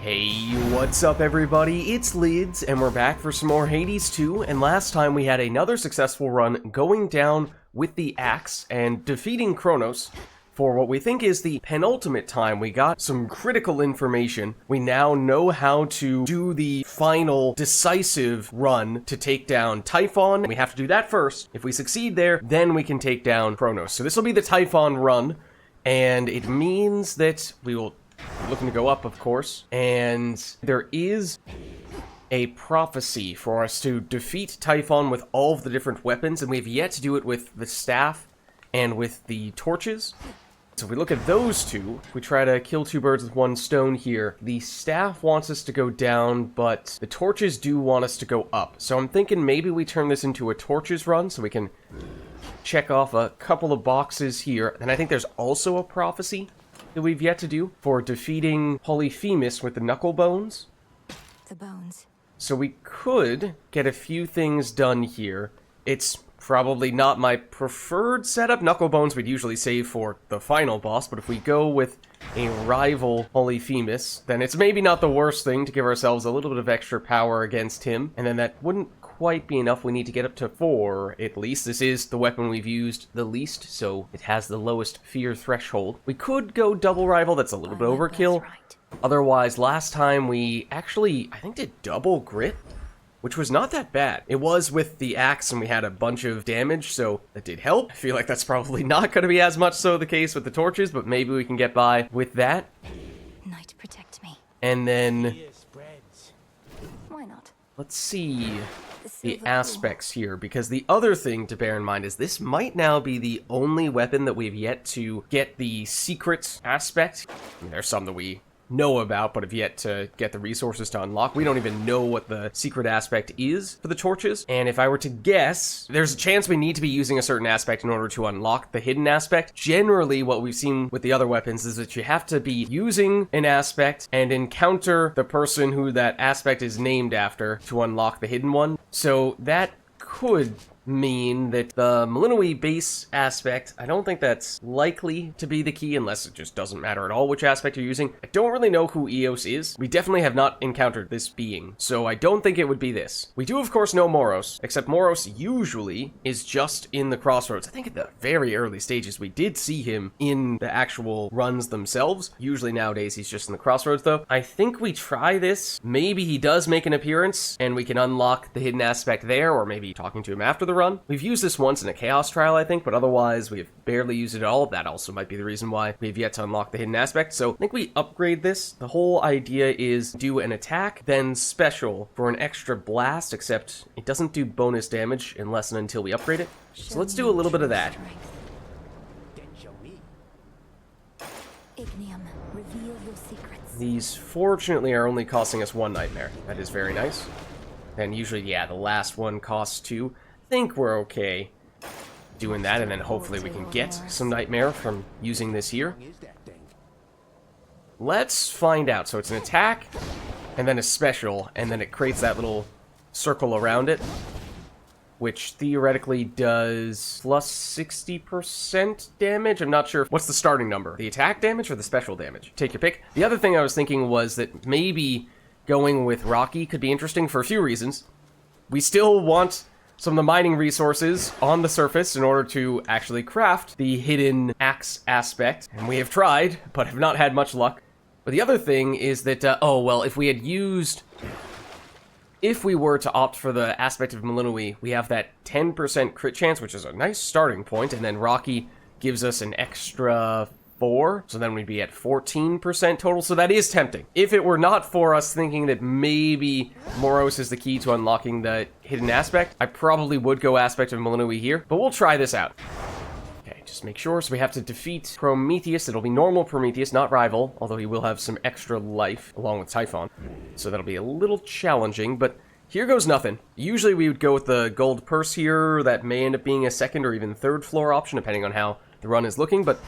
Hey, what's up everybody? It's Lids, and we're back for some more Hades 2, and last time we had another successful run going down with the axe and defeating Kronos. For what we think is the penultimate time, we got some critical information. We now know how to do the final decisive run to take down Typhon. We have to do that first. If we succeed there, then we can take down Kronos. So this will be the Typhon run, and it means that we will be looking to go up, of course. And there is a prophecy for us to defeat Typhon with all of the different weapons, and we have yet to do it with the staff and with the torches. So if we look at those two, we try to kill two birds with one stone here. The staff wants us to go down, but the torches do want us to go up. So I'm thinking maybe we turn this into a torches run so we can check off a couple of boxes here. And I think there's also a prophecy that we've yet to do for defeating Polyphemus with the knuckle bones. The bones. So we could get a few things done here. It's probably not my preferred setup. Knuckle bones we'd usually save for the final boss, but if we go with a rival Polyphemus, then it's maybe not the worst thing to give ourselves a little bit of extra power against him, and then that wouldn't quite be enough. We need to get up to 4 at least. This is the weapon we've used the least, so it has the lowest fear threshold. We could go double rival, that's a little bit overkill. Right. Otherwise, last time we actually, I think, did double grit, which was not that bad. It was with the axe and we had a bunch of damage, so that did help. I feel like that's probably not going to be as much so the case with the torches, but maybe we can get by with that. Night, protect me. And then, Why not? let's see the silver aspects here, because the other thing to bear in mind is this might now be the only weapon that we've yet to get the secret aspect. I mean, there's some that we know about, but have yet to get the resources to unlock. We don't even know what the secret aspect is for the torches, and if I were to guess, there's a chance we need to be using a certain aspect in order to unlock the hidden aspect. Generally, what we've seen with the other weapons is that you have to be using an aspect and encounter the person who that aspect is named after to unlock the hidden one. So that could mean that the Millenoi base aspect, I don't think that's likely to be the key unless it just doesn't matter at all which aspect you're using. I don't really know who Eos is. We definitely have not encountered this being, so I don't think it would be this. We do of course know Moros, except Moros usually is just in the crossroads. I think at the very early stages we did see him in the actual runs themselves. Usually nowadays he's just in the crossroads though. I think we try this. Maybe he does make an appearance and we can unlock the hidden aspect there, or maybe talking to him after the run. We've used this once in a Chaos trial, I think, but otherwise we've barely used it at all. That also might be the reason why we've yet to unlock the hidden aspect. So I think we upgrade this. The whole idea is do an attack, then special for an extra blast, except it doesn't do bonus damage unless and until we upgrade it. So let's do a little bit of that. Ignium, reveal your secrets. These fortunately are only costing us 1 nightmare. That is very nice. And usually, yeah, the last one costs 2. I think we're okay doing that, and then hopefully we can get some nightmare from using this here. Let's find out. So it's an attack, and then a special, and then it creates that little circle around it, which theoretically does plus 60% damage. I'm not sure. What's the starting number? The attack damage or the special damage? Take your pick. The other thing I was thinking was that maybe going with Rocky could be interesting for a few reasons. We still want some of the mining resources on the surface in order to actually craft the hidden axe aspect, and we have tried, but have not had much luck. But the other thing is that, oh, well, if we were to opt for the aspect of Millenoi, we have that 10% crit chance, which is a nice starting point, and then Rocky gives us an extra 4, so then we'd be at 14% total, so that is tempting. If it were not for us thinking that maybe Moros is the key to unlocking the hidden aspect, I probably would go aspect of Millenoi here, but we'll try this out. Okay, just make sure, so we have to defeat Prometheus. It'll be normal Prometheus, not rival, although he will have some extra life along with Typhon, so that'll be a little challenging, but here goes nothing. Usually we would go with the gold purse here. That may end up being a 2nd or even 3rd floor option, depending on how the run is looking, but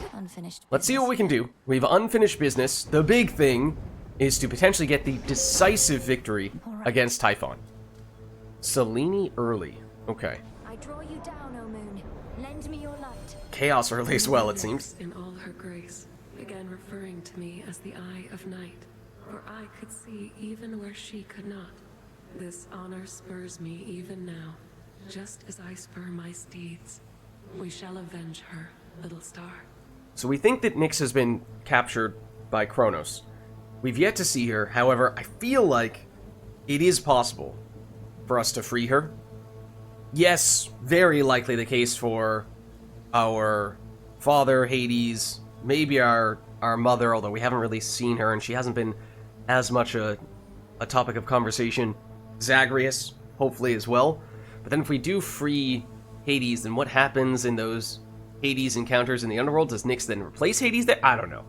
let's see what we can do. We have unfinished business. The big thing is to potentially get the decisive victory against Typhon. Selene early. Okay. I draw you down, O moon. Lend me your light. Chaos early as well, it seems. In all her grace, began referring to me as the Eye of Night. For I could see even where she could not. This honor spurs me even now, just as I spur my steeds. We shall avenge her, little star. So we think that Nyx has been captured by Kronos. We've yet to see her, however, I feel like it is possible for us to free her. Yes, very likely the case for our father, Hades, maybe our mother, although we haven't really seen her and she hasn't been as much a topic of conversation. Zagreus, hopefully as well. But then if we do free Hades, then what happens in those Hades encounters in the underworld? Does Nyx then replace Hades there? I don't know.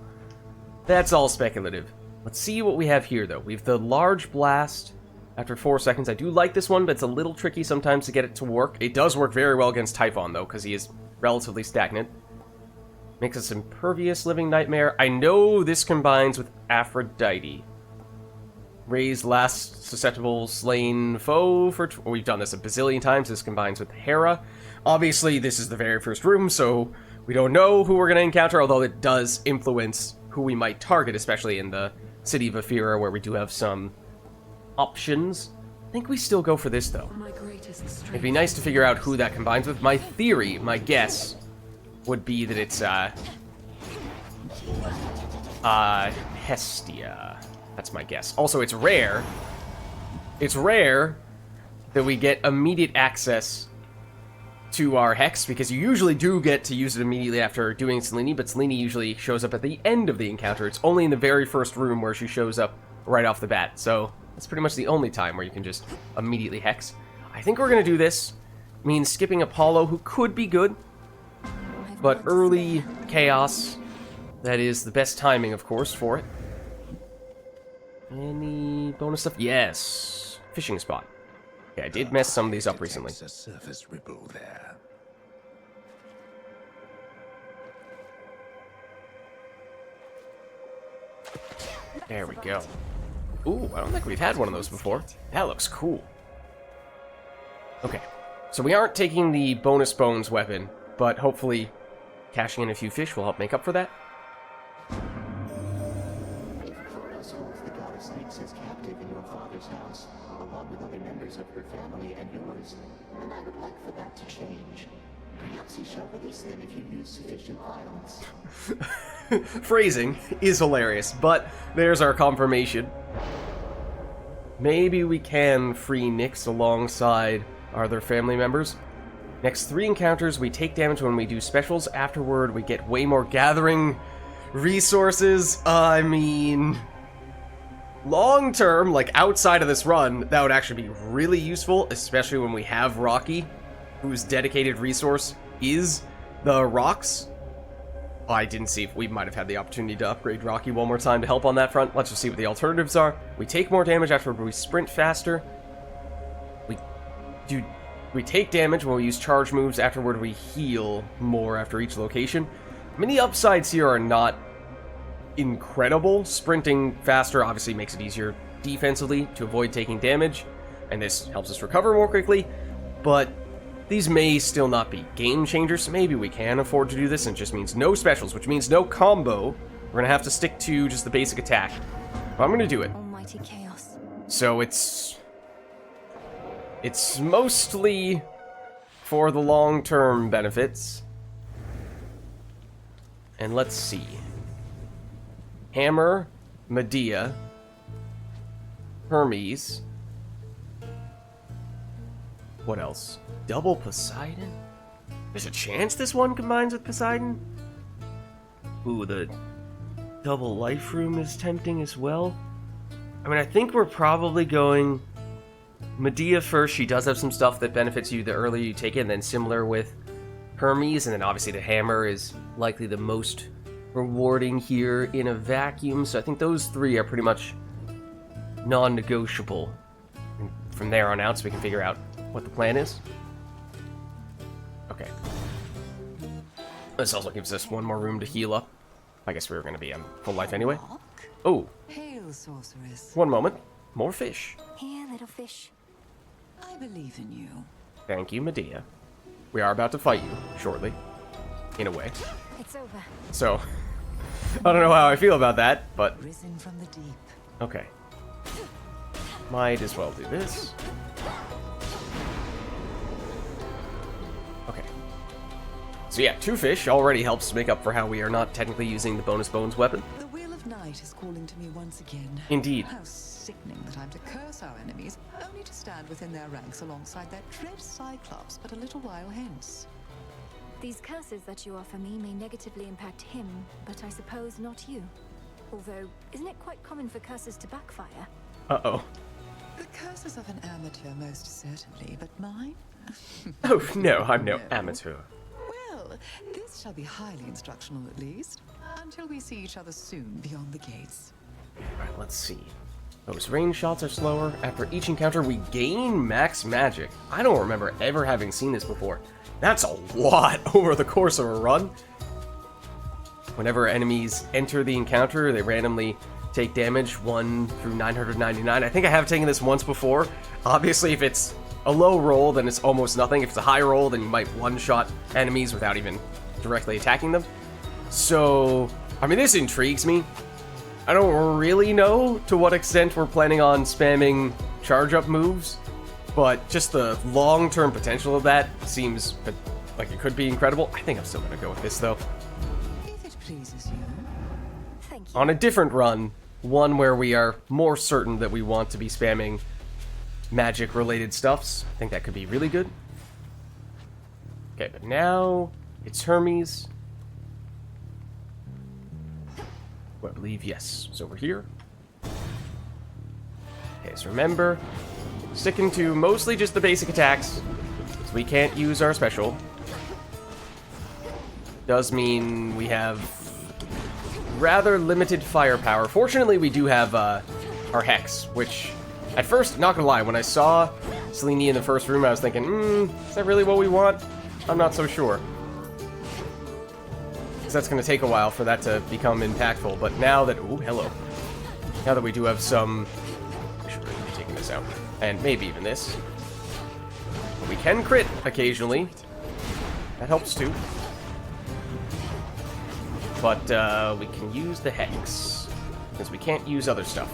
That's all speculative. Let's see what we have here, though. We have the large blast after 4 seconds. I do like this one, but it's a little tricky sometimes to get it to work. It does work very well against Typhon, though, because he is relatively stagnant. Makes us impervious, living nightmare. I know this combines with Aphrodite. Raise last susceptible slain foe for... we've done this a bazillion times. This combines with Hera. Obviously, this is the very first room, so we don't know who we're going to encounter, although it does influence who we might target, especially in the City of Ephyra, where we do have some options. I think we still go for this, though. It'd be nice to figure out who that combines with. My theory, my guess, would be that it's, Hestia. That's my guess. Also, it's rare. It's rare that we get immediate access to our Hex, because you usually do get to use it immediately after doing Selene, but Selene usually shows up at the end of the encounter. It's only in the very first room where she shows up right off the bat, so that's pretty much the only time where you can just immediately Hex. I think we're going to do this. Means skipping Apollo, who could be good, but early Chaos, that is the best timing, of course, for it. Any bonus stuff? Yes. Fishing spot. Yeah, I did mess some of these up recently. A surface ripple there. There we go. Ooh, I don't think we've had one of those before. That looks cool. Okay, so we aren't taking the bonus bones weapon, but hopefully cashing in a few fish will help make up for that. Kronos holds the goddess Nyx as captive in your father's house, along with other members of her family and yours, and I would like for that to change. Perhaps he shall release them if you use sufficient violence. Phrasing is hilarious, but there's our confirmation. Maybe we can free Nyx alongside our other family members. Next 3 encounters, we take damage when we do specials. Afterward, we get way more gathering resources. I mean, long term, like outside of this run, that would actually be really useful, especially when we have Rocky, whose dedicated resource is the rocks. Oh, I didn't see if we might have had the opportunity to upgrade Rocky one more time to help on that front. Let's just see what the alternatives are. We take more damage after we sprint faster. We take damage when we use charge moves. Afterward, we heal more after each location. Many upsides here are not incredible. Sprinting faster obviously makes it easier defensively to avoid taking damage, and this helps us recover more quickly, but these may still not be game changers, so maybe we can afford to do this, and it just means no specials, which means no combo. We're going to have to stick to just the basic attack. But I'm going to do it. Almighty chaos. So it's mostly for the long-term benefits. And let's see. Hammer, Medea, Hermes. What else? Double Poseidon? There's a chance this one combines with Poseidon? Ooh, the double life room is tempting as well. I mean, I think we're probably going Medea first. She does have some stuff that benefits you the earlier you take it, and then similar with Hermes, and then obviously the hammer is likely the most rewarding here in a vacuum, so I think those 3 are pretty much non-negotiable. And from there on out, so we can figure out what the plan is. Okay. This also gives us one more room to heal up. I guess we were going to be on full life anyway. Oh. Hail, sorceress. One moment. More fish. Here, little fish. I believe in you. Thank you, Medea. We are about to fight you shortly. In a way. It's over. So, I don't know how I feel about that, but Risen from the deep. Okay. Might as well do this. Okay. So yeah, 2 fish already helps make up for how we are not technically using the bonus bones weapon. The Wheel of Night is calling to me once again. Indeed. How sickening that I'm to curse our enemies, only to stand within their ranks alongside their dread Cyclops but a little while hence. These curses that you offer me may negatively impact him, but I suppose not you. Although, isn't it quite common for curses to backfire? Uh-oh. The curses of an amateur most certainly, but mine? Oh, no, I'm no amateur. Well, this shall be highly instructional at least, until we see each other soon beyond the gates. Alright, let's see. Those range shots are slower. After each encounter, we gain max magic. I don't remember ever having seen this before. That's a lot over the course of a run. Whenever enemies enter the encounter, they randomly take damage 1 through 999. I think I have taken this once before. Obviously, if it's a low roll, then it's almost nothing. If it's a high roll, then you might one-shot enemies without even directly attacking them. So, I mean, this intrigues me. I don't really know to what extent we're planning on spamming charge-up moves, but just the long-term potential of that seems like it could be incredible. I think I'm still going to go with this, though. If it pleases you. Thank you. On a different run, one where we are more certain that we want to be spamming magic-related stuffs, I think that could be really good. Okay, but now it's Hermes. Who I believe, yes, is over here. Okay, so remember, sticking to mostly just the basic attacks, because we can't use our special. Does mean we have rather limited firepower. Fortunately, we do have our Hex, which, at first, not gonna lie, when I saw Selene in the first room, I was thinking, is that really what we want? I'm not so sure. Because that's gonna take a while for that to become impactful, but now that, ooh, hello. Now that we do have some, I should really be taking this out, and maybe even this. We can crit occasionally. That helps too. But we can use the Hex, because we can't use other stuff.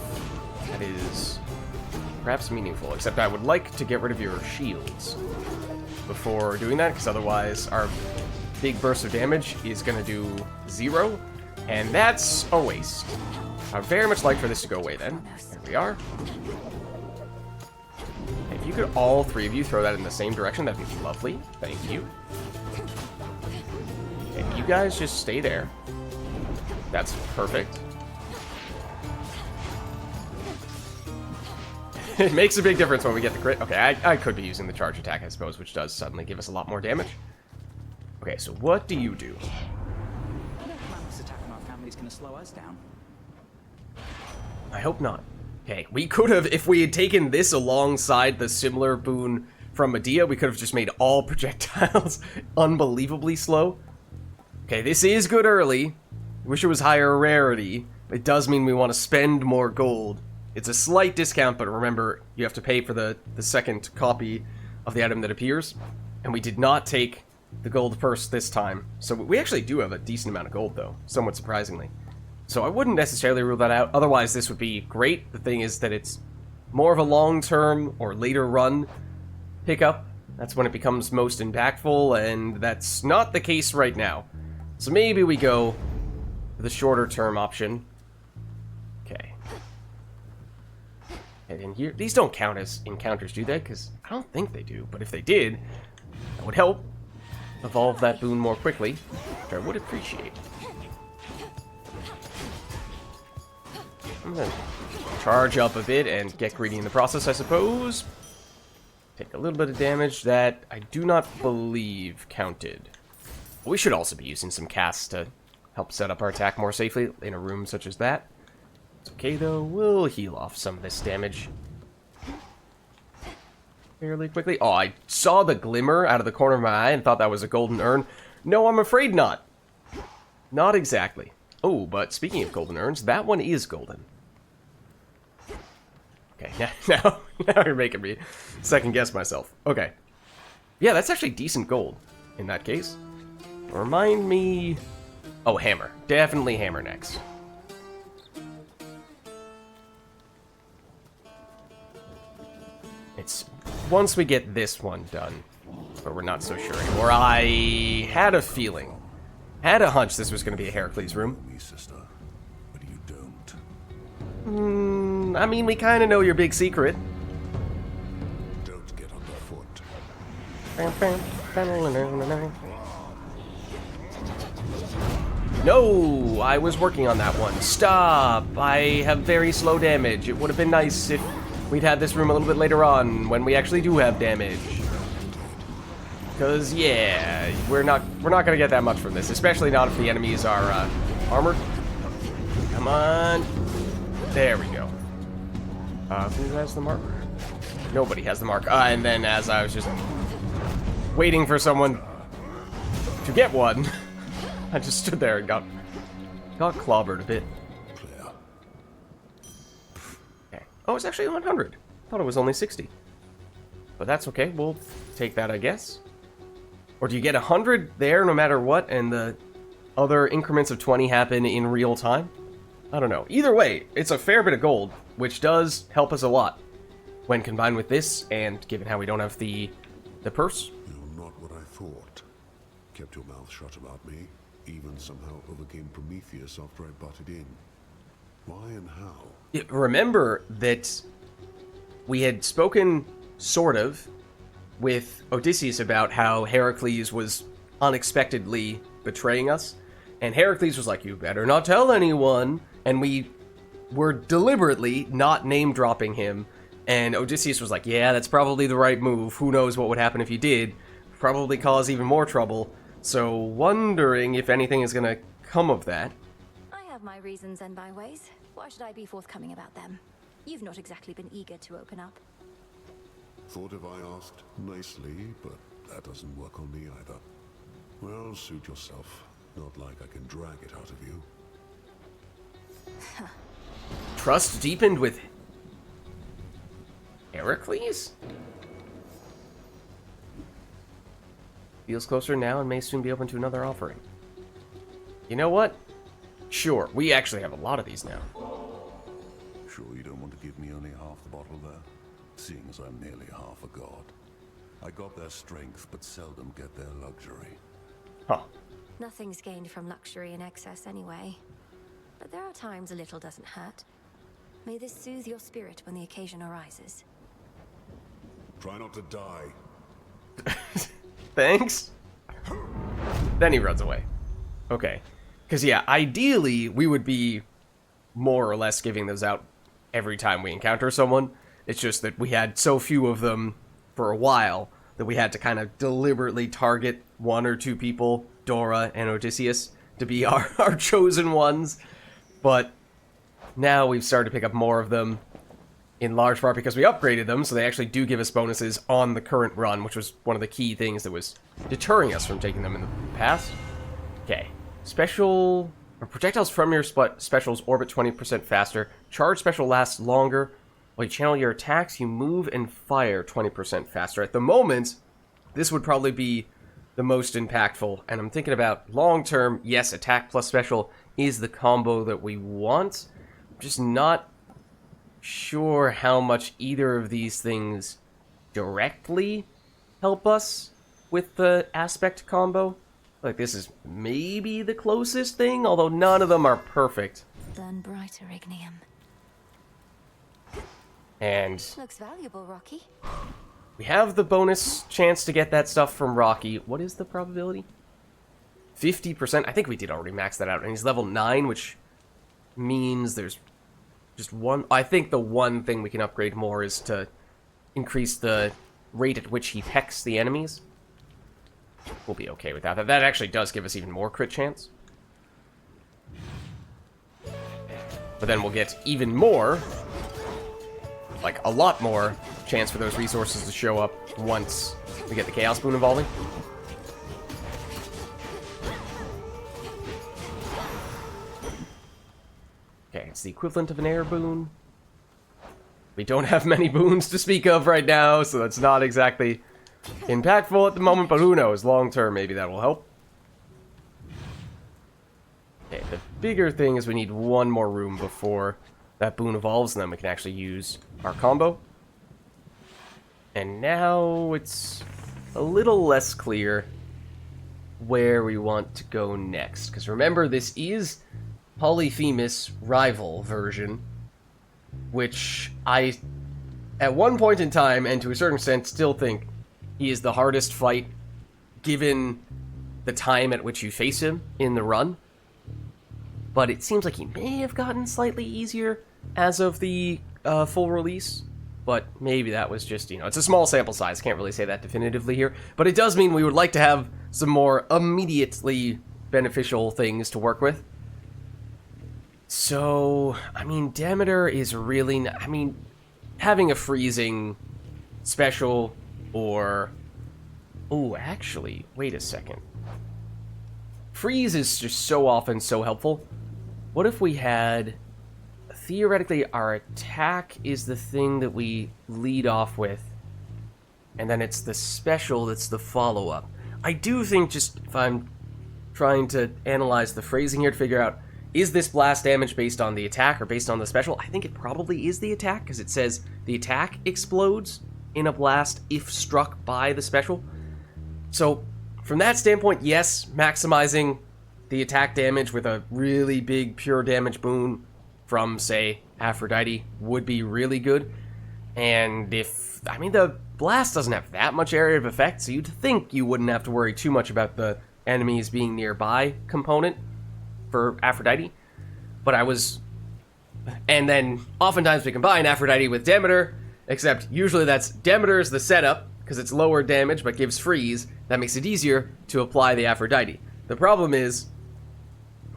That is perhaps meaningful, except I would like to get rid of your shields before doing that, because otherwise our big burst of damage is going to do 0, and that's a waste. I would very much like for this to go away then. There we are. If you could all 3 of you throw that in the same direction, that'd be lovely. Thank you. And you guys just stay there. That's perfect. It makes a big difference when we get the crit. Okay, I could be using the charge attack, I suppose, which does suddenly give us a lot more damage. Okay, so what do you do? I don't plan this attack on our family's gonna slow us down. I hope not. Okay, we could have, if we had taken this alongside the similar boon from Medea, we could have just made all projectiles unbelievably slow. Okay, this is good early. Wish it was higher rarity. It does mean we want to spend more gold. It's a slight discount, but remember, you have to pay for the second copy of the item that appears. And we did not take the gold purse this time. So we actually do have a decent amount of gold, though, somewhat surprisingly. So I wouldn't necessarily rule that out. Otherwise, this would be great. The thing is that it's more of a long-term or later run pickup. That's when it becomes most impactful, and that's not the case right now. So maybe we go the shorter-term option. Okay. And in here, these don't count as encounters, do they? Because I don't think they do, but if they did, that would help evolve that boon more quickly, which I would appreciate. I'm gonna charge up a bit and get greedy in the process, I suppose. Take a little bit of damage that I do not believe counted. We should also be using some casts to help set up our attack more safely in a room such as that. It's okay though, we'll heal off some of this damage fairly quickly. Oh, I saw the glimmer out of the corner of my eye and thought that was a golden urn. No, I'm afraid not. Not exactly. Oh, but speaking of golden urns, that one is golden. Okay, now you're making me second guess myself. Okay. Yeah, that's actually decent gold in that case. Remind me... Oh, hammer. Definitely hammer next. It's once we get this one done, but we're not so sure anymore. I had a feeling, had a hunch this was going to be a Heracles room. Me, sister, but you don't. I mean, we kind of know your big secret. Don't get underfoot. No, I was working on that one. Stop! I have very slow damage. It would have been nice if we'd had this room a little bit later on, when we actually do have damage. Because, yeah, we're not gonna get that much from this, especially not if the enemies are armored. Come on. There we go. Who has the mark? Nobody has the mark. And then as I was just waiting for someone to get one, I just stood there and got clobbered a bit. Clear. Okay. Oh, it's actually 100. Thought it was only 60. But that's okay. We'll take that, I guess. Or do you get 100 there no matter what, and the other increments of 20 happen in real time? I don't know. Either way, it's a fair bit of gold, which does help us a lot when combined with this, and given how we don't have the purse. You're not what I thought. Kept your mouth shut about me. Even somehow overcame Prometheus after I butted in. Why and how? Remember that we had spoken, sort of, with Odysseus about how Heracles was unexpectedly betraying us. And Heracles was like, you better not tell anyone. And we were deliberately not name-dropping him. And Odysseus was like, yeah, that's probably the right move. Who knows what would happen if you did. Probably cause even more trouble. So, wondering if anything is going to come of that. I have my reasons and my ways. Why should I be forthcoming about them? You've not exactly been eager to open up. Thought if I asked nicely, but that doesn't work on me either. Well, suit yourself. Not like I can drag it out of you. Trust deepened with Heracles? Feels closer now and may soon be open to another offering. You know what? Sure, we actually have a lot of these now. Sure you don't want to give me only half the bottle there? Seeing as I'm nearly half a god. I got their strength, but seldom get their luxury. Huh. Nothing's gained from luxury in excess anyway. But there are times a little doesn't hurt. May this soothe your spirit when the occasion arises. Try not to die. Thanks. Then he runs away. Okay. Because, yeah, ideally, we would be more or less giving those out every time we encounter someone. It's just that we had so few of them for a while that we had to kind of deliberately target one or two people, Dora and Odysseus, to be our chosen ones. But now we've started to pick up more of them, in large part because we upgraded them, so they actually do give us bonuses on the current run, which was one of the key things that was deterring us from taking them in the past. Okay. Special... projectiles from your specials orbit 20% faster. Charge special lasts longer. While you channel your attacks, you move and fire 20% faster. At the moment, this would probably be the most impactful. And I'm thinking about long-term, yes, attack plus special is the combo that we want. I'm just not sure how much either of these things directly help us with the aspect combo. Like, this is maybe the closest thing, although none of them are perfect. Burn brighter, Ignium. And Looks valuable, Rocky. we have the bonus chance to get that stuff from Rocky. What is the probability? 50%. I think we did already max that out. And he's level 9, which means there's just one... I think the one thing we can upgrade more is to increase the rate at which he pecks the enemies. We'll be okay with that. That actually does give us even more crit chance. But then we'll get even more, like a lot more, chance for those resources to show up once we get the Chaos Boon evolving. Okay, it's the equivalent of an air boon. We don't have many boons to speak of right now, so that's not exactly impactful at the moment, but who knows? Long term, maybe that will help. Okay, the bigger thing is we need one more room before that boon evolves, and then we can actually use our combo. And now it's a little less clear where we want to go next. Because remember, this is Polyphemus rival version, which I, at one point in time, and to a certain extent, still think he is the hardest fight given the time at which you face him in the run. But it seems like he may have gotten slightly easier as of the full release. But maybe that was just, it's a small sample size. Can't really say that definitively here. But it does mean we would like to have some more immediately beneficial things to work with. So, Demeter is really... having a freezing special or... Oh, actually, wait a second. Freeze is just so often so helpful. What if we had... Theoretically, our attack is the thing that we lead off with, and then it's the special that's the follow-up. I do think, just if I'm trying to analyze the phrasing here to figure out, is this blast damage based on the attack or based on the special? I think it probably is the attack, because it says the attack explodes in a blast if struck by the special. So, from that standpoint, yes, maximizing the attack damage with a really big pure damage boon from, say, Aphrodite would be really good. And if... the blast doesn't have that much area of effect, so you'd think you wouldn't have to worry too much about the enemies being nearby component for Aphrodite. But I was... And then, oftentimes we combine Aphrodite with Demeter, except usually that's Demeter's the setup, because it's lower damage but gives freeze. That makes it easier to apply the Aphrodite. The problem is,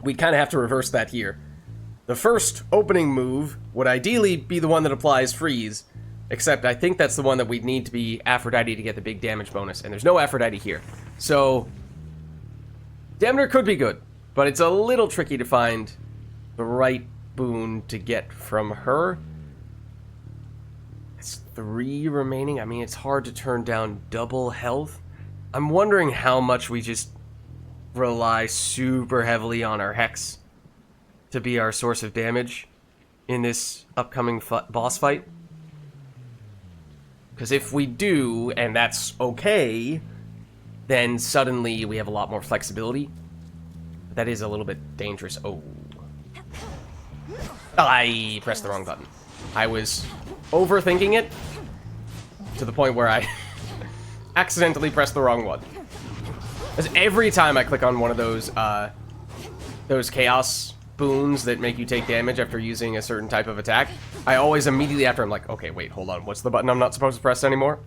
we kind of have to reverse that here. The first opening move would ideally be the one that applies freeze, except I think that's the one that we'd need to be Aphrodite to get the big damage bonus, and there's no Aphrodite here. So, Demeter could be good, but it's a little tricky to find the right boon to get from her. It's 3 remaining. It's hard to turn down double health. I'm wondering how much we just rely super heavily on our Hex to be our source of damage in this upcoming boss fight. Because if we do, and that's okay, then suddenly we have a lot more flexibility. But that is a little bit dangerous. Oh. I pressed the wrong button. I was overthinking it to the point where I accidentally pressed the wrong one. Because every time I click on one of those chaos boons that make you take damage after using a certain type of attack, I always immediately after I'm like, okay, wait, hold on, what's the button I'm not supposed to press anymore?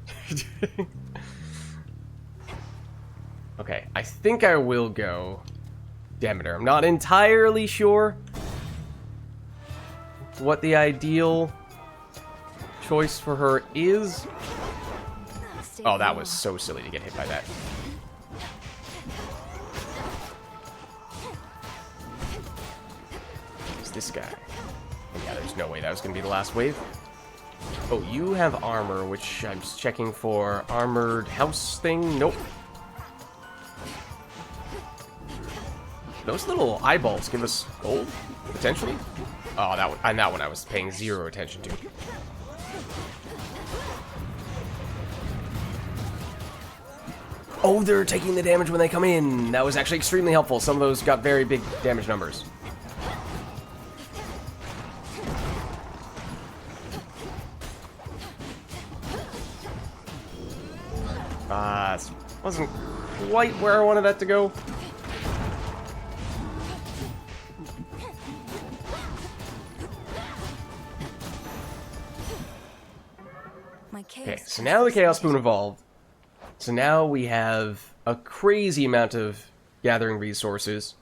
Okay, I think I will go Demeter. I'm not entirely sure what the ideal choice for her is. Oh, that was so silly to get hit by that. This guy. Yeah, there's no way that was going to be the last wave. Oh, you have armor, which I'm just checking for armored house thing. Nope. Those little eyeballs give us gold, potentially. Oh, that one I was paying 0 attention to. Oh, they're taking the damage when they come in. That was actually extremely helpful. Some of those got very big damage numbers. Wasn't quite where I wanted that to go. Okay, so now the Chaos Boon evolved. So now we have a crazy amount of gathering resources,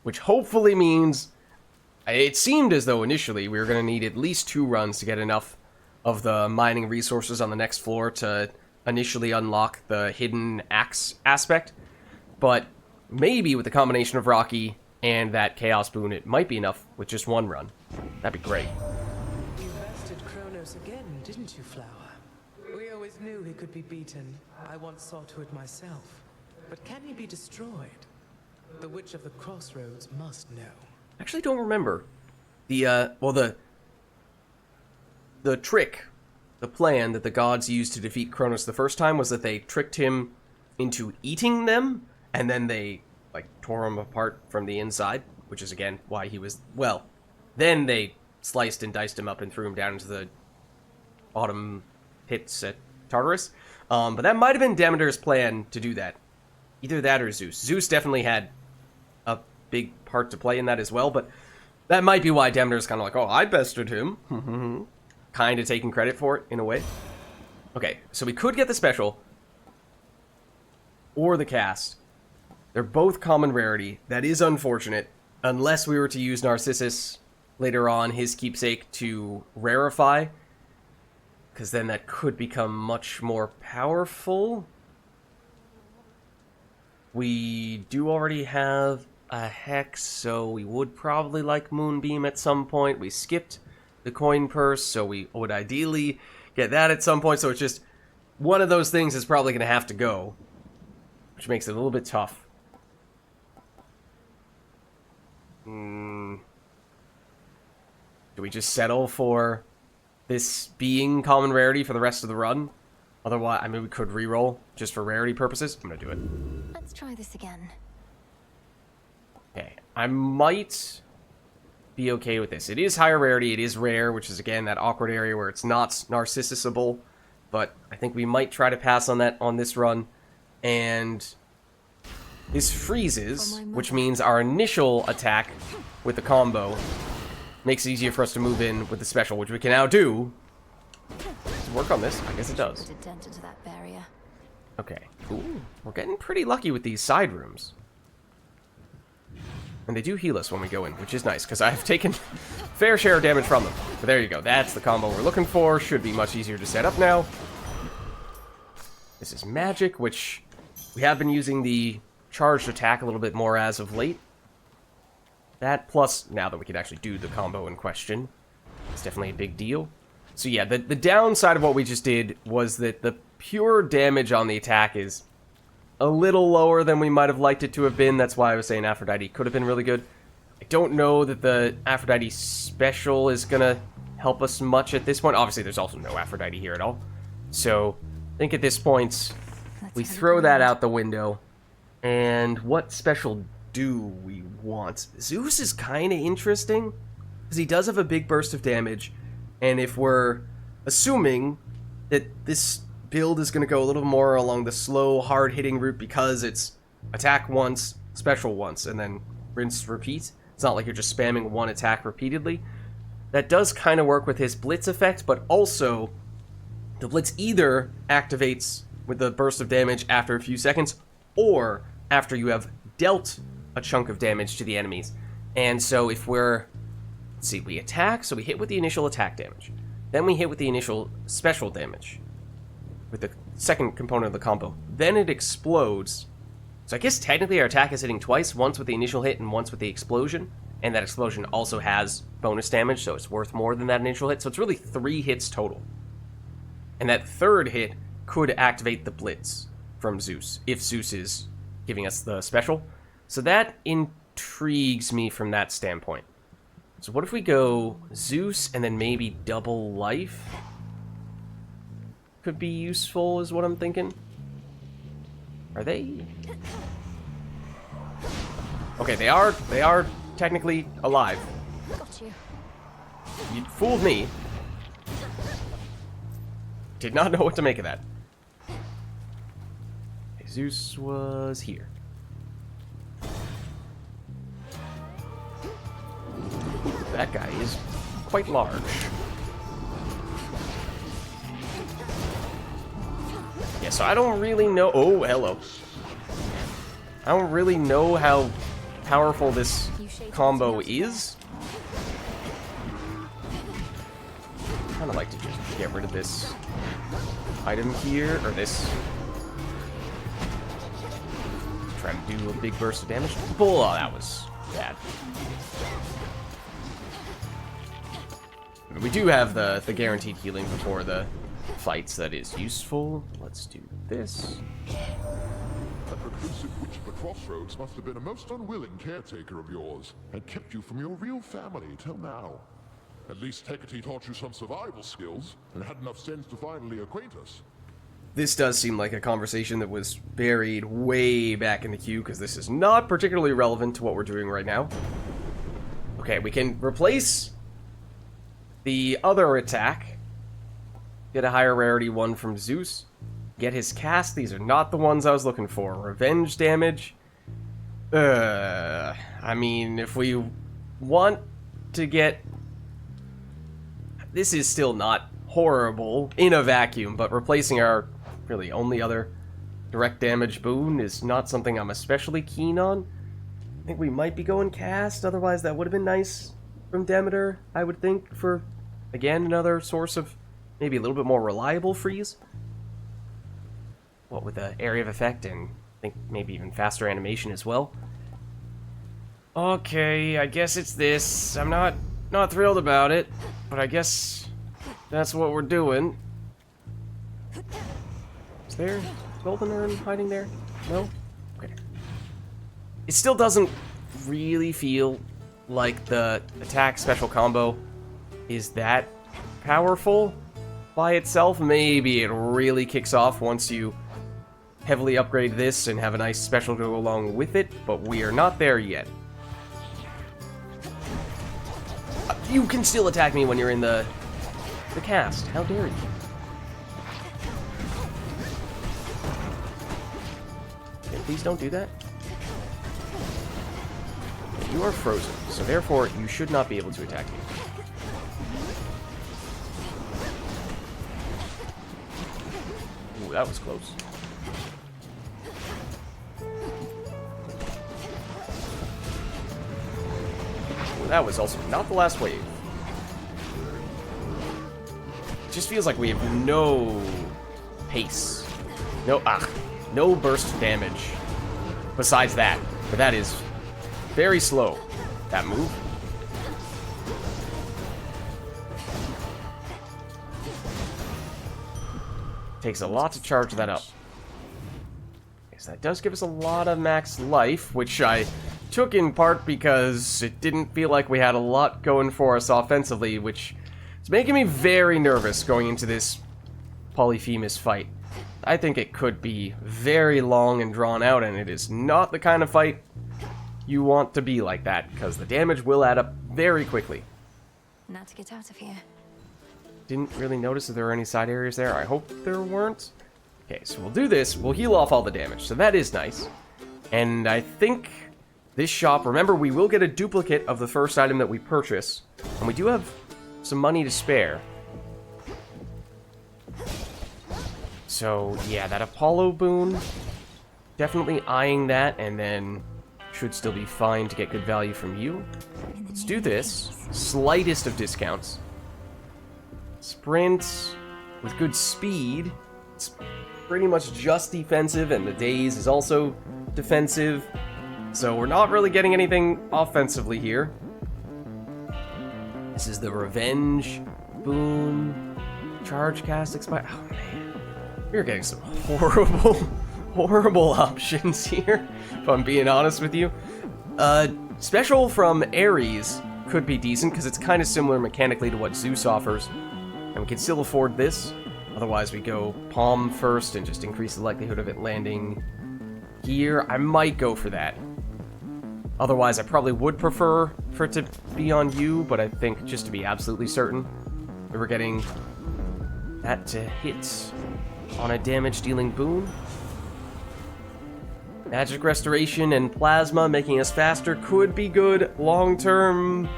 which hopefully means... It seemed as though initially we were going to need at least 2 runs to get enough of the mining resources on the next floor to initially unlock the hidden axe aspect, but maybe with the combination of Rocky and that Chaos Boon, it might be enough with just 1 run. That'd be great. You bested Kronos again, didn't you, Flower? We always knew he could be beaten. I once saw to it myself. But can he be destroyed? The Witch of the Crossroads must know. I actually don't remember. The trick the plan that the gods used to defeat Kronos the first time was that they tricked him into eating them, and then they, like, tore him apart from the inside, which is, again, why he was... Well, then they sliced and diced him up and threw him down into the autumn pits at Tartarus. But that might have been Demeter's plan to do that. Either that or Zeus. Zeus definitely had a big part to play in that as well, but that might be why Demeter's kind of like, oh, I bested him. Kind of taking credit for it, in a way. Okay, so we could get the special or the cast. They're both common rarity. That is unfortunate, unless we were to use Narcissus later on, his keepsake, to rarefy, because then that could become much more powerful. We do already have a Hex, so we would probably like Moonbeam at some point. We skipped the coin purse, so we would ideally get that at some point. So it's just one of those things is probably going to have to go, which makes it a little bit tough. Do we just settle for this being common rarity for the rest of the run? Otherwise, I mean, we could reroll just for rarity purposes. I'm going to do it. Let's try this again. Okay, I might be okay with this. It is higher rarity, it is rare, which is, again, that awkward area where it's not Narcissisable, but I think we might try to pass on that on this run. And this freezes, which means our initial attack with the combo makes it easier for us to move in with the special, which we can now do. Does it work on this? I guess it does. Put a dent into that barrier. Okay. Ooh, we're getting pretty lucky with these side rooms. And they do heal us when we go in, which is nice, because I've taken fair share of damage from them. But there you go. That's the combo we're looking for. Should be much easier to set up now. This is magic, which we have been using the charged attack a little bit more as of late. That plus, now that we can actually do the combo in question, it's definitely a big deal. So yeah, the downside of what we just did was that the pure damage on the attack is a little lower than we might have liked it to have been. That's why I was saying Aphrodite could have been really good. I don't know that the Aphrodite special is going to help us much at this point. Obviously, there's also no Aphrodite here at all. So I think at this point, we throw that out the window. And what special do we want? Zeus is kind of interesting, because he does have a big burst of damage. And if we're assuming that this build is going to go a little more along the slow, hard-hitting route because it's attack once, special once, and then rinse, repeat. It's not like you're just spamming one attack repeatedly. That does kind of work with his Blitz effect, but also the Blitz either activates with the burst of damage after a few seconds, or after you have dealt a chunk of damage to the enemies. And so if we're... Let's see, we attack, so we hit with the initial attack damage. Then we hit with the initial special damage, with the second component of the combo. Then it explodes. So I guess technically our attack is hitting twice, once with the initial hit and once with the explosion. And that explosion also has bonus damage, so it's worth more than that initial hit. So it's really 3 hits total. And that third hit could activate the Blitz from Zeus, if Zeus is giving us the special. So that intrigues me from that standpoint. So what if we go Zeus and then maybe double life? Could be useful, is what I'm thinking. Are they? Okay, they are technically alive. Got you. You fooled me. Did not know what to make of that. Okay, Zeus was here. That guy is quite large. Yeah, so I don't really know... Oh, hello. I don't really know how powerful this combo is. I kind of like to just get rid of this item here, or this... Try to do a big burst of damage. Oh, that was bad. We do have the guaranteed healing before the fights that is useful. Let's do this. That reclusive witch of the crossroads must have been a most unwilling caretaker of yours, and kept you from your real family till now. At least Hecate taught you some survival skills, and had enough sense to finally acquaint us. This does seem like a conversation that was buried way back in the queue, because this is not particularly relevant to what we're doing right now. Okay, we can replace the other attack. Get a higher rarity one from Zeus. Get his cast. These are not the ones I was looking for. Revenge damage. I mean, if we want to get... This is still not horrible in a vacuum, but replacing our really only other direct damage boon is not something I'm especially keen on. I think we might be going cast, otherwise that would have been nice from Demeter, I would think, for, again, another source of maybe a little bit more reliable freeze. What with the area of effect and I think maybe even faster animation as well. Okay, I guess it's this. I'm not thrilled about it, but I guess that's what we're doing. Is there golden urn hiding there? No? Okay. It still doesn't really feel like the attack special combo is that powerful by itself. Maybe it really kicks off once you heavily upgrade this and have a nice special to go along with it, but we are not there yet. You can still attack me when you're in the cast. How dare you? Okay, please don't do that. You are frozen, so therefore you should not be able to attack me. Ooh, that was close. Ooh, that was also not the last wave. It just feels like we have no pace. No burst damage. Besides that. But that is very slow. That move. Takes a lot to charge that up. Yes, that does give us a lot of max life, which I took in part because it didn't feel like we had a lot going for us offensively, which is making me very nervous going into this Polyphemus fight. I think it could be very long and drawn out, and it is not the kind of fight you want to be like that, because the damage will add up very quickly. Now to get out of here. Didn't really notice if there were any side areas there. I hope there weren't. Okay, so we'll do this. We'll heal off all the damage, so that is nice. And I think this shop, remember, we will get a duplicate of the first item that we purchase, and we do have some money to spare. So, yeah, that Apollo boon, definitely eyeing that, and then should still be fine to get good value from you. Let's do this. Slightest of discounts. Sprint with good speed. It's pretty much just defensive, and the daze is also defensive. So we're not really getting anything offensively here. This is the revenge boon. Charge cast expire. Oh man. We're getting some horrible options here, if I'm being honest with you. Special from Ares could be decent, because it's kind of similar mechanically to what Zeus offers. And we can still afford this. Otherwise, we go Palm first and just increase the likelihood of it landing here. I might go for that. Otherwise, I probably would prefer for it to be on you, but I think just to be absolutely certain, we were getting that to hit on a damage-dealing boon. Magic Restoration and Plasma making us faster could be good long-term,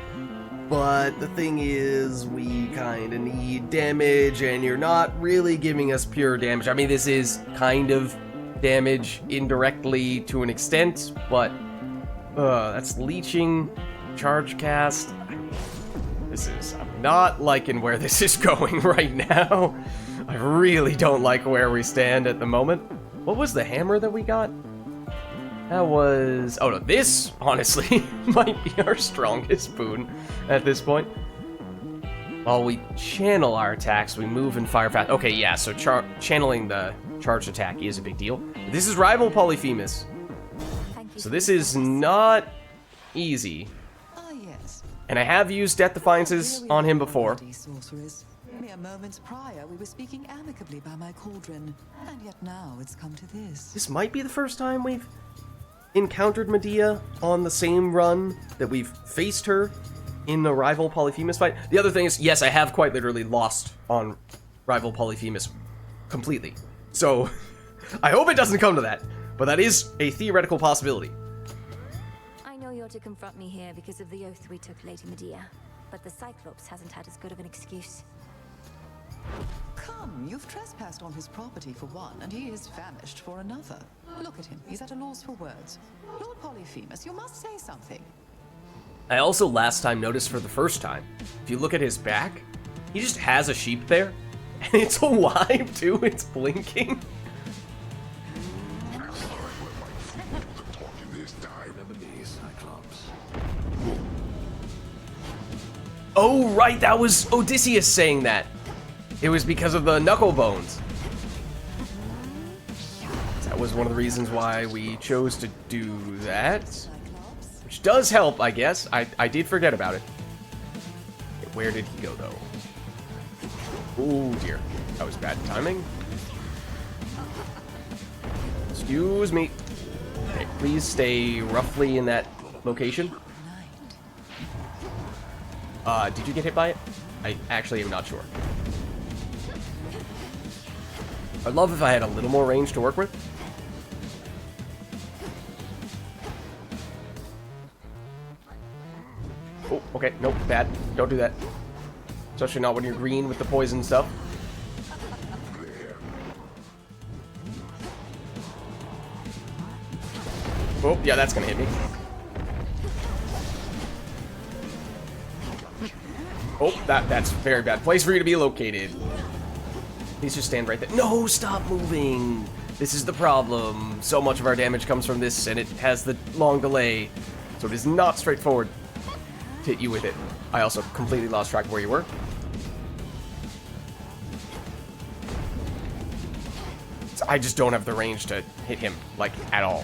but the thing is, we kind of need damage, and you're not really giving us pure damage. I mean, this is kind of damage indirectly to an extent, but that's leeching, charge cast. I'm not liking where this is going right now. I really don't like where we stand at the moment. What was the hammer that we got? That was... Oh no, this, honestly, might be our strongest boon at this point. While we channel our attacks, we move and fire fast. Okay, yeah, so channeling the charged attack is a big deal. This is Rival Polyphemus. So this is not easy. Ah, yes. And I have used Death Defiances on him before. Sorceress. Mere moments prior, we were speaking amicably by my cauldron, and yet now it's come to this. This might be the first time we've encountered Medea on the same run that we've faced her in a rival Polyphemus fight. The other thing is, yes, I have quite literally lost on rival Polyphemus completely. So, I hope it doesn't come to that, but that is a theoretical possibility. I know you're to confront me here because of the oath we took, Lady Medea, but the Cyclops hasn't had as good of an excuse. Come, you've trespassed on his property for one, and he is famished for another. Look at him, he's at a loss for words. Lord Polyphemus, you must say something. I also last time noticed for the first time, if you look at his back, he just has a sheep there, and it's alive too, it's blinking. Oh right, that was Odysseus saying that. It was because of the knuckle bones. That was one of the reasons why we chose to do that. Which does help, I guess. I did forget about it. Okay, where did he go, though? Oh, dear. That was bad timing. Excuse me. Okay, please stay roughly in that location. Did you get hit by it? I actually am not sure. I'd love if I had a little more range to work with. Oh, okay. Nope, bad. Don't do that. Especially not when you're green with the poison stuff. Oh, yeah, that's gonna hit me. Oh, that's a very bad place for you to be located. Please just stand right there. No, stop moving. This is the problem. So much of our damage comes from this, and it has the long delay. So it is not straightforward to hit you with it. I also completely lost track of where you were. So I just don't have the range to hit him, like, at all.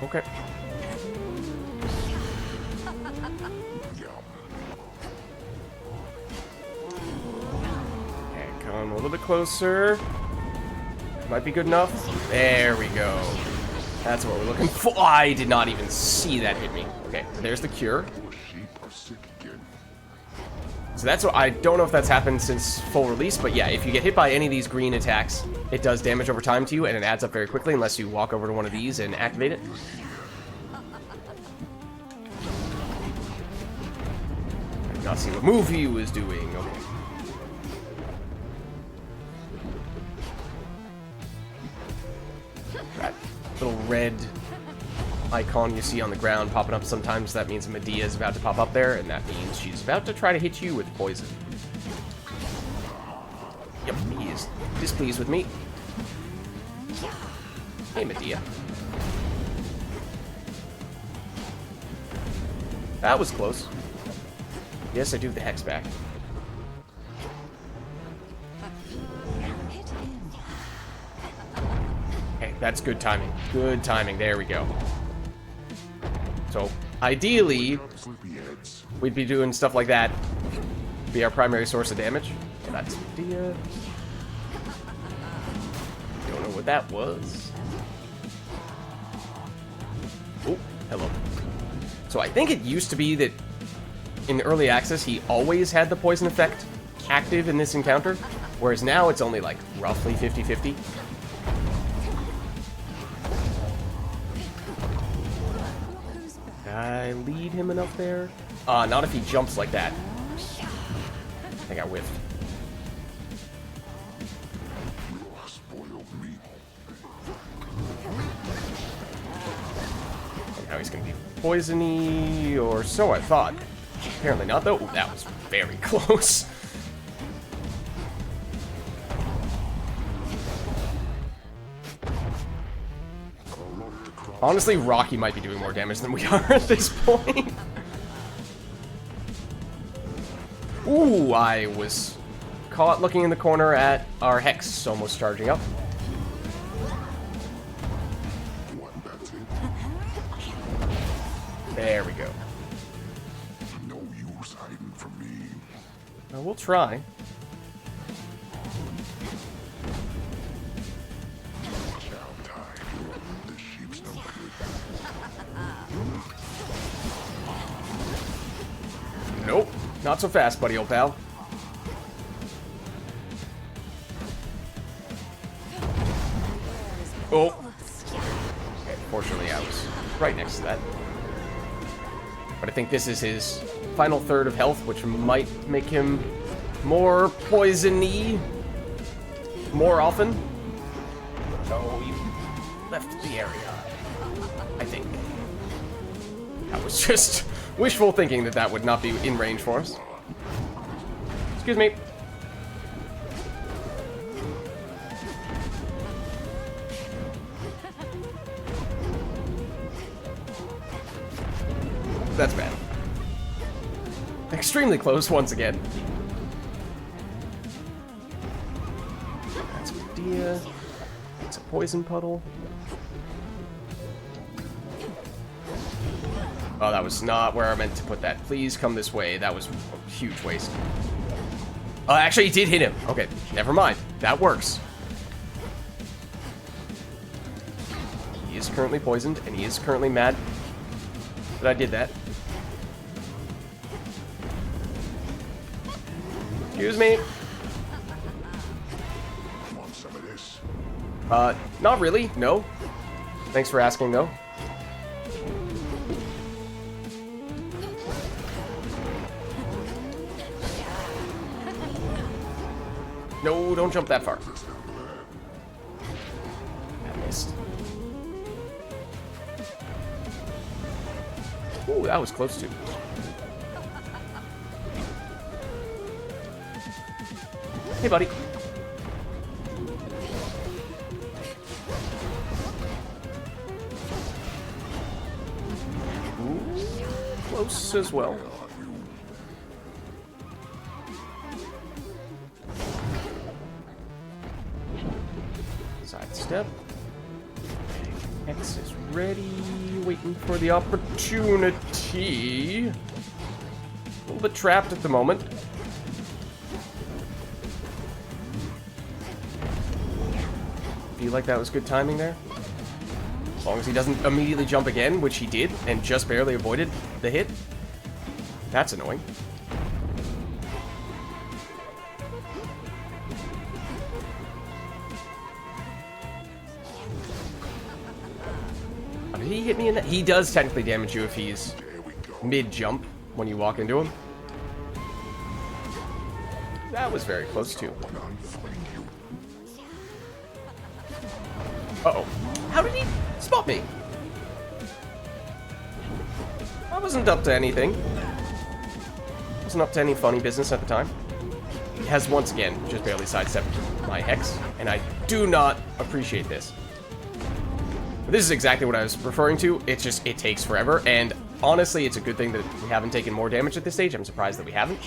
Okay. Okay, come a little bit closer. Might be good enough. There we go. That's what we're looking for. Oh, I did not even see that hit me. Okay, there's the cure. So that's what I don't know if that's happened since full release, but yeah, if you get hit by any of these green attacks, it does damage over time to you, and it adds up very quickly unless you walk over to one of these and activate it. I did not see what move he was doing. Okay. That little red icon you see on the ground popping up sometimes, that means Medea is about to pop up there, and that means she's about to try to hit you with poison. Yep, he is displeased with me. Hey, Medea. That was close. Yes, I do have the hex back. Okay, that's good timing. Good timing. There we go. So, ideally, we'd be doing stuff like that. Be our primary source of damage. So that's Medea. Don't know what that was. Oh, hello. So I think it used to be that in early access, he always had the poison effect active in this encounter, whereas now it's only like roughly 50-50. I lead him enough there? Not if he jumps like that. I think I whiffed. And now he's gonna be poisony, or so I thought. Apparently not, though. Ooh, that was very close. Honestly, Rocky might be doing more damage than we are at this point. Ooh, I was caught looking in the corner at our Hex almost charging up. That's it. There we go. No use hiding from me. Well, we'll try. The sheep's no good. Nope. Not so fast, buddy, old pal. Oh. Okay, fortunately, I was right next to that. But I think this is his final third of health, which might make him more poison-y more often. Oh, you left the area. I think. That was just wishful thinking that that would not be in range for us. Excuse me. That's bad. Extremely close once again. That's Medea. It's a poison puddle. Oh, that was not where I meant to put that. Please come this way. That was a huge waste. Oh, actually, he did hit him. Okay, never mind. That works. He is currently poisoned, and he is currently mad that I did that. Excuse me. Want some of this? Not really. No. Thanks for asking, though. No, don't jump that far. I missed. Ooh, that was close to. Hey, buddy. Ooh, close as well. Sidestep. X is ready, waiting for the opportunity. A little bit trapped at the moment. Feel like that was good timing there. As long as he doesn't immediately jump again, which he did, and just barely avoided the hit. That's annoying. Did he hit me in that? He does technically damage you if he's mid-jump when you walk into him. That was very close too. Uh-oh. How did he spot me? I wasn't up to anything. Wasn't up to any funny business at the time. He has once again just barely sidestepped my Hex, and I do not appreciate this. But this is exactly what I was referring to. It's just, it takes forever, and honestly, it's a good thing that we haven't taken more damage at this stage. I'm surprised that we haven't.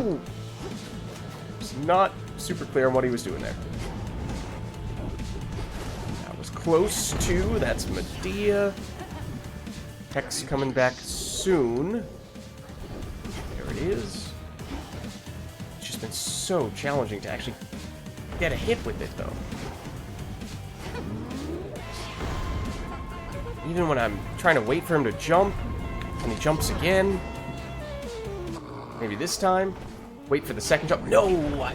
Ooh. It's not super clear on what he was doing there. That was close to. That's Medea. Hex coming back soon. There it is. It's just been so challenging to actually get a hit with it, though. Even when I'm trying to wait for him to jump, and he jumps again. Maybe this time. Wait for the second jump. No!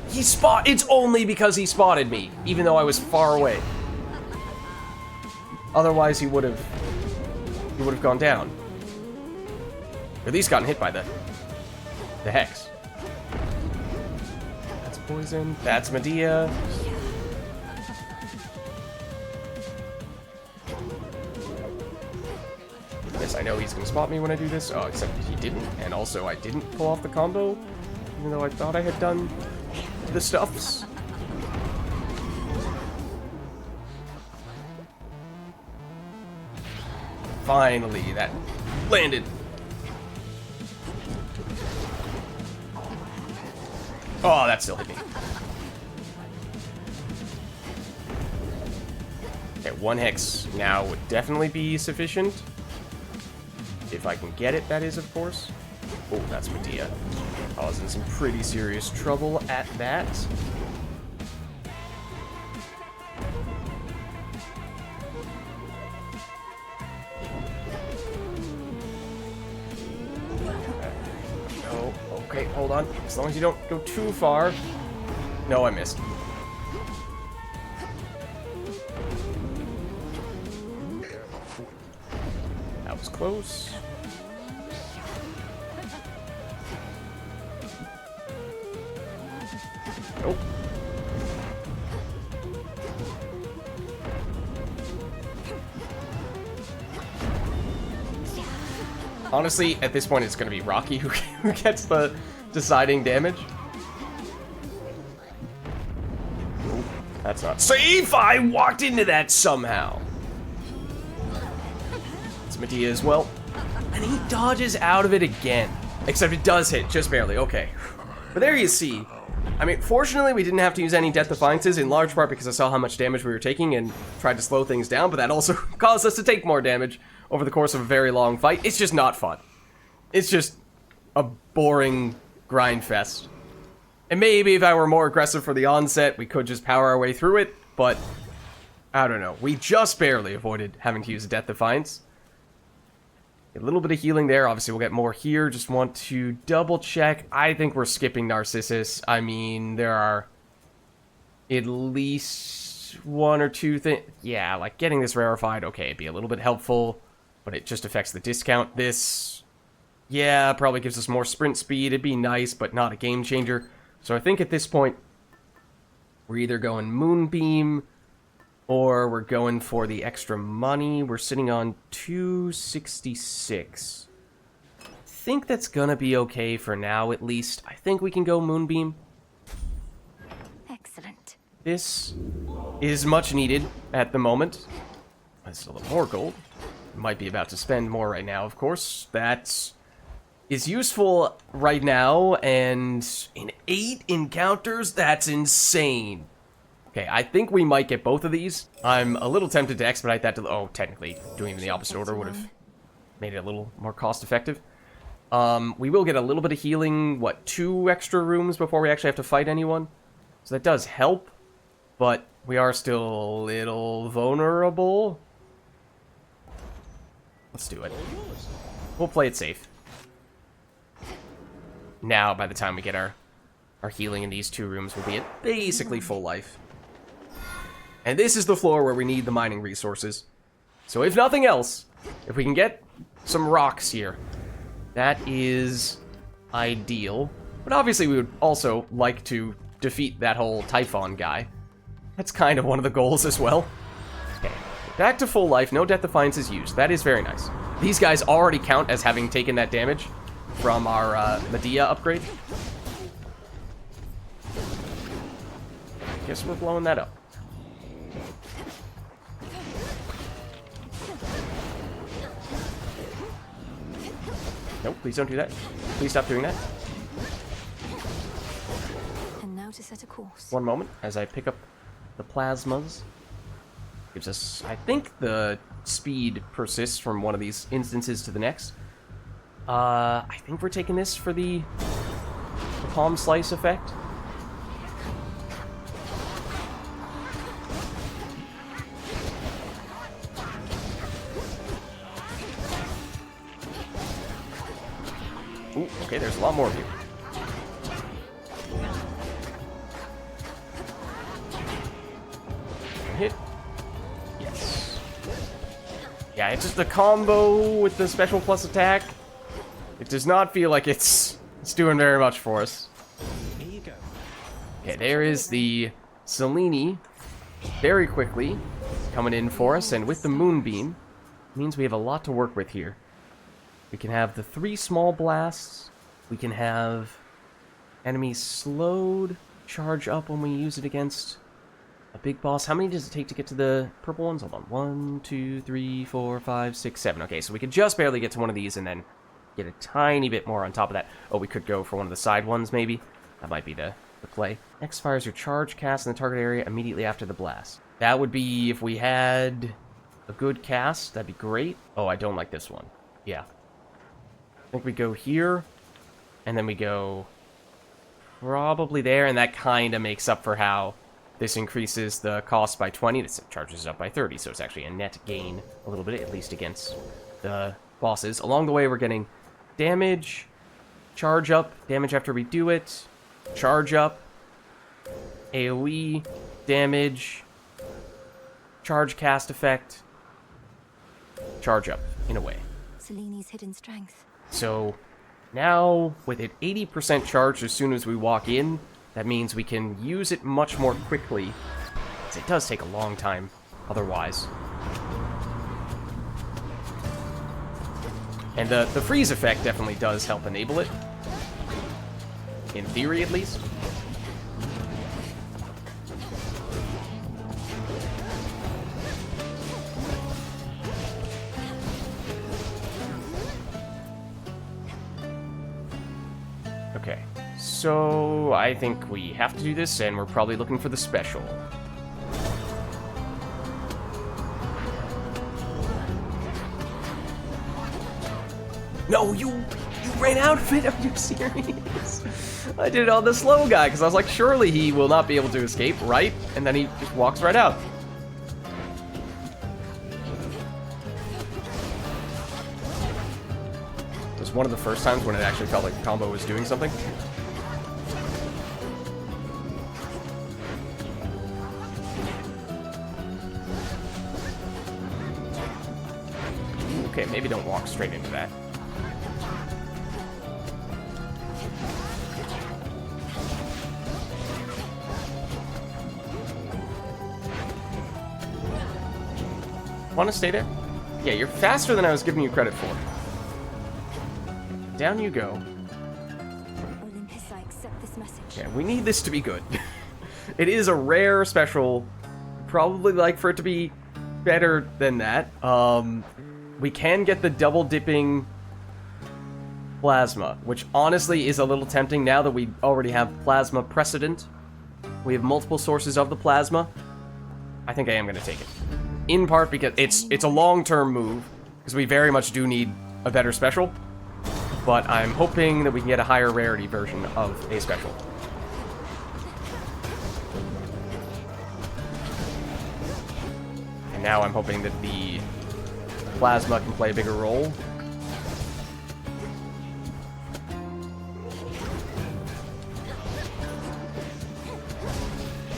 He it's only because he spotted me, even though I was far away. Otherwise, he would have gone down. Or at least gotten hit by the Hex. That's poison. That's Medea. Yes, I know he's gonna spot me when I do this. Oh, except he didn't. And also, I didn't pull off the combo, even though I thought I had done the stuffs. Finally, that landed. Oh, that still hit me. Okay, 1 hex now would definitely be sufficient. If I can get it, that is, of course. Oh, that's Medea. Causing some pretty serious trouble at that. Oh, okay, hold on. As long as you don't go too far. No, I missed. That was close. Nope. Honestly, at this point, it's going to be Rocky who gets the deciding damage. Ooh, that's not safe! I walked into that somehow. It's Medea as well. And he dodges out of it again. Except it does hit, just barely. Okay. But there you see. I mean, fortunately, we didn't have to use any Death Defiances, in large part because I saw how much damage we were taking and tried to slow things down, but that also caused us to take more damage over the course of a very long fight. It's just not fun. It's just a boring grind fest. And maybe if I were more aggressive for the onset, we could just power our way through it, but I don't know. We just barely avoided having to use a Death Defiance. A little bit of healing there. Obviously, we'll get more here. Just want to double check. I think we're skipping Narcissus. I mean, there are at least 1 or 2 things. Yeah, like getting this rarefied, okay, it'd be a little bit helpful, but it just affects the discount. This, yeah, probably gives us more sprint speed. It'd be nice, but not a game changer. So I think at this point, we're either going Moonbeam or we're going for the extra money. We're sitting on 266. I think that's gonna be okay for now, at least. I think we can go Moonbeam. Excellent. This is much needed at the moment. That's a little more gold. Might be about to spend more right now, of course. That is useful right now, and in 8 encounters, that's insane. Okay, I think we might get both of these. I'm a little tempted to expedite that to... Oh, technically, doing them in the opposite order would have made it a little more cost-effective. We will get a little bit of healing, 2 extra rooms before we actually have to fight anyone? So that does help, but we are still a little vulnerable. Let's do it. We'll play it safe. Now, by the time we get our healing in these 2 rooms, we'll be at basically full life. And this is the floor where we need the mining resources. So if nothing else, if we can get some rocks here, that is ideal. But obviously we would also like to defeat that whole Typhon guy. That's kind of one of the goals as well. Okay, back to full life, no Death Defiance is used. That is very nice. These guys already count as having taken that damage from our Medea upgrade. Guess we're blowing that up. Nope, please don't do that. Please stop doing that. And now to set a course. One moment, as I pick up the plasmas. Gives us, I think the speed persists from one of these instances to the next. I think we're taking this for the palm slice effect. Ooh, okay, there's a lot more of you. Hit. Yes. Yeah, it's just the combo with the special plus attack. It does not feel like it's doing very much for us. Here you go. Okay, there is the Selene very quickly coming in for us, and with the Moonbeam, means we have a lot to work with here. We can have the 3 small blasts. We can have enemies slowed, charge up when we use it against a big boss. How many does it take to get to the purple ones? Hold on. 1, 2, 3, 4, 5, 6, 7. Okay, so we could just barely get to one of these and then get a tiny bit more on top of that. Oh, we could go for one of the side ones, maybe. That might be the to play. X fires your charge cast in the target area immediately after the blast. That would be if we had a good cast. That'd be great. Oh, I don't like this one. Yeah. I think we go here, and then we go probably there, and that kind of makes up for how this increases the cost by 20. This charges it up by 30, so it's actually a net gain a little bit, at least against the bosses. Along the way, we're getting damage, charge up, damage after we do it, charge up, AoE, damage, charge cast effect, charge up, in a way. Seleni's hidden strength. So now, with it 80% charged as soon as we walk in, that means we can use it much more quickly, because it does take a long time otherwise. And the freeze effect definitely does help enable it. In theory, at least. Okay, so I think we have to do this, and we're probably looking for the special. No, you ran out of it? Are you serious? I did it on the slow guy, because I was like, surely he will not be able to escape, right? And then he just walks right out. It was one of the first times when it actually felt like the combo was doing something. Okay, maybe don't walk straight into that. Want to stay there? Yeah, you're faster than I was giving you credit for. Down you go. Olympus, I accept this message. Yeah, we need this to be good. It is a rare special. Probably like for it to be better than that. We can get the double dipping plasma, which honestly is a little tempting now that we already have plasma precedent. We have multiple sources of the plasma. I think I am going to take it. In part because it's a long-term move, because we very much do need a better special. But I'm hoping that we can get a higher rarity version of a special. And now I'm hoping that the plasma can play a bigger role.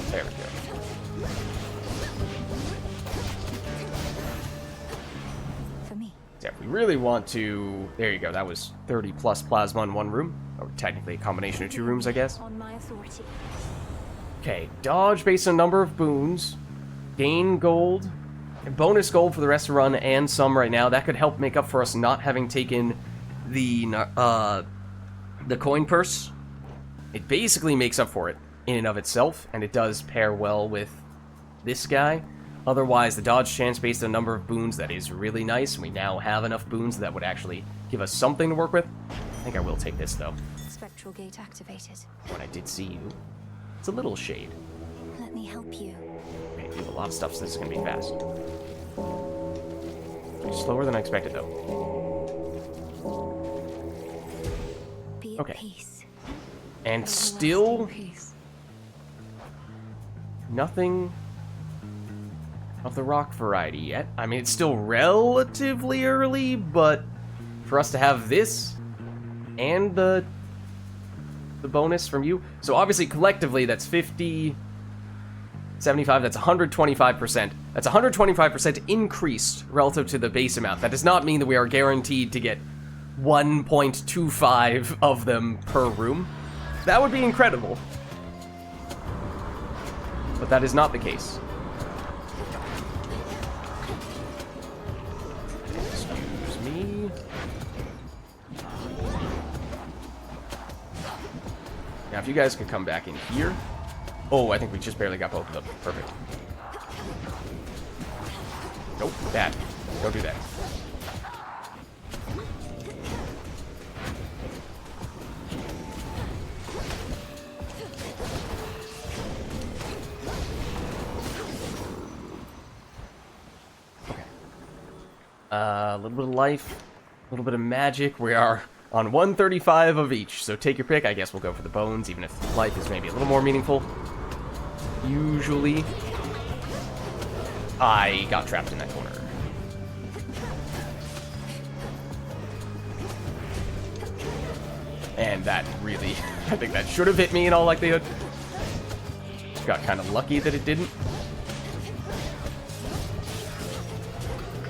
There we go. For me. Yeah, if we really want to... There you go, that was 30 plus plasma in one room. Or technically a combination of two rooms, I guess. On my authority. Okay, dodge based on number of boons. Gain gold. And bonus gold for the rest of the run and some right now. That could help make up for us not having taken the coin purse. It basically makes up for it in and of itself, and it does pair well with this guy. Otherwise, the dodge chance based on number of boons, that is really nice. We now have enough boons that would actually give us something to work with. I think I will take this, though. Spectral gate activated. When I did see you. It's a little shade. Let me help you. Okay, I do a lot of stuff, so this is going to be fast. Slower than I expected, though. Be at Okay. peace. And still Peace. nothing of the rock variety yet. I mean, it's still relatively early, but for us to have this and the bonus from you. So obviously, collectively, that's 50, 75, that's 125%. That's 125% increased relative to the base amount. That does not mean that we are guaranteed to get 1.25 of them per room. That would be incredible. But that is not the case. Excuse me. Now, if you guys could come back in here. Oh, I think we just barely got both of them. Perfect. Nope, that. Don't do that. A little bit of life, a little bit of magic. We are on 135 of each, so take your pick. I guess we'll go for the bones, even if life is maybe a little more meaningful. Usually. I got trapped in that corner. And that really, I think that should have hit me in all likelihood. Got kind of lucky that it didn't.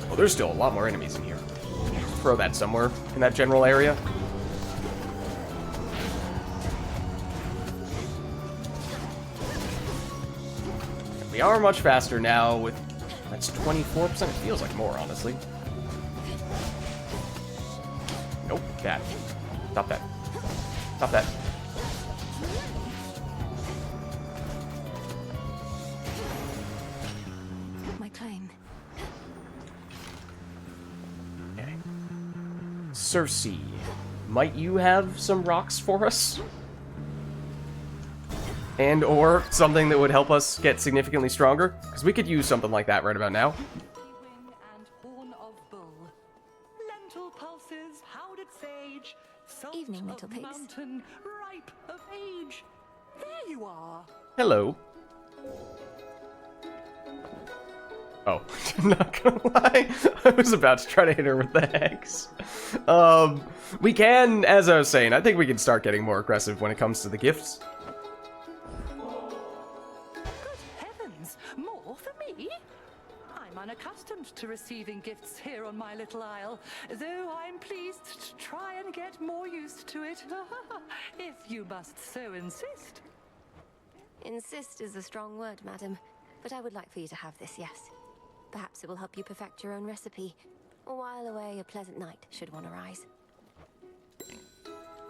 Well, there's still a lot more enemies in here. Throw that somewhere in that general area. We are much faster now with... That's 24%. It feels like more, honestly. Nope, that. Stop that. Stop that. My claim. Okay. Cersei, might you have some rocks for us? And or something that would help us get significantly stronger? Because we could use something like that right about now. Wing and horn of bull. Lentil pulses, howded sage. Salt Evening, little of pigs. mountain, ripe of age. There you are. Hello. Oh, I'm not gonna lie. I was about to try to hit her with the hex. We can, as I was saying, I think we can start getting more aggressive when it comes to the gifts. Good heavens, more for me? I'm unaccustomed to receiving gifts here on my little isle, though I'm pleased to try and get more used to it, if you must so insist. Insist is a strong word, madam, but I would like for you to have this, yes. Perhaps it will help you perfect your own recipe, or while away a pleasant night should one arise.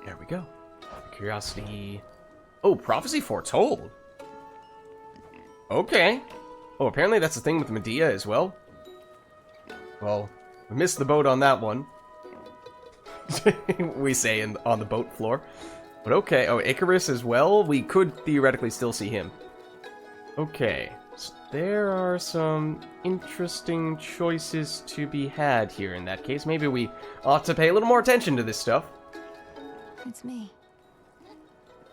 There we go. Curiosity. Oh, prophecy foretold. Okay. Oh, apparently that's the thing with Medea as well. Well, we missed the boat on that one. We say on the boat floor. But okay. Oh, Icarus as well. We could theoretically still see him. Okay. So there are some interesting choices to be had here in that case. Maybe we ought to pay a little more attention to this stuff. It's me.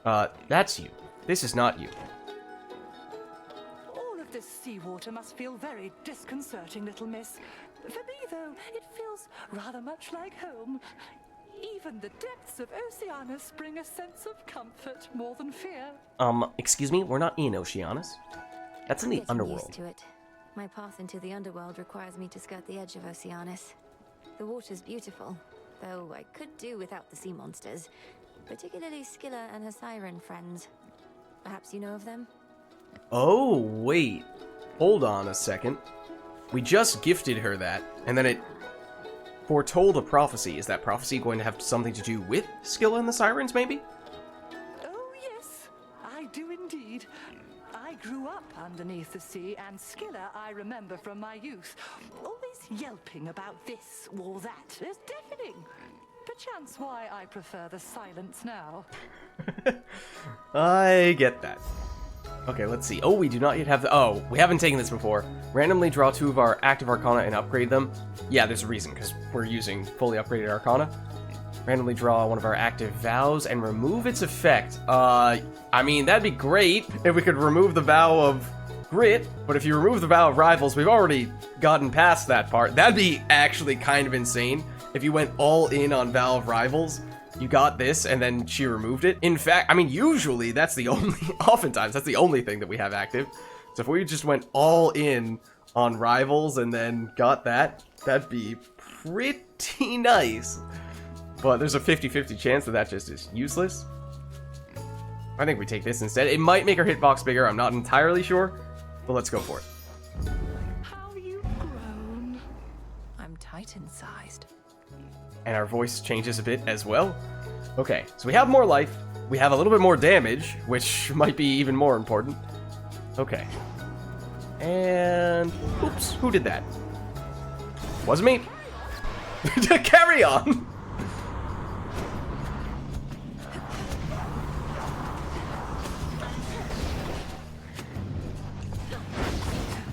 That's you. This is not you. All of this seawater must feel very disconcerting, little miss. For me, though, it feels rather much like home. Even the depths of Oceanus bring a sense of comfort more than fear. Excuse me? We're not in Oceanus. That's in the Getting underworld. used to it. My path into the underworld requires me to skirt the edge of Oceanus. The water's beautiful, though I could do without the sea monsters, particularly Scylla and her siren friends. Perhaps you know of them? Oh, wait. Hold on a second. We just gifted her that, and then it foretold a prophecy. Is that prophecy going to have something to do with Scylla and the Sirens, maybe? Oh, yes, I do indeed. I grew up underneath the sea, and Scylla I remember from my youth. Always yelping about this or that. It's deafening. Perchance why I prefer the silence now. I get that. Okay, let's see. Oh, we do not yet have the... Oh, we haven't taken this before. Randomly draw 2 of our active Arcana and upgrade them. Yeah, there's a reason, because we're using fully upgraded Arcana. Randomly draw one of our active vows and remove its effect. I mean, that'd be great if we could remove the vow of grit, but if you remove the vow of rivals, we've already gotten past that part. That'd be actually kind of insane if you went all in on vow of rivals. You got this, and then she removed it. In fact, I mean, usually that's the only, oftentimes that's the only thing that we have active. So if we just went all in on rivals and then got that, that'd be pretty nice. But there's a 50-50 chance that that just is useless. I think we take this instead. It might make our hitbox bigger, I'm not entirely sure, but let's go for it. How you've grown. I'm Titan-sized. And our voice changes a bit as well. Okay, so we have more life. We have a little bit more damage, which might be even more important. Okay. And... oops, who did that? Wasn't me. Carry on!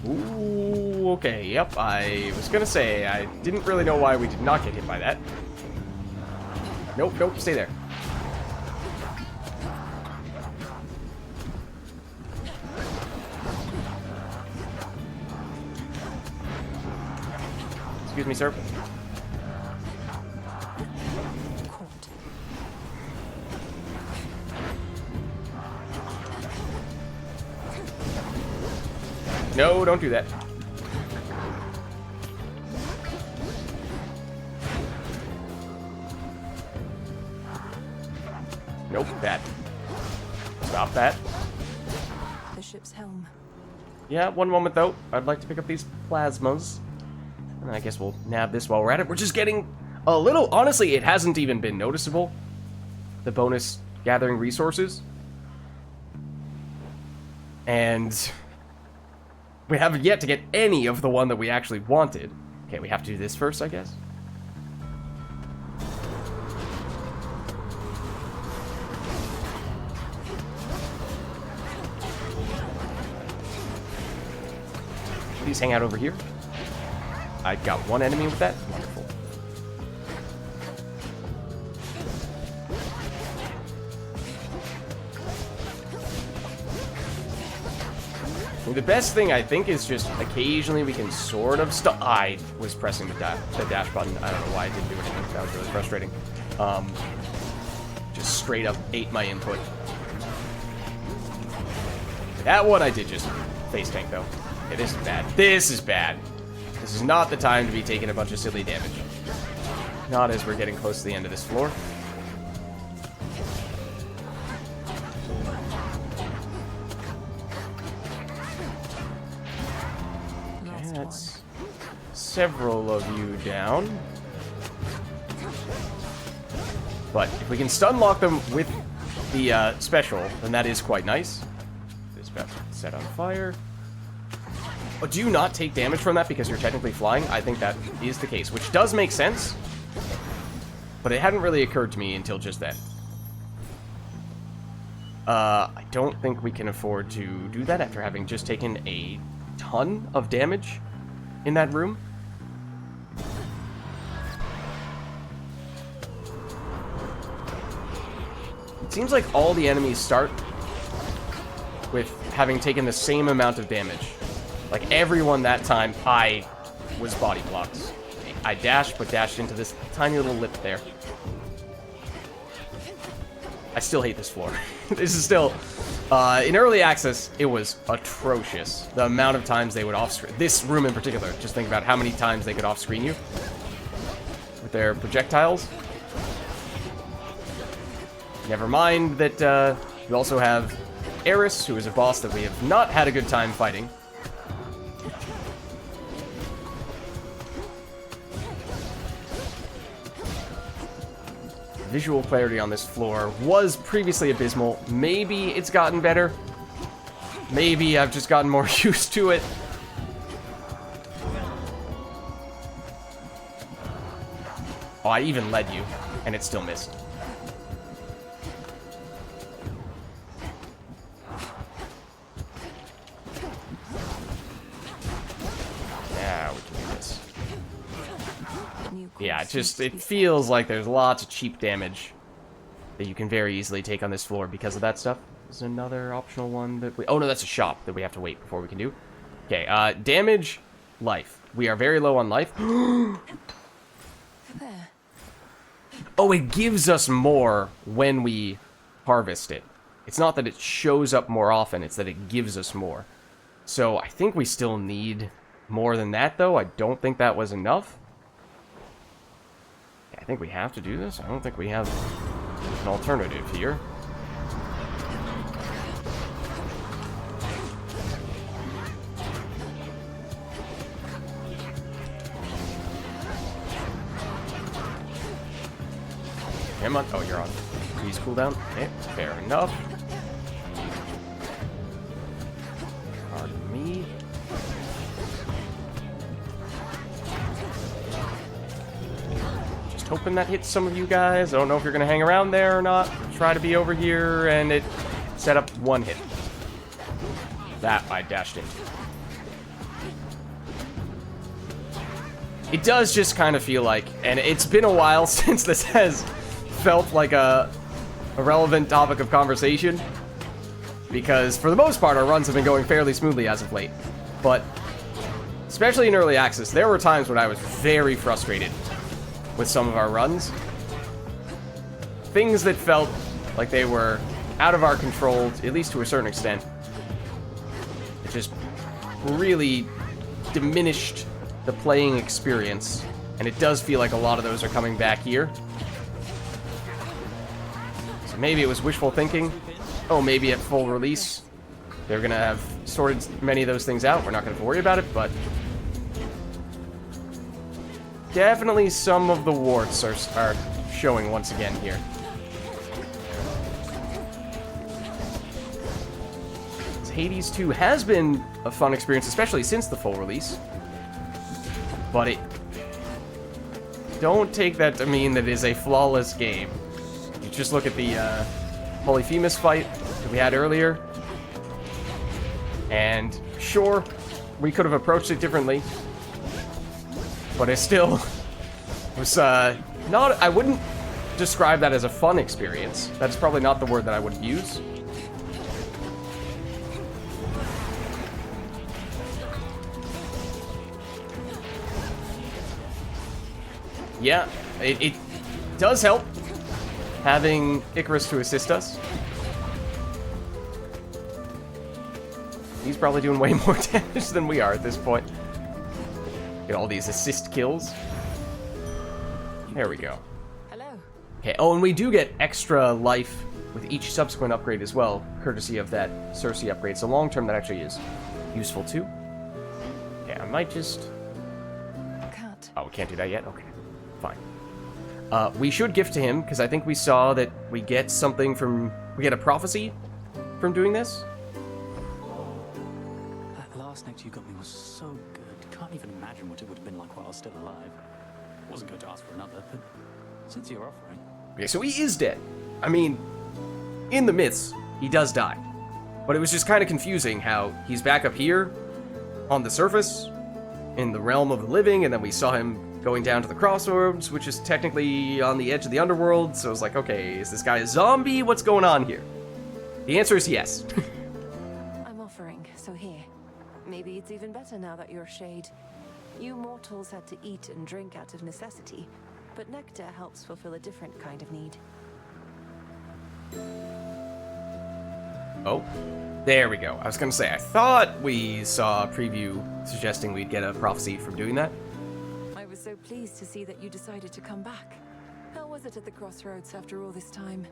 Ooh, Oh, okay. Yep, I was gonna say, I didn't really know why we did not get hit by that. Nope, nope, stay there. Excuse me, sir. No, don't do that. Nope, bad. Stop that. The ship's helm. Yeah, one moment though. I'd like to pick up these plasmas. And I guess we'll nab this while we're at it. We're just getting a little... Honestly, it hasn't even been noticeable. The bonus gathering resources. And... we haven't yet to get any of the one that we actually wanted. Okay, we have to do this first, I guess. Please hang out over here. I got one enemy with that. Wonderful. The best thing, I think, is just occasionally we can sort of stop. I was pressing the dash button. I don't know why I didn't do anything. That was really frustrating. Just straight up ate my input. That one I did just face tank, though. Okay, this is bad. This is bad. This is not the time to be taking a bunch of silly damage. Not as we're getting close to the end of this floor. That's several of you down. But if we can stun lock them with the special, then that is quite nice. This about to set on fire. Oh, do you not take damage from that because you're technically flying? I think that is the case, which does make sense. But it hadn't really occurred to me until just then. I don't think we can afford to do that after having just taken a ton of damage in that room. It seems like all the enemies start with having taken the same amount of damage. Like everyone that time, I was body blocked. I dashed, but dashed into this tiny little lip there. I still hate this floor. This is still... in early access, it was atrocious. The amount of times they would off-screen... This room in particular. Just think about how many times they could off-screen you with their projectiles. Never mind that we also have Eris, who is a boss that we have not had a good time fighting. Visual clarity on this floor was previously abysmal. Maybe it's gotten better. Maybe I've just gotten more used to it. Oh, I even led you, and it still missed. Now we can do this. Yeah, it feels like there's lots of cheap damage that you can very easily take on this floor because of that stuff. There's another optional one that we... Oh, no, that's a shop that we have to wait before we can do. Okay, damage, life. We are very low on life. Oh, it gives us more when we harvest it. It's not that it shows up more often, it's that it gives us more. So I think we still need more than that, though. I don't think that was enough. I think we have to do this. I don't think we have an alternative here. Come on. Oh, you're on. Please cool down. Okay, fair enough. Pardon me. Hoping that hits some of you guys. I don't know if you're going to hang around there or not. Try to be over here, and it set up one hit. That I dashed into. it does just kind of feel like, and it's been a while since this has felt like a relevant topic of conversation, because for the most part our runs have been going fairly smoothly as of late, but especially in early access there were times when I was very frustrated with some of our runs. Things that felt like they were out of our control, at least to a certain extent. It just really diminished the playing experience, and it does feel like a lot of those are coming back here. So maybe it was wishful thinking. Oh, maybe at full release they're gonna have sorted many of those things out. We're not gonna have to worry about it, but definitely some of the warts are showing once again here. Hades 2 has been a fun experience, especially since the full release. But don't take that to mean that it is a flawless game. You just look at the Polyphemus fight that we had earlier. And sure, we could have approached it differently. But it still was not... I wouldn't describe that as a fun experience. That's probably not the word that I would use. Yeah, it does help having Icarus to assist us. He's probably doing way more damage than we are at this point. Get all these assist kills. There we go. Hello. Okay, oh, and we do get extra life with each subsequent upgrade as well, courtesy of that Circe upgrade. So long term, that actually is useful too. Yeah, I might just... Can't. Oh, we can't do that yet? Okay. Fine. We should gift to him, because I think we saw that we get something from... We get a prophecy from doing this. That last next you got me was so good. Can't even imagine what it would have been like while I was still alive. Wasn't going to ask for another, but since you're offering... Okay, so he is dead. I mean, in the myths, he does die. But it was just kind of confusing how he's back up here, on the surface, in the realm of the living, and then we saw him going down to the crossroads, which is technically on the edge of the underworld, so I was like, okay, is this guy a zombie? What's going on here? The answer is yes. I'm offering, so here. Maybe it's even better now that you're Shade. You mortals had to eat and drink out of necessity, but nectar helps fulfill a different kind of need. Oh, there we go. I was gonna say, I thought we saw a preview suggesting we'd get a prophecy from doing that. I was so pleased to see that you decided to come back. How was it at the crossroads after all this time?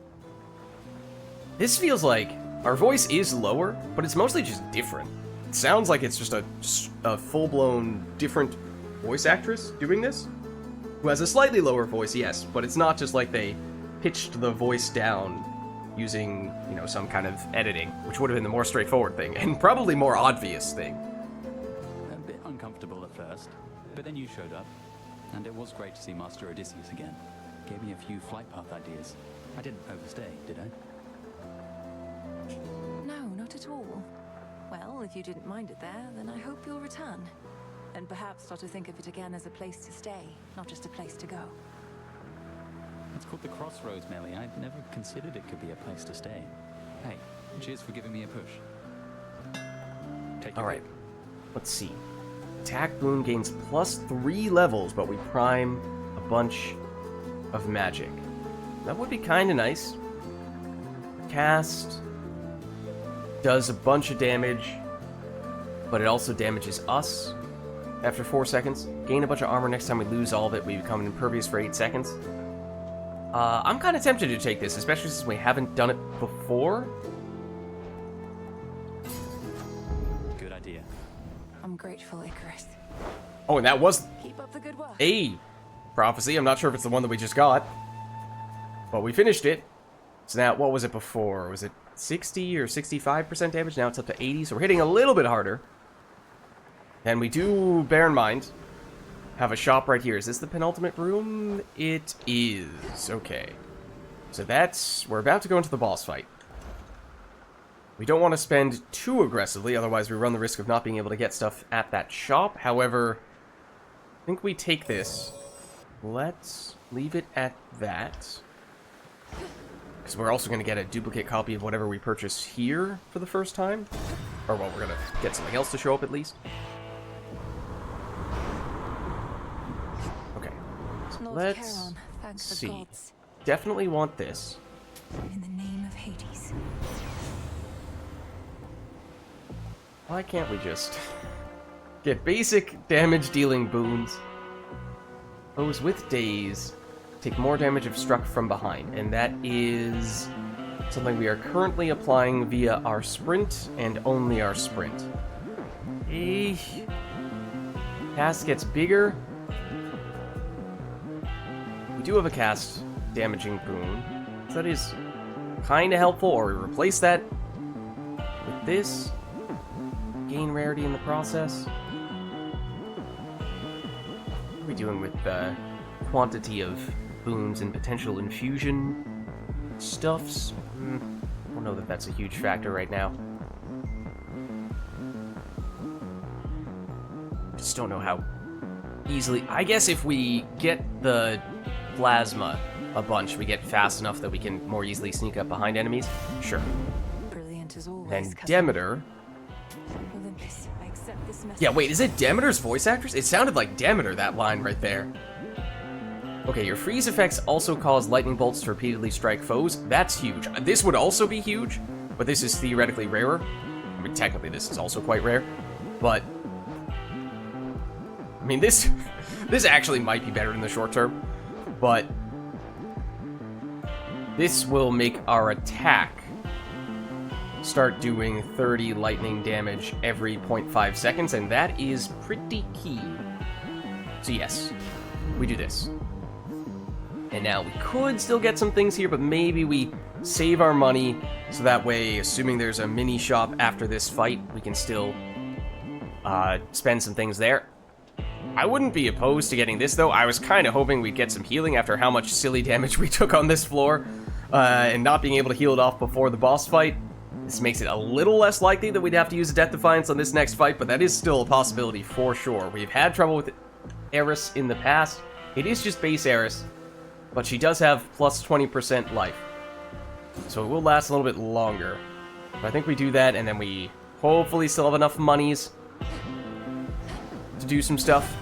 This feels like our voice is lower, but it's mostly just different. It sounds like it's just a full-blown different voice actress doing this, who has a slightly lower voice, yes, but it's not just like they pitched the voice down using, you know, some kind of editing, which would have been the more straightforward thing, and probably more obvious thing. A bit uncomfortable at first, but then you showed up, and it was great to see Master Odysseus again. Gave me a few flight path ideas. I didn't overstay, did I? No, not at all. Well, if you didn't mind it there, then I hope you'll return. And perhaps start to think of it again as a place to stay, not just a place to go. It's called the Crossroads, Melly. I'd never considered it could be a place to stay. Hey, cheers for giving me a push. Take your Alright, let's see. Attack boon gains +3 levels, but we prime a bunch of magic. That would be kind of nice. Cast does a bunch of damage, but it also damages us after 4 seconds. Gain a bunch of armor next time we lose all of it. We become impervious for 8 seconds. I'm kind of tempted to take this, especially since we haven't done it before. Good idea. I'm grateful, Icarus. Oh, and that was Keep up the good work. a prophecy. I'm not sure if it's the one that we just got, but we finished it. So now, what was it before? Was it 60 or 65% damage? Now it's up to 80, so we're hitting a little bit harder. And we do, bear in mind, have a shop right here. Is this the penultimate room? It is. Okay. So that's... We're about to go into the boss fight. We don't want to spend too aggressively, otherwise we run the risk of not being able to get stuff at that shop. However, I think we take this. Let's leave it at that. Because we're also going to get a duplicate copy of whatever we purchase here for the first time. Or, well, we're going to get something else to show up at least. Okay. So let's see. Definitely want this. In the name of Hades. Why can't we just get basic damage dealing boons? Foes with daze take more damage if struck from behind, and that is something we are currently applying via our sprint and only our sprint. Cast gets bigger. We do have a cast damaging boon, so that is kind of helpful, or we replace that with this. Gain rarity in the process. What are we doing with the quantity of boons and potential infusion stuffs? I don't know that that's a huge factor right now. Just don't know how easily. I guess if we get the plasma a bunch, we get fast enough that we can more easily sneak up behind enemies. Sure. Brilliant as always. Then Demeter. Olympus, I accept this message. Yeah, wait, is it Demeter's voice actress? It sounded like Demeter, that line right there. Okay, your freeze effects also cause lightning bolts to repeatedly strike foes. That's huge. This would also be huge, but this is theoretically rarer. I mean, technically this is also quite rare, but I mean, this actually might be better in the short term, but this will make our attack start doing 30 lightning damage every 0.5 seconds, and that is pretty key. So yes, we do this. And now we could still get some things here, but maybe we save our money so that way, assuming there's a mini shop after this fight, we can still spend some things there. I wouldn't be opposed to getting this, though. I was kind of hoping we'd get some healing after how much silly damage we took on this floor, and not being able to heal it off before the boss fight. This makes it a little less likely that we'd have to use a Death Defiance on this next fight, but that is still a possibility for sure. We've had trouble with Eris in the past. It is just base Eris, but she does have plus 20% life. So it will last a little bit longer. But I think we do that, and then we hopefully still have enough monies to do some stuff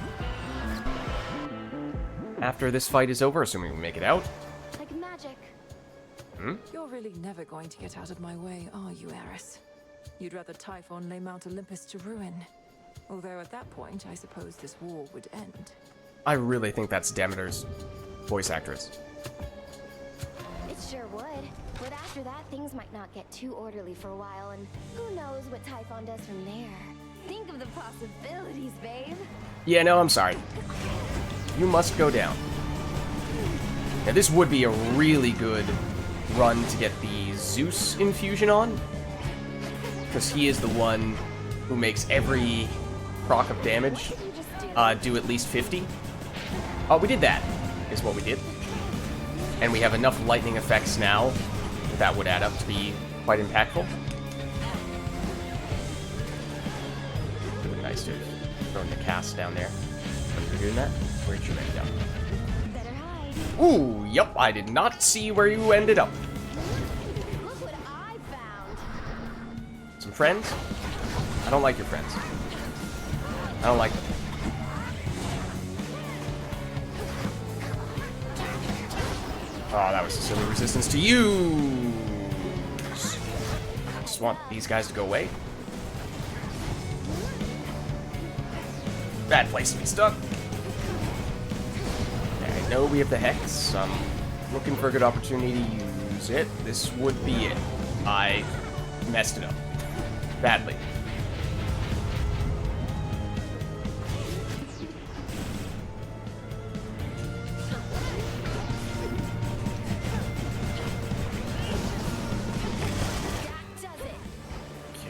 after this fight is over, assuming we make it out. Like magic. You're really never going to get out of my way, are you, Eris? You'd rather Typhon lay Mount Olympus to ruin. Although at that point, I suppose this war would end. I really think that's Demeter's voice actress. It sure would. But after that, things might not get too orderly for a while, and who knows what Typhon does from there. Think of the possibilities, babe. Yeah, no, I'm sorry. You must go down. Now, this would be a really good run to get the Zeus infusion on, because he is the one who makes every proc of damage do at least 50. Oh, we did that, is what we did. And we have enough lightning effects now that would add up to be quite impactful. Really nice to throw the cast down there. When you're doing that, where'd you end up? Better hide. Ooh, yep, I did not see where you ended up. Look what I found. Some friends? I don't like your friends. I don't like them. Oh, that was a silly resistance to use. I just want these guys to go away. Bad place to be stuck. Okay, I know we have the Hex. I'm looking for a good opportunity to use it. This would be it. I messed it up. Badly.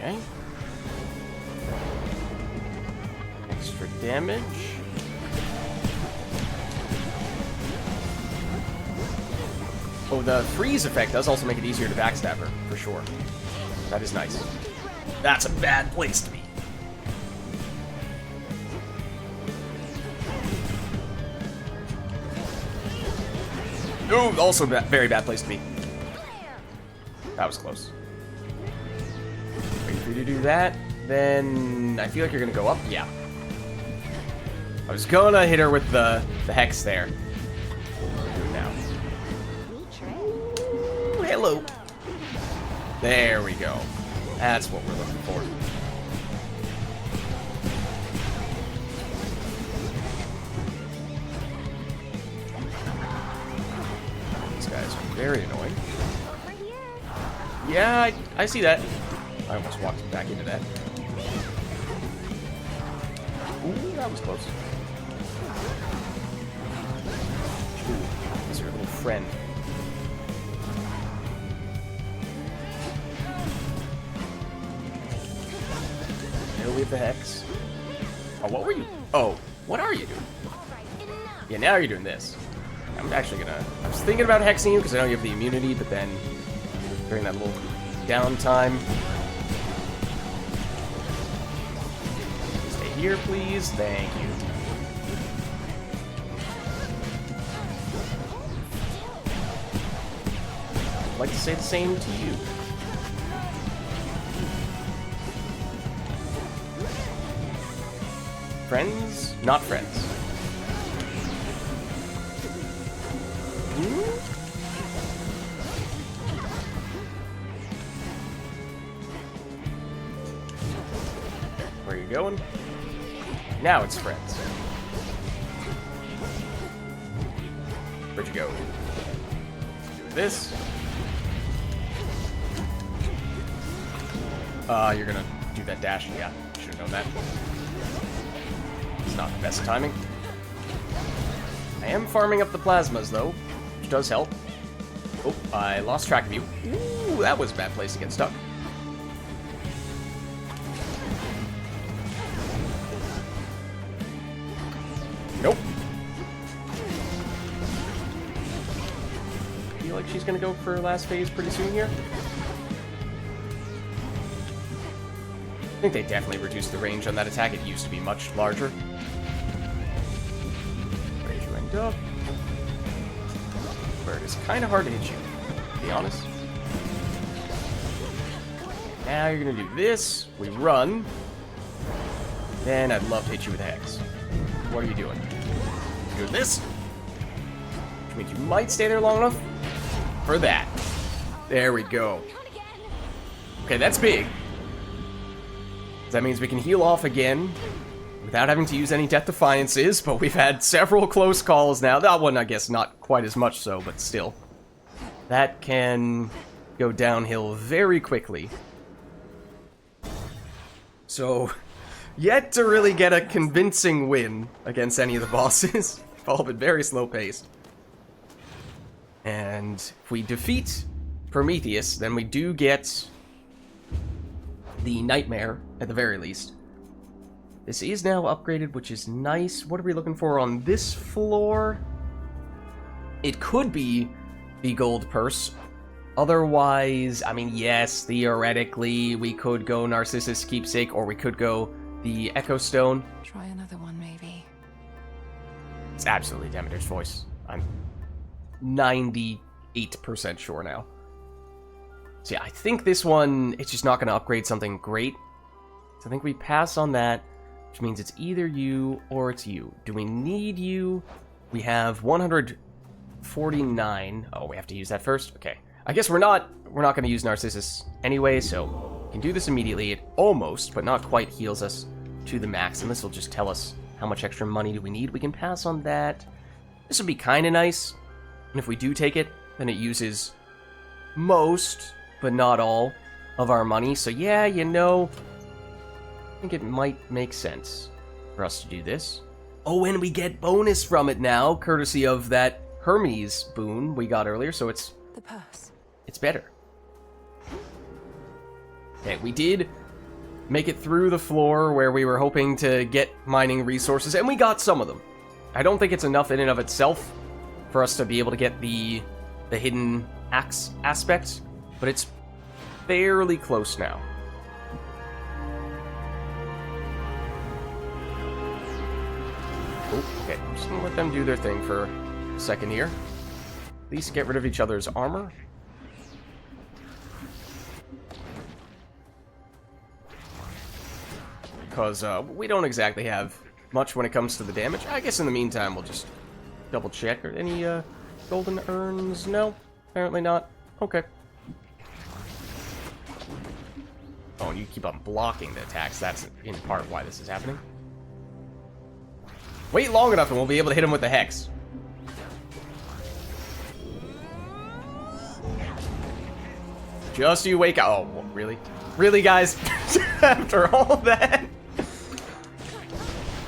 Okay. Extra damage. Oh, the freeze effect does also make it easier to backstab her, for sure. That is nice. That's a bad place to be. Oh, also very bad place to be. That was close. Wait for you to do that. Then I feel like you're gonna go up. Yeah. I was gonna hit her with the hex there. Do it now. Ooh, hello. There we go. That's what we're looking for. These guys are very annoying. Yeah, I see that. I almost walked back into that. Ooh, that was close. Ooh, is your little friend. There we have the hex. Oh, what were you? Oh, what are you doing? Yeah, now you're doing this. I'm actually gonna... I was thinking about hexing you because I know you have the immunity, but then during that little downtime... Stay here, please. Thank you. I'd like to say the same to you. Friends? Not friends. Ooh. Where are you going? Now it's friends. Where'd you go? Do this. You're gonna do that dash. Yeah, should have known that. It's not the best timing. I am farming up the plasmas, though, which does help. Oh, I lost track of you. Ooh, that was a bad place to get stuck. Nope. I feel like she's gonna go for her last phase pretty soon here. I think they definitely reduced the range on that attack. It used to be much larger. Where'd you end up? Where it is kind of hard to hit you, to be honest. Now you're gonna do this. We run. Then I'd love to hit you with a hex. What are you doing? You're doing this. Which means you might stay there long enough for that. There we go. Okay, that's big. That means we can heal off again without having to use any Death Defiances, but we've had several close calls now. That one, I guess, not quite as much so, but still. That can go downhill very quickly. So, yet to really get a convincing win against any of the bosses. They've all been very slow paced. And if we defeat Prometheus, then we do get the Nightmare, at the very least. This is now upgraded, which is nice. What are we looking for on this floor? It could be the gold purse. Otherwise, I mean, yes, theoretically, we could go Narcissus Keepsake, or we could go the Echo Stone. Try another one, maybe. It's absolutely Demeter's voice. I'm 98% sure now. So yeah, I think this one, it's just not going to upgrade something great. So I think we pass on that, which means it's either you or it's you. Do we need you? We have 149. Oh, we have to use that first? Okay. I guess we're not going to use Narcissus anyway, so we can do this immediately. It almost, but not quite, heals us to the max, and this will just tell us how much extra money do we need. We can pass on that. This would be kind of nice, and if we do take it, then it uses most, but not all, of our money. So yeah, you know, I think it might make sense for us to do this. Oh, and we get bonus from it now, courtesy of that Hermes boon we got earlier, so it's... The purse. It's better. Okay, we did make it through the floor where we were hoping to get mining resources, and we got some of them. I don't think it's enough in and of itself for us to be able to get the hidden axe aspect, but it's fairly close now. Oh, okay, I'm just gonna let them do their thing for a second here. least get rid of each other's armor. Because we don't exactly have much when it comes to the damage. I guess in the meantime, we'll just double check. Are any golden urns? No, apparently not. Okay. Oh, and you keep on blocking the attacks. That's in part why this is happening. Wait long enough and we'll be able to hit him with the Hex. Just you wake up. Oh, really? Really, guys? After all that?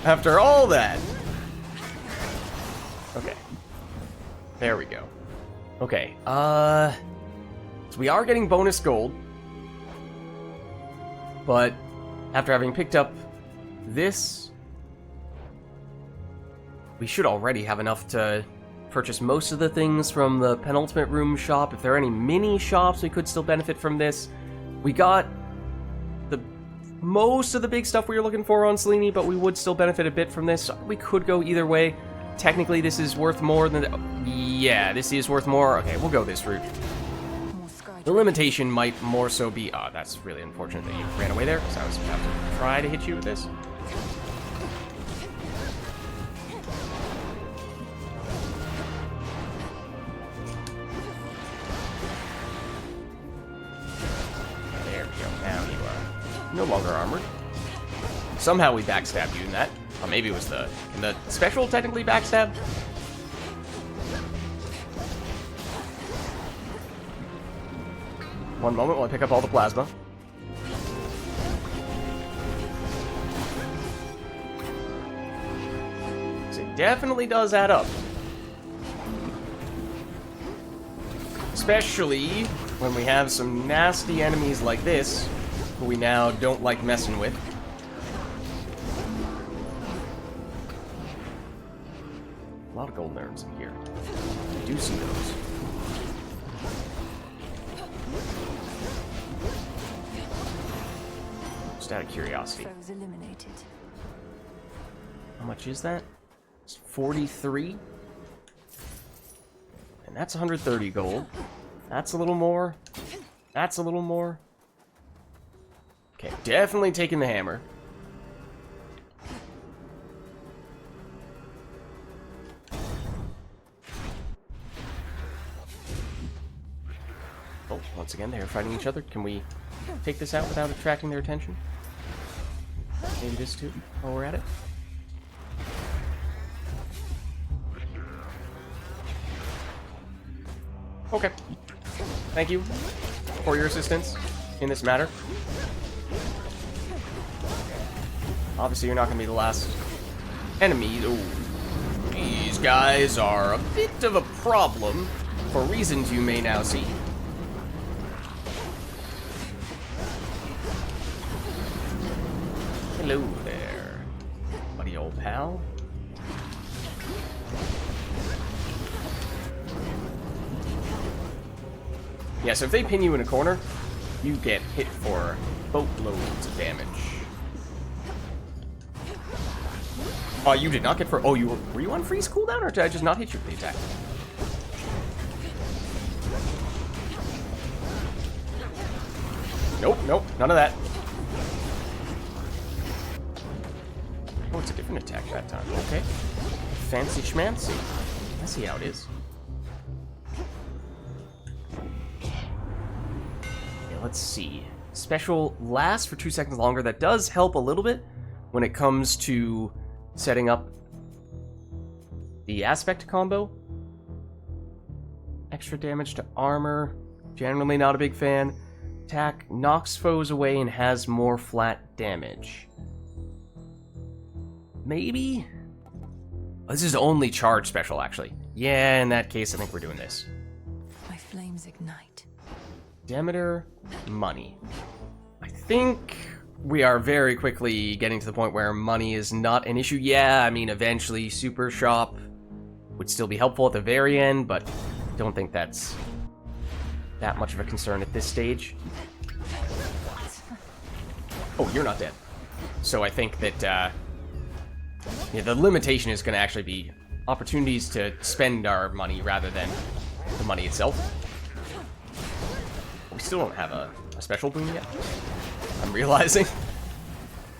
After all that? Okay. There we go. Okay, so we are getting bonus gold. But after having picked up this, we should already have enough to purchase most of the things from the penultimate room shop. If there are any mini shops, we could still benefit from this. We got the most of the big stuff we were looking for on Selene, but we would still benefit a bit from this. We could go either way. Technically, this is worth more than... yeah, this is worth more. Okay, we'll go this route. The limitation might more so be... oh, that's really unfortunate that you ran away there, because I was about to try to hit you with this. There we go. Now you are no longer armored. Somehow we backstabbed you in that. Or maybe it was the... can the special technically backstab? One moment while I pick up all the plasma. So it definitely does add up. Especially when we have some nasty enemies like this, who we now don't like messing with. A lot of golden urns in here. I do see those. Just out of curiosity. How much is that? It's 43. And that's 130 gold. That's a little more. That's a little more. Okay, definitely taking the hammer. Oh, once again, they're fighting each other. Can we take this out without attracting their attention? Maybe this too, while we're at it. Okay. Thank you for your assistance in this matter. Obviously, you're not going to be the last enemy. Ooh. These guys are a bit of a problem for reasons you may now see. Hello there, buddy old pal. Yeah, so if they pin you in a corner, you get hit for boatloads of damage. Oh, you did not get for... oh, were you on freeze cooldown, or did I just not hit you with the attack? Nope, nope, none of that. Oh, it's a different attack that time. Okay. Fancy schmancy. I see how it is. Okay, let's see. Special lasts for 2 seconds longer. That does help a little bit when it comes to setting up the aspect combo. Extra damage to armor. Generally not a big fan. Attack knocks foes away and has more flat damage. Maybe? Oh, this is only charge special, actually. Yeah, in that case, I think we're doing this. My flames ignite. Demeter, money. I think we are very quickly getting to the point where money is not an issue. Yeah, I mean, eventually Super Shop would still be helpful at the very end, but I don't think that's that much of a concern at this stage. Oh, you're not dead. So I think that, yeah, the limitation is going to actually be opportunities to spend our money rather than the the money itself. We still don't have a special boon yet, I'm realizing.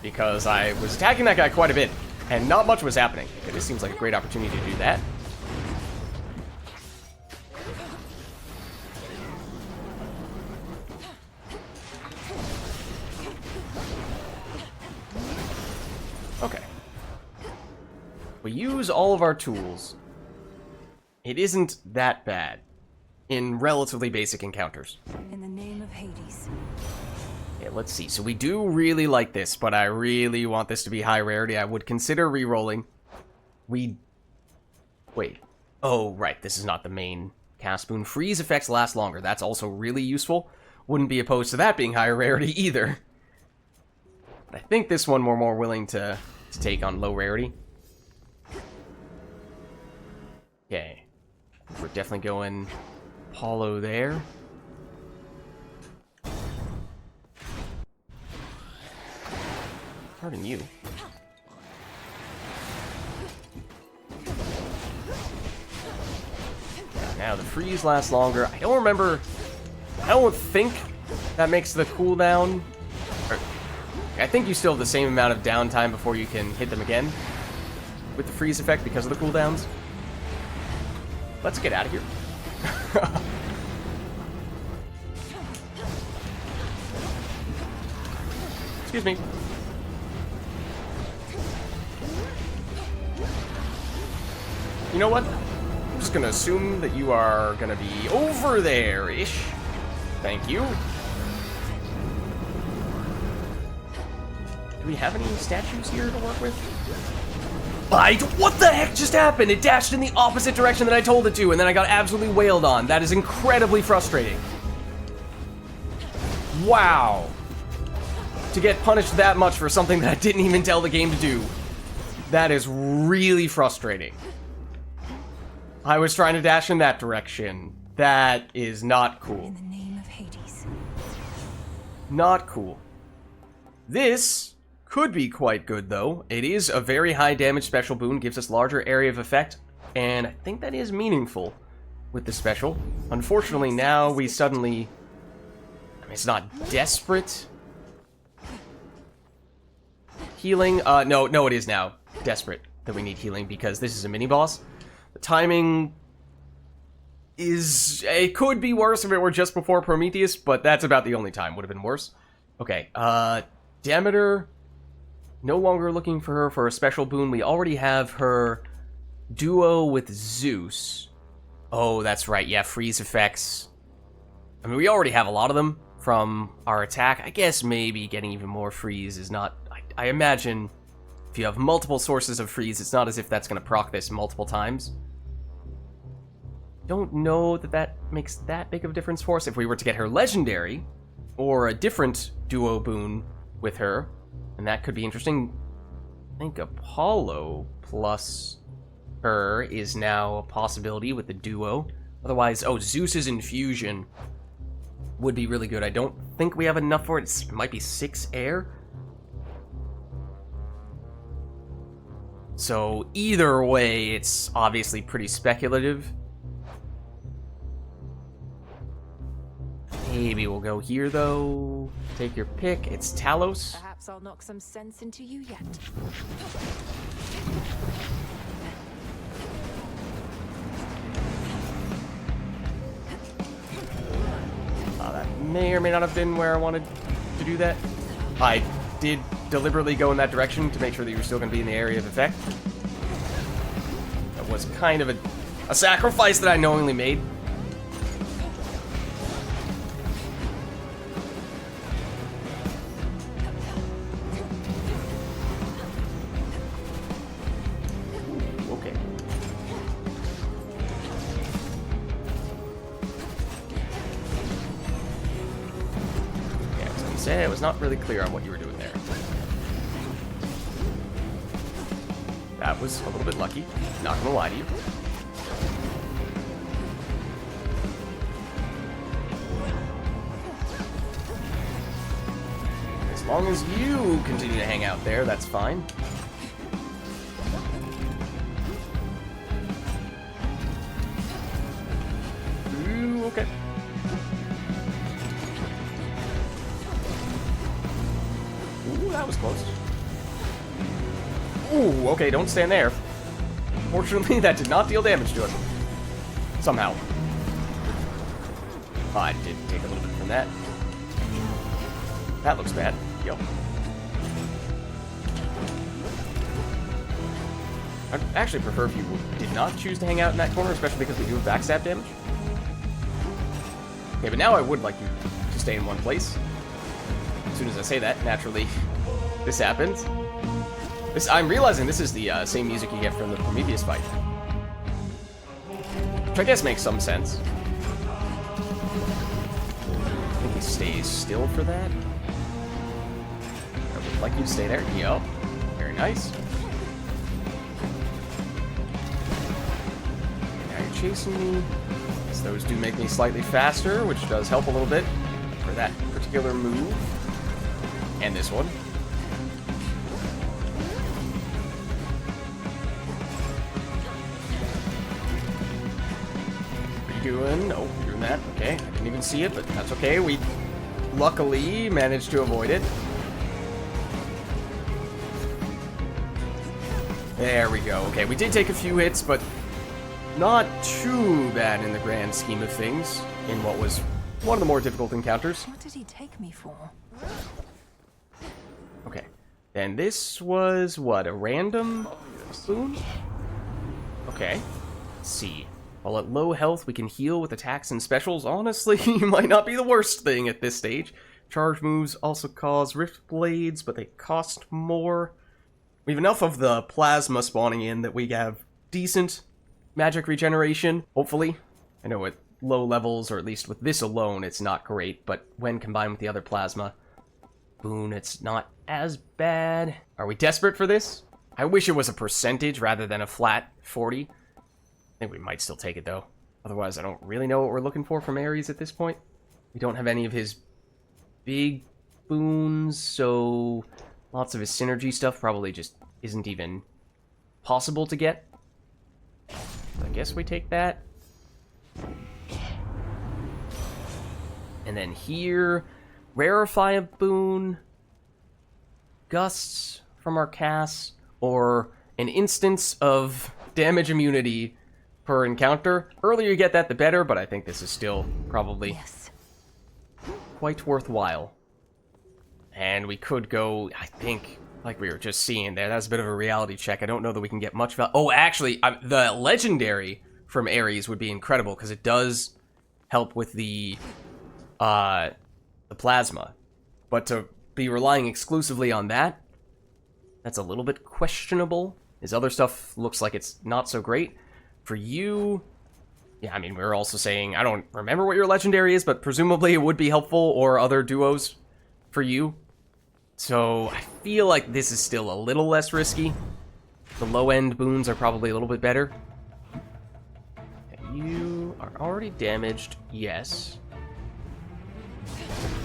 Because I was attacking that guy quite a bit, and not much was happening. Okay, this seems like a great opportunity to do that. Okay. We use all of our tools. It isn't that bad in relatively basic encounters. In the name of Hades. Yeah, let's see. So we do really like this, but I really want this to be high rarity. I would consider re-rolling. Wait. Oh, right. This is not the main cast boon. Freeze effects last longer. That's also really useful. Wouldn't be opposed to that being higher rarity either. But I think this one we're more willing to take on low rarity. Okay. We're definitely going Apollo there. Pardon you. Now the freeze lasts longer. I don't remember. I don't think that makes the cooldown. I think you still have the same amount of downtime before you can hit them again with the freeze effect because of the cooldowns. Let's get out of here. Excuse me. You know what? I'm just gonna assume that you are gonna be over there-ish. Thank you. Do we have any statues here to work with? What the heck just happened? It dashed in the opposite direction that I told it to, and then I got absolutely wailed on. That is incredibly frustrating. Wow. To get punished that much for something that I didn't even tell the game to do. That is really frustrating. I was trying to dash in that direction. That is not cool. In the name of Hades. Not cool. This could be quite good, though. It is a very high damage special boon, gives us larger area of effect, and I think that is meaningful with the special. Unfortunately, now we suddenly... I mean, it's not desperate. Healing? No, it is now desperate that we need healing because this is a mini-boss. The timing is... It could be worse if it were just before Prometheus, but that's about the only time. Would have been worse. Okay, Demeter... No longer looking for her for a special boon. We already have her duo with Zeus. Oh, that's right. Yeah, freeze effects. I mean, we already have a lot of them from our attack. I guess maybe getting even more freeze is not... I imagine if you have multiple sources of freeze, it's not as if that's going to proc this multiple times. Don't know that that makes that big of a difference for us. If we were to get her legendary, or a different duo boon with her, and that could be interesting. I think Apollo plus her is now a possibility with the duo. Otherwise, Zeus's infusion would be really good. I don't think we have enough for it. It might be 6 air. So either way, it's obviously pretty speculative. Maybe we'll go here, though. Take your pick. It's Talos. Perhaps I'll knock some sense into you yet. That may or may not have been where I wanted to do that. I did deliberately go in that direction to make sure that you were still going to be in the area of effect. That was kind of a sacrifice that I knowingly made. It was not really clear on what you were doing there. That was a little bit lucky, not gonna lie to you. As long as you continue to hang out there, that's fine. Ooh, okay. Ooh, that was close. Ooh, okay, don't stand there. Fortunately, that did not deal damage to us. Somehow. Oh, I did take a little bit from that. That looks bad. Yo. I'd actually prefer if you did not choose to hang out in that corner, especially because we do backstab damage. Okay, but now I would like you to stay in one place. As soon as I say that, naturally, this happens. I'm realizing this is the same music you get from the Prometheus fight. Which I guess makes some sense. I think he stays still for that. I would like you to stay there. Yup. Very nice. Now you're chasing me. So those do make me slightly faster, which does help a little bit for that particular move. And this one. Doing? Oh, you're doing that. Okay, I didn't even see it, but that's okay. We luckily managed to avoid it. There we go. Okay, we did take a few hits, but not too bad in the grand scheme of things in what was one of the more difficult encounters. What did he take me for? Okay, and this was what, a random boon? Okay, let's see. While at low health, we can heal with attacks and specials. Honestly, might not be the worst thing at this stage. Charge moves also cause Rift Blades, but they cost more. We have enough of the plasma spawning in that we have decent magic regeneration, hopefully. I know at low levels, or at least with this alone, it's not great, but when combined with the other plasma boon, it's not as bad. Are we desperate for this? I wish it was a percentage rather than a flat 40. I think we might still take it, though. Otherwise, I don't really know what we're looking for from Ares at this point. We don't have any of his big boons, so lots of his synergy stuff probably just isn't even possible to get. I guess we take that. And then here, rarefy a boon, gusts from our casts, or an instance of damage immunity per encounter. Earlier you get that, the better, but I think this is still probably quite worthwhile. And we could go, I think, like we were just seeing there, that's a bit of a reality check. I don't know that we can get much value. Oh, actually, the legendary from Ares would be incredible, because it does help with the plasma. But to be relying exclusively on that, that's a little bit questionable. His other stuff looks like it's not so great. For you, yeah, I mean, we're also saying, I don't remember what your legendary is, but presumably it would be helpful, or other duos for you. So I feel like this is still a little less risky. The low-end boons are probably a little bit better. Okay, you are already damaged, yes.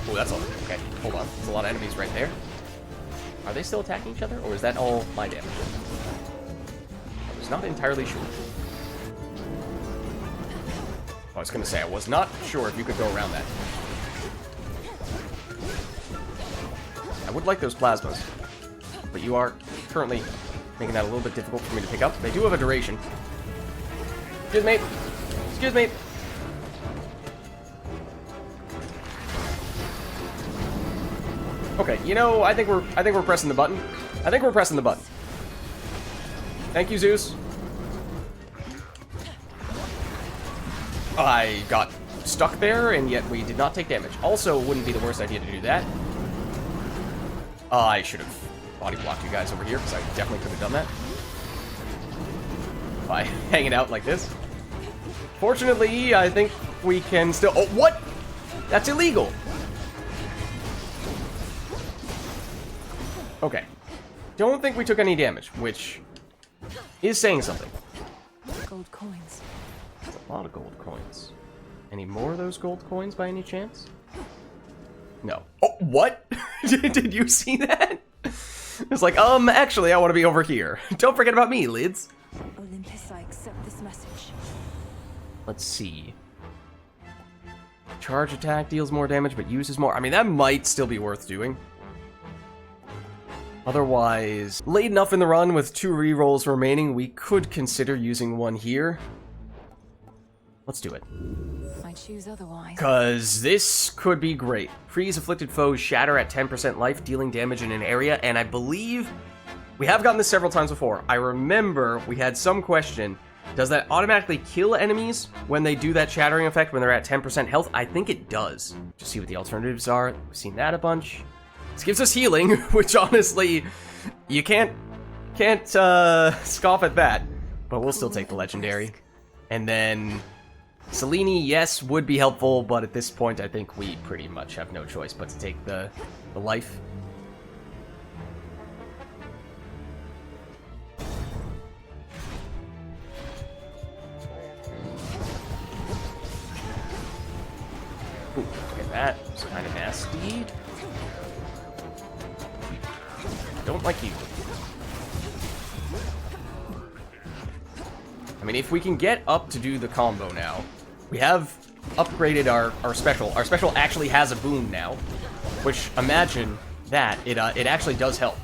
Oh, that's all. Okay, hold on. There's a lot of enemies right there. Are they still attacking each other, or is that all my damage? I was not entirely sure. I was going to say, I was not sure if you could go around that. I would like those plasmas, but you are currently making that a little bit difficult for me to pick up. They do have a duration. Excuse me. Excuse me. Okay, you know, I think we're pressing the button. I think we're pressing the button. Thank you, Zeus. I got stuck there, and yet we did not take damage. Also, wouldn't be the worst idea to do that. I should have body blocked you guys over here, because I definitely could have done that. By hanging out like this. Fortunately, I think we can still... Oh, what? That's illegal. Okay. Don't think we took any damage, which is saying something. Gold coins. That's a lot of gold coins. Any more of those gold coins by any chance? No. Oh, what? Did you see that? It's like, actually, I want to be over here. Don't forget about me, Lids. Olympus, I accept this message. Let's see. Charge attack deals more damage, but uses more. I mean, that might still be worth doing. Otherwise, late enough in the run with 2 rerolls remaining, we could consider using one here. Let's do it. I choose otherwise. Because this could be great. Freeze afflicted foes shatter at 10% life, dealing damage in an area, and I believe we have gotten this several times before. I remember we had some question, does that automatically kill enemies when they do that shattering effect when they're at 10% health? I think it does. Just see what the alternatives are. We've seen that a bunch. This gives us healing, which honestly, you can't scoff at that. But we'll still take the legendary. And then Selene, yes, would be helpful, but at this point I think we pretty much have no choice but to take the life. Ooh, look at that. It's kind of nasty. Don't like you. I mean, if we can get up to do the combo now, we have upgraded our special. Our special actually has a boon now, which, imagine that, it actually does help.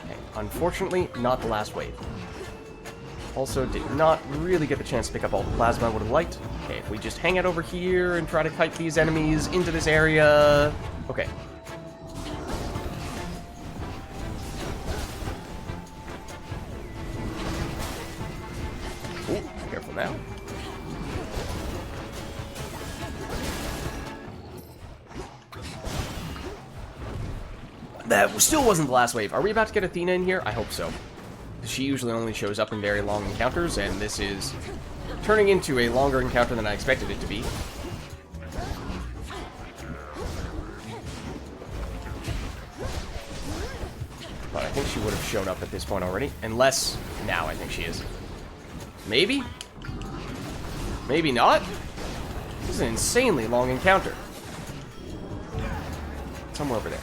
Okay, unfortunately, not the last wave. Also, did not really get the chance to pick up all the plasma I would have liked. Okay, if we just hang out over here and try to kite these enemies into this area. Okay. Ooh, careful now. That still wasn't the last wave. Are we about to get Athena in here? I hope so. She usually only shows up in very long encounters, and this is turning into a longer encounter than I expected it to be. But I think she would have shown up at this point already. Unless, now I think she is. Maybe? Maybe not? This is an insanely long encounter. Somewhere over there.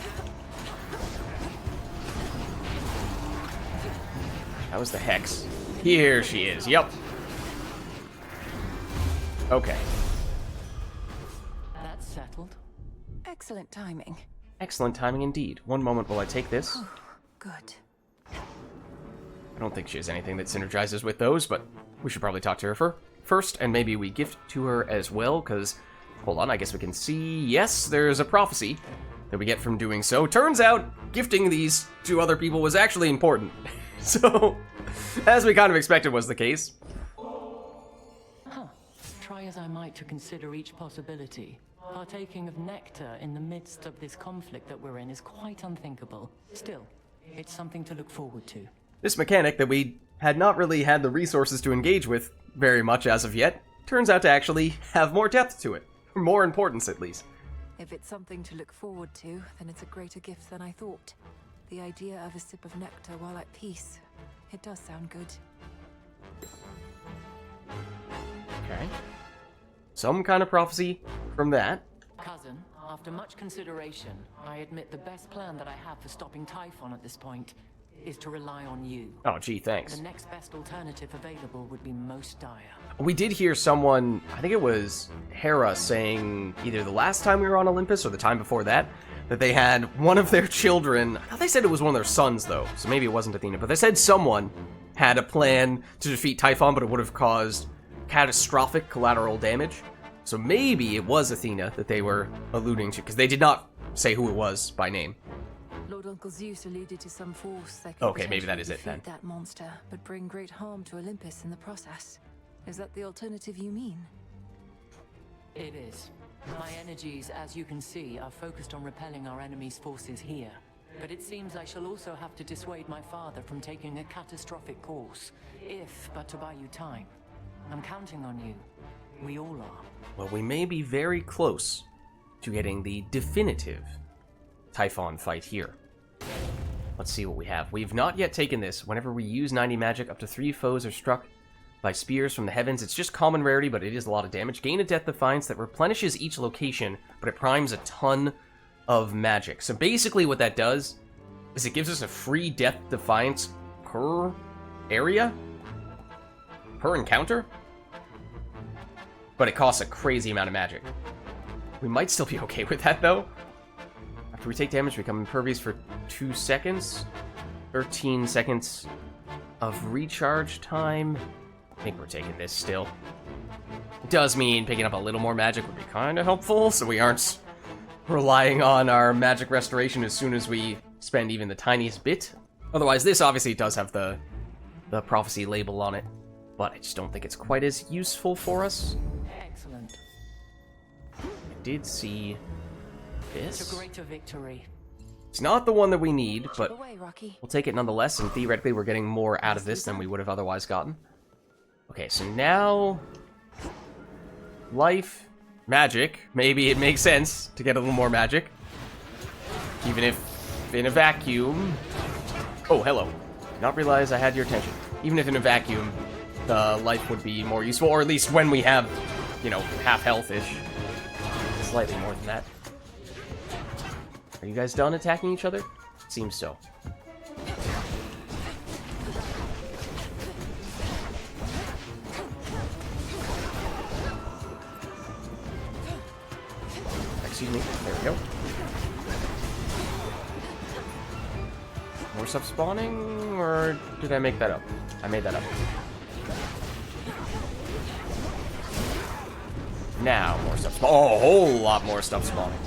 That was the Hex. Here she is, yep. Okay. That's settled. Excellent timing. Excellent timing indeed. One moment while I take this. Good. I don't think she has anything that synergizes with those, but we should probably talk to her first, and maybe we gift to her as well, because, hold on, I guess we can see, yes, there's a prophecy that we get from doing so. Turns out, gifting these to other people was actually important. So, as we kind of expected was the case. Huh. Try as I might to consider each possibility. Partaking of nectar in the midst of this conflict that we're in is quite unthinkable. Still, it's something to look forward to. This mechanic that we had not really had the resources to engage with very much as of yet, turns out to actually have more depth to it. Or more importance, at least. If it's something to look forward to, then it's a greater gift than I thought. The idea of a sip of nectar while at peace. It does sound good. Okay. Some kind of prophecy from that. Cousin, after much consideration, I admit the best plan that I have for stopping Typhon at this point is to rely on you. Oh, gee, thanks. The next best alternative available would be most dire. We did hear someone, I think it was Hera, saying either the last time we were on Olympus or the time before that they had one of their children, I thought they said it was one of their sons though, so maybe it wasn't Athena, but they said someone had a plan to defeat Typhon, but it would have caused catastrophic collateral damage. So maybe it was Athena that they were alluding to, because they did not say who it was by name. Lord Uncle Zeus alluded to some force that could okay, maybe that is it then. defeat that monster, but bring great harm to Olympus in the process. Is that the alternative you mean? It is. My energies, as you can see, are focused on repelling our enemy's forces here. But it seems I shall also have to dissuade my father from taking a catastrophic course, if but to buy you time. I'm counting on you. We all are. Well, we may be very close to getting the definitive Typhon fight here. Let's see what we have. We've not yet taken this. Whenever we use 90 magic, up to 3 foes are struck by spears from the heavens. It's just common rarity, but it is a lot of damage. Gain a Death Defiance that replenishes each location, but it primes a ton of magic. So basically what that does is it gives us a free Death Defiance per area? Per encounter? But it costs a crazy amount of magic. We might still be okay with that, though. After we take damage, we become impervious for 2 seconds. 13 seconds of recharge time. I think we're taking this still. It does mean picking up a little more magic would be kind of helpful, so we aren't relying on our magic restoration as soon as we spend even the tiniest bit. Otherwise, this obviously does have the prophecy label on it, but I just don't think it's quite as useful for us. Excellent. I did see this. It's a greater victory. It's not the one that we need, but Away, Rocky. we'll take it nonetheless, and theoretically we're getting more out of this than we would have otherwise gotten. Okay, so now... life, magic. Maybe it makes sense to get a little more magic. Even if in a vacuum... Oh, hello. Did not realize I had your attention. Even if in a vacuum, the life would be more useful, or at least when we have, you know, half health-ish. Slightly more than that. Are you guys done attacking each other? Seems so. Excuse me. There we go. More stuff spawning, or did I make that up? I made that up. Now, more stuff spawning. Oh, a whole lot more stuff spawning.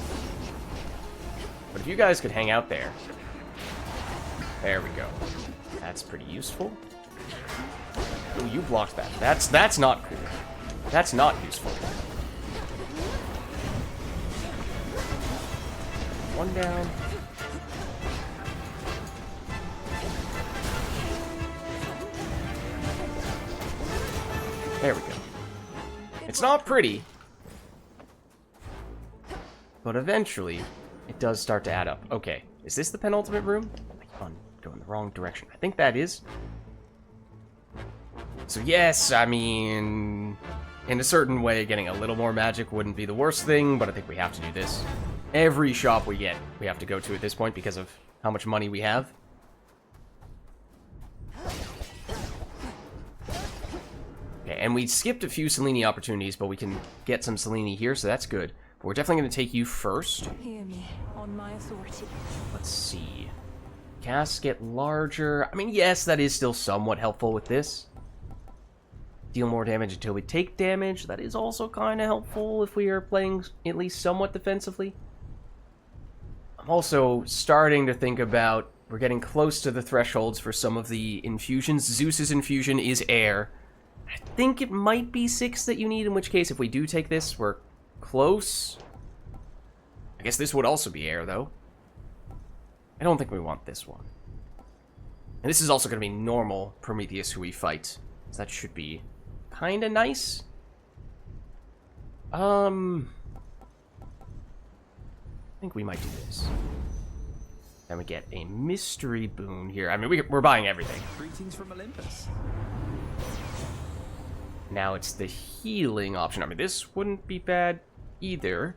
But if you guys could hang out there. There we go. That's pretty useful. Oh, you blocked that. That's not cool. That's not useful. One down. There we go. It's not pretty, but eventually it does start to add up. Okay, is this the penultimate room? I keep on going the wrong direction. I think that is. So yes, I mean, in a certain way, getting a little more magic wouldn't be the worst thing, but I think we have to do this. Every shop we get, we have to go to at this point because of how much money we have. Okay, and we skipped a few Selene opportunities, but we can get some Selene here, so that's good. But we're definitely going to take you first. Hear me on my authority. Let's see. Casts get larger. I mean, yes, that is still somewhat helpful with this. Deal more damage until we take damage. That is also kind of helpful if we are playing at least somewhat defensively. I'm also starting to think about... we're getting close to the thresholds for some of the infusions. Zeus's infusion is air. I think it might be 6 that you need, in which case, if we do take this, we're close. I guess this would also be air, though. I don't think we want this one. And this is also going to be normal Prometheus who we fight. So that should be kind of nice. I think we might do this. Then we get a mystery boon here. I mean, we're buying everything. Greetings from Olympus. Now it's the healing option. I mean, this wouldn't be bad either.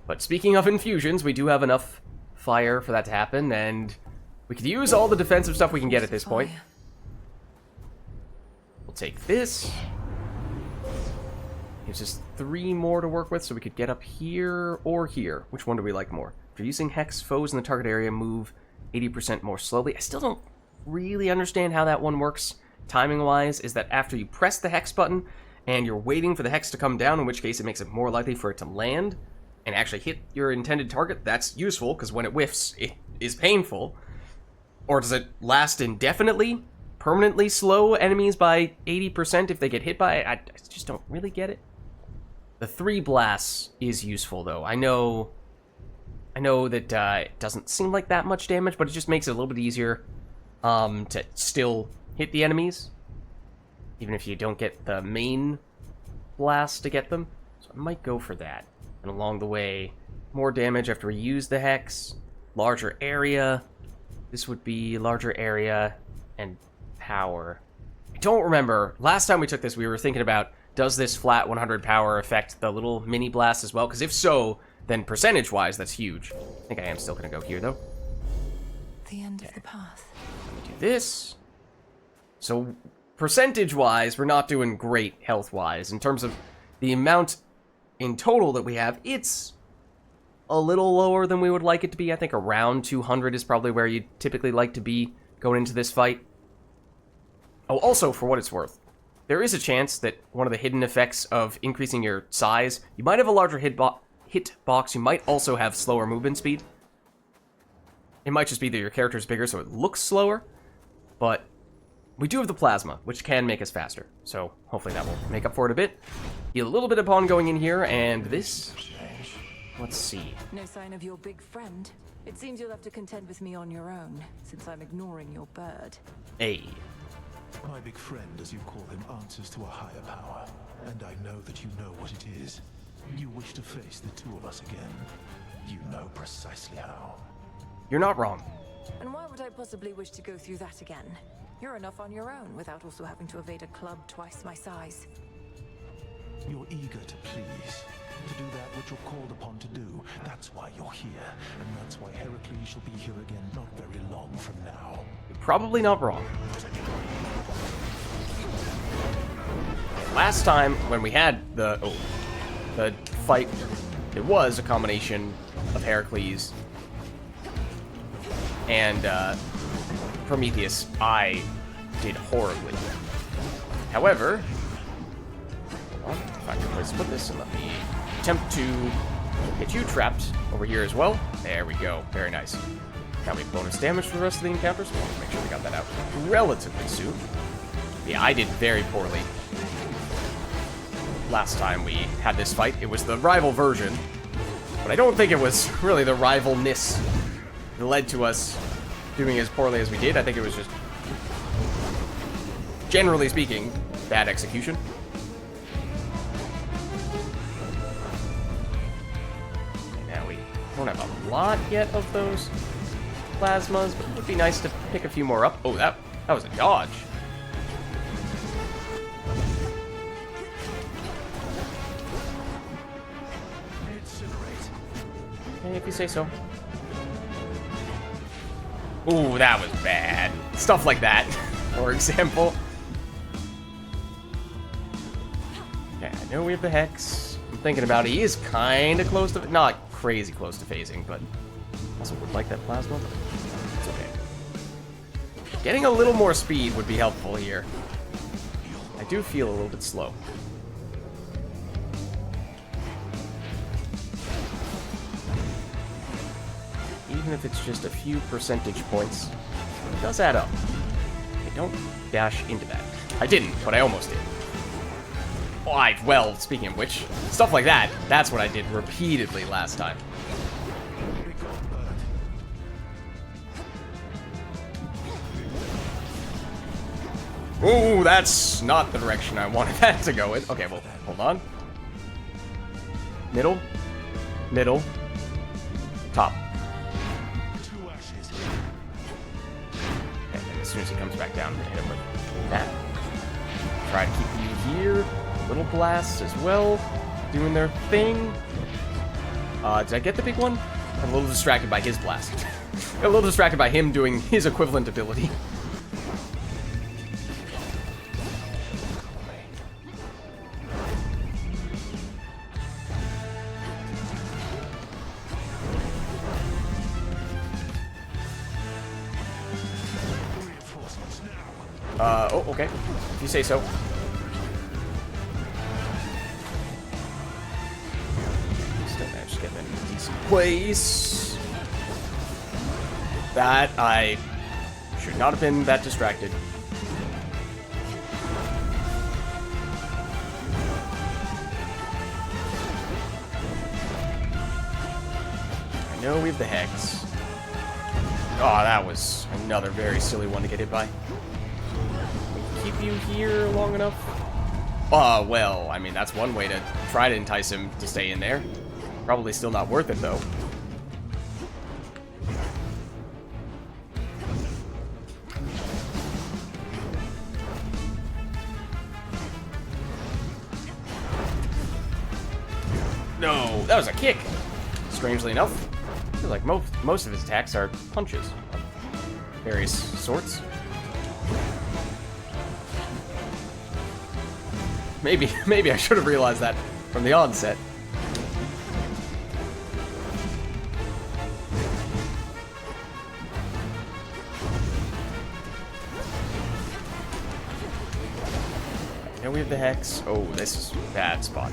But speaking of infusions, we do have enough fire for that to happen, and we could use all the defensive stuff we can get at this point. We'll take this. Gives us 3 more to work with, so we could get up here or here. Which one do we like more? If you're using Hex, foes in the target area move 80% more slowly. I still don't really understand how that one works. Timing-wise, is that after you press the Hex button and you're waiting for the Hex to come down, in which case it makes it more likely for it to land and actually hit your intended target. That's useful, because when it whiffs, it is painful. Or does it last indefinitely? Permanently slow enemies by 80% if they get hit by it? I just don't really get it. The 3 blasts is useful, though. I know that it doesn't seem like that much damage, but it just makes it a little bit easier to still hit the enemies, even if you don't get the main blast to get them. So I might go for that. And along the way, more damage after we use the Hex, larger area. This would be larger area and power. I don't remember. Last time we took this, we were thinking about, does this flat 100 power affect the little mini blast as well? Because if so, then percentage-wise, that's huge. I think I am still going to go here, though. The end of the path. Do this. So, percentage-wise, we're not doing great health-wise. In terms of the amount in total that we have, it's a little lower than we would like it to be. I think around 200 is probably where you'd typically like to be going into this fight. Oh, also, for what it's worth, there is a chance that one of the hidden effects of increasing your size, you might have a larger hitbox, you might also have slower movement speed. It might just be that your character's bigger, so it looks slower, but we do have the plasma, which can make us faster, so hopefully that will make up for it a bit. Heal a little bit upon going in here, and this... Let's see. No sign of your big friend. It seems you'll have to contend with me on your own, since I'm ignoring your bird. Hey. My big friend, as you call him, answers to a higher power, and I know that you know what it is. You wish to face the two of us again. You know precisely how. You're not wrong. And why would I possibly wish to go through that again? You're enough on your own without also having to evade a club twice my size. You're eager to please, to do that which you're called upon to do. That's why you're here, and that's why Heracles shall be here again not very long from now. You're probably not wrong. Last time, when we had the fight, it was a combination of Heracles and Prometheus. I did horribly. However, hold on, if I can please put this and let me attempt to get you trapped over here as well. There we go. Very nice. Now we have bonus damage for the rest of the encounters. We'll make sure we got that out relatively soon. Yeah, I did very poorly last time we had this fight. It was the rival version, but I don't think it was really the rivalness that led to us doing as poorly as we did. I think it was just, generally speaking, bad execution. Okay, now we don't have a lot yet of those plasmas, but it would be nice to pick a few more up. Oh, that was a dodge. If you say so. Ooh, that was bad. Stuff like that, for example. Okay, I know we have the Hex. I'm thinking about it. He is kind of close to... Not crazy close to phasing, but... Also would like that plasma, but it's okay. Getting a little more speed would be helpful here. I do feel a little bit slow. Even if it's just a few percentage points, it does add up. Okay, don't dash into that. I didn't, but I almost did. Well, speaking of which, stuff like that, that's what I did repeatedly last time. Ooh, that's not the direction I wanted that to go in. Okay, well, hold on. Middle. Middle. Top. As soon as he comes back down, I'm gonna hit him with that. Try to keep you here. Little blasts as well, doing their thing. Did I get the big one? I'm a little distracted by his blast. A little distracted by him doing his equivalent ability. Oh, okay. If you say so. Still managed to get them in a decent place. That, I should not have been that distracted. I know we have the Hex. Oh, that was another very silly one to get hit by. Keep you here long enough? Well, I mean, that's one way to try to entice him to stay in there. Probably still not worth it, though. No, that was a kick. Strangely enough, I feel like most of his attacks are punches. various sorts. Maybe I should have realized that from the onset. Now we have the Hex. Oh, this is a bad spot.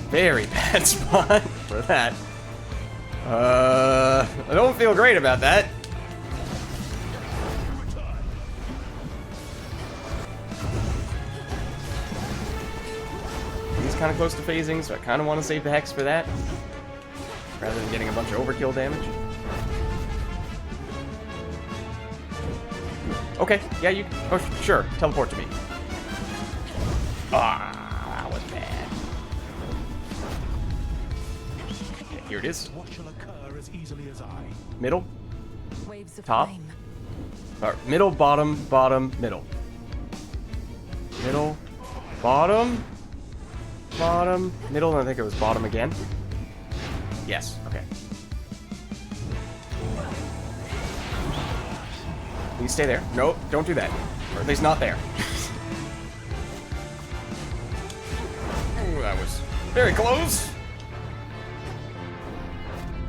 Very bad spot for that. I don't feel great about that. He's kind of close to phasing, so I kind of want to save the Hex for that, rather than getting a bunch of overkill damage. Okay, yeah, you... Oh, sure, teleport to me. Ah, that was bad. Okay, here it is. What shall occur as easily as I? Middle. Waves of Top. flame. Or middle, bottom, bottom, middle. Middle, bottom, bottom, middle, and I think it was bottom again. Yes, okay. Please stay there. Nope, don't do that. Or at least not there. Ooh, that was very close.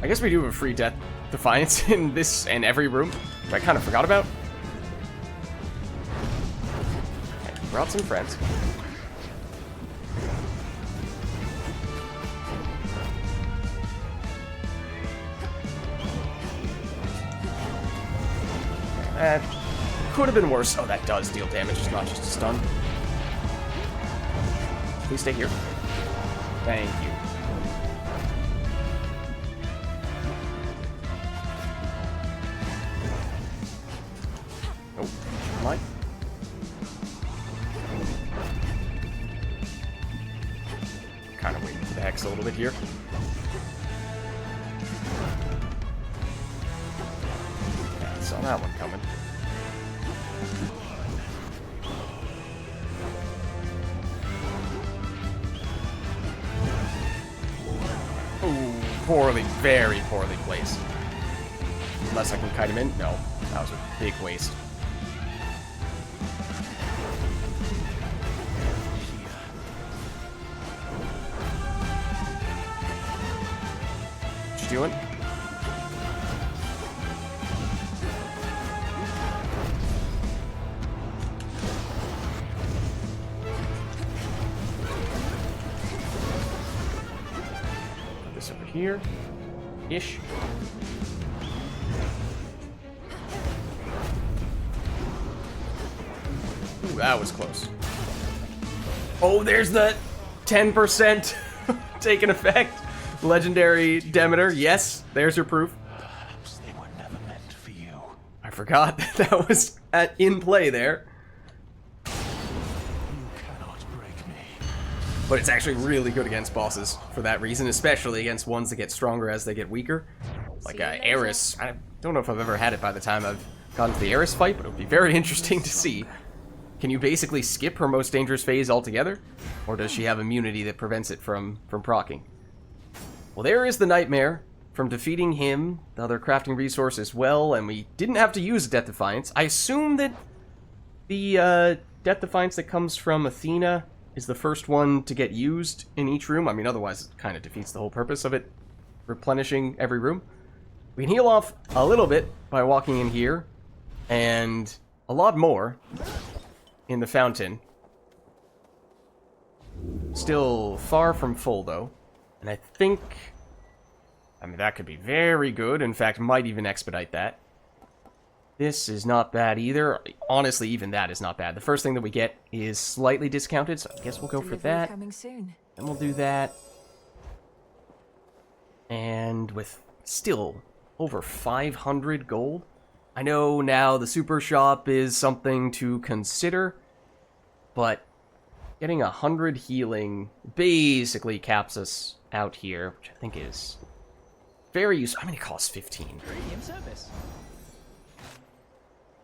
I guess we do have a free Death Defiance in this and every room, which I kind of forgot about. Okay, brought some friends. That could have been worse. Oh, that does deal damage, it's not just a stun. Please stay here. Thank you. Oh, might. Kind of waiting for the Hex a little bit here. Yeah, saw that one coming. Poorly, very poorly placed. Unless I can kite him in. No, that was a big waste. What you doing? This over here. Ish. Ooh, that was close. Oh, there's the 10% taking effect. Legendary Demeter. Yes, there's your proof. Perhaps they were never meant for you. I forgot that was in play there. You cannot break me. But it's actually really good against bosses for that reason, especially against ones that get stronger as they get weaker. Like Eris. I don't know if I've ever had it by the time I've gotten to the Eris fight, but it would be very interesting to see. Can you basically skip her most dangerous phase altogether? Or does she have immunity that prevents it from proccing? Well, there is the Nightmare. From defeating him, the other crafting resource as well, and we didn't have to use Death Defiance. I assume that the Death Defiance that comes from Athena is the first one to get used in each room. I mean, otherwise it kind of defeats the whole purpose of it replenishing every room. We can heal off a little bit by walking in here, and a lot more in the fountain. Still far from full, though. And I think... I mean, that could be very good. In fact, might even expedite that. This is not bad either. Honestly, even that is not bad. The first thing that we get is slightly discounted, so I guess we'll go for that. Coming soon. And we'll do that. And with still over 500 gold. I know now the super shop is something to consider, but getting 100 healing basically caps us out here, which I think is very useful. I mean, it costs 15. Premium service.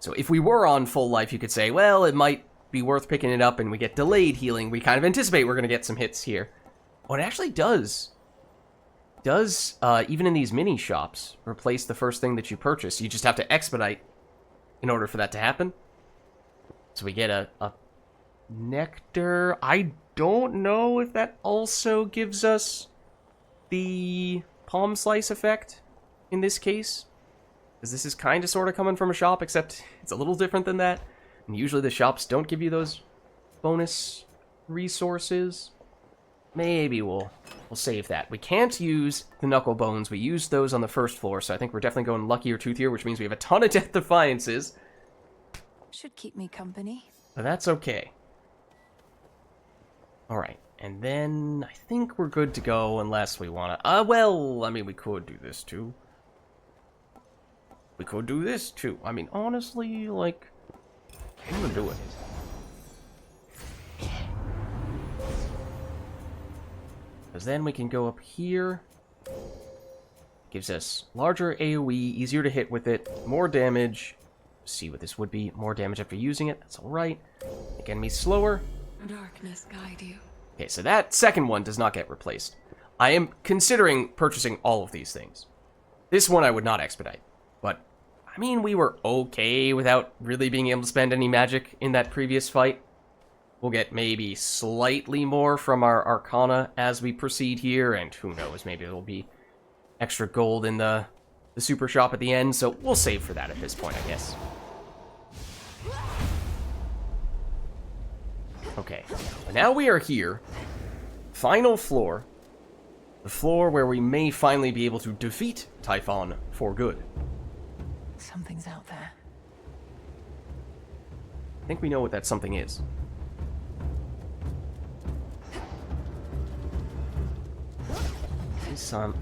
So if we were on full life, you could say, well, it might be worth picking it up and we get delayed healing. We kind of anticipate we're going to get some hits here. What it actually does, even in these mini shops, replace the first thing that you purchase. You just have to expedite in order for that to happen. So we get a nectar. I don't know if that also gives us the palm slice effect in this case. Because this is kind of sort of coming from a shop, except it's a little different than that. And usually the shops don't give you those bonus resources. Maybe we'll save that. We can't use the knuckle bones. We used those on the first floor, so I think we're definitely going lucky or tooth here, which means we have a ton of death defiances. Should keep me company. But that's okay. Alright, and then I think we're good to go unless we want to... well, I mean, we could do this too. We could do this too. I mean, honestly, like, I'm gonna do it. Because then we can go up here. Gives us larger AoE, easier to hit with it, more damage. See what this would be. More damage after using it. That's alright. Make enemies slower. Darkness guide you. Okay, so that second one does not get replaced. I am considering purchasing all of these things. This one I would not expedite. But, I mean, we were okay without really being able to spend any magic in that previous fight. We'll get maybe slightly more from our Arcana as we proceed here, and who knows, maybe there'll be extra gold in the super shop at the end, so we'll save for that at this point, I guess. Okay, now we are here. Final floor. The floor where we may finally be able to defeat Typhon for good. Something's out there. I think we know what that something is.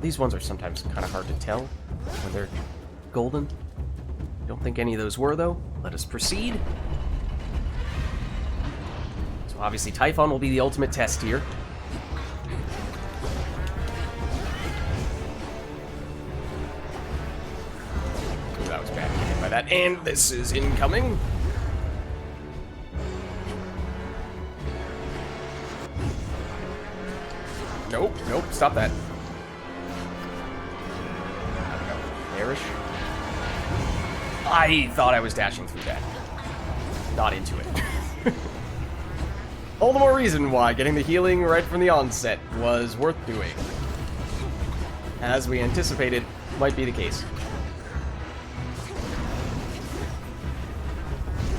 These ones are sometimes kind of hard to tell when they're golden. Don't think any of those were, though. Let us proceed. So obviously Typhon will be the ultimate test here. Ooh, that was bad. Hit by that. And this is incoming. Nope, nope, stop that. Perish. I thought I was dashing through that. Not into it. All the more reason why getting the healing right from the onset was worth doing. As we anticipated, might be the case.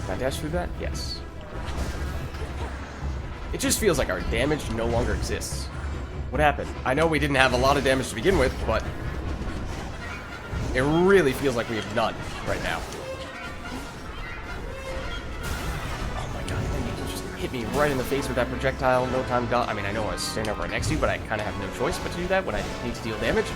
Can I dash through that? Yes. It just feels like our damage no longer exists. What happened? I know we didn't have a lot of damage to begin with, but it really feels like we have none right now. Oh my god, you just hit me right in the face with that projectile. No time gone. I mean, I know I was standing over right next to you, but I kind of have no choice but to do that when I need to deal damage.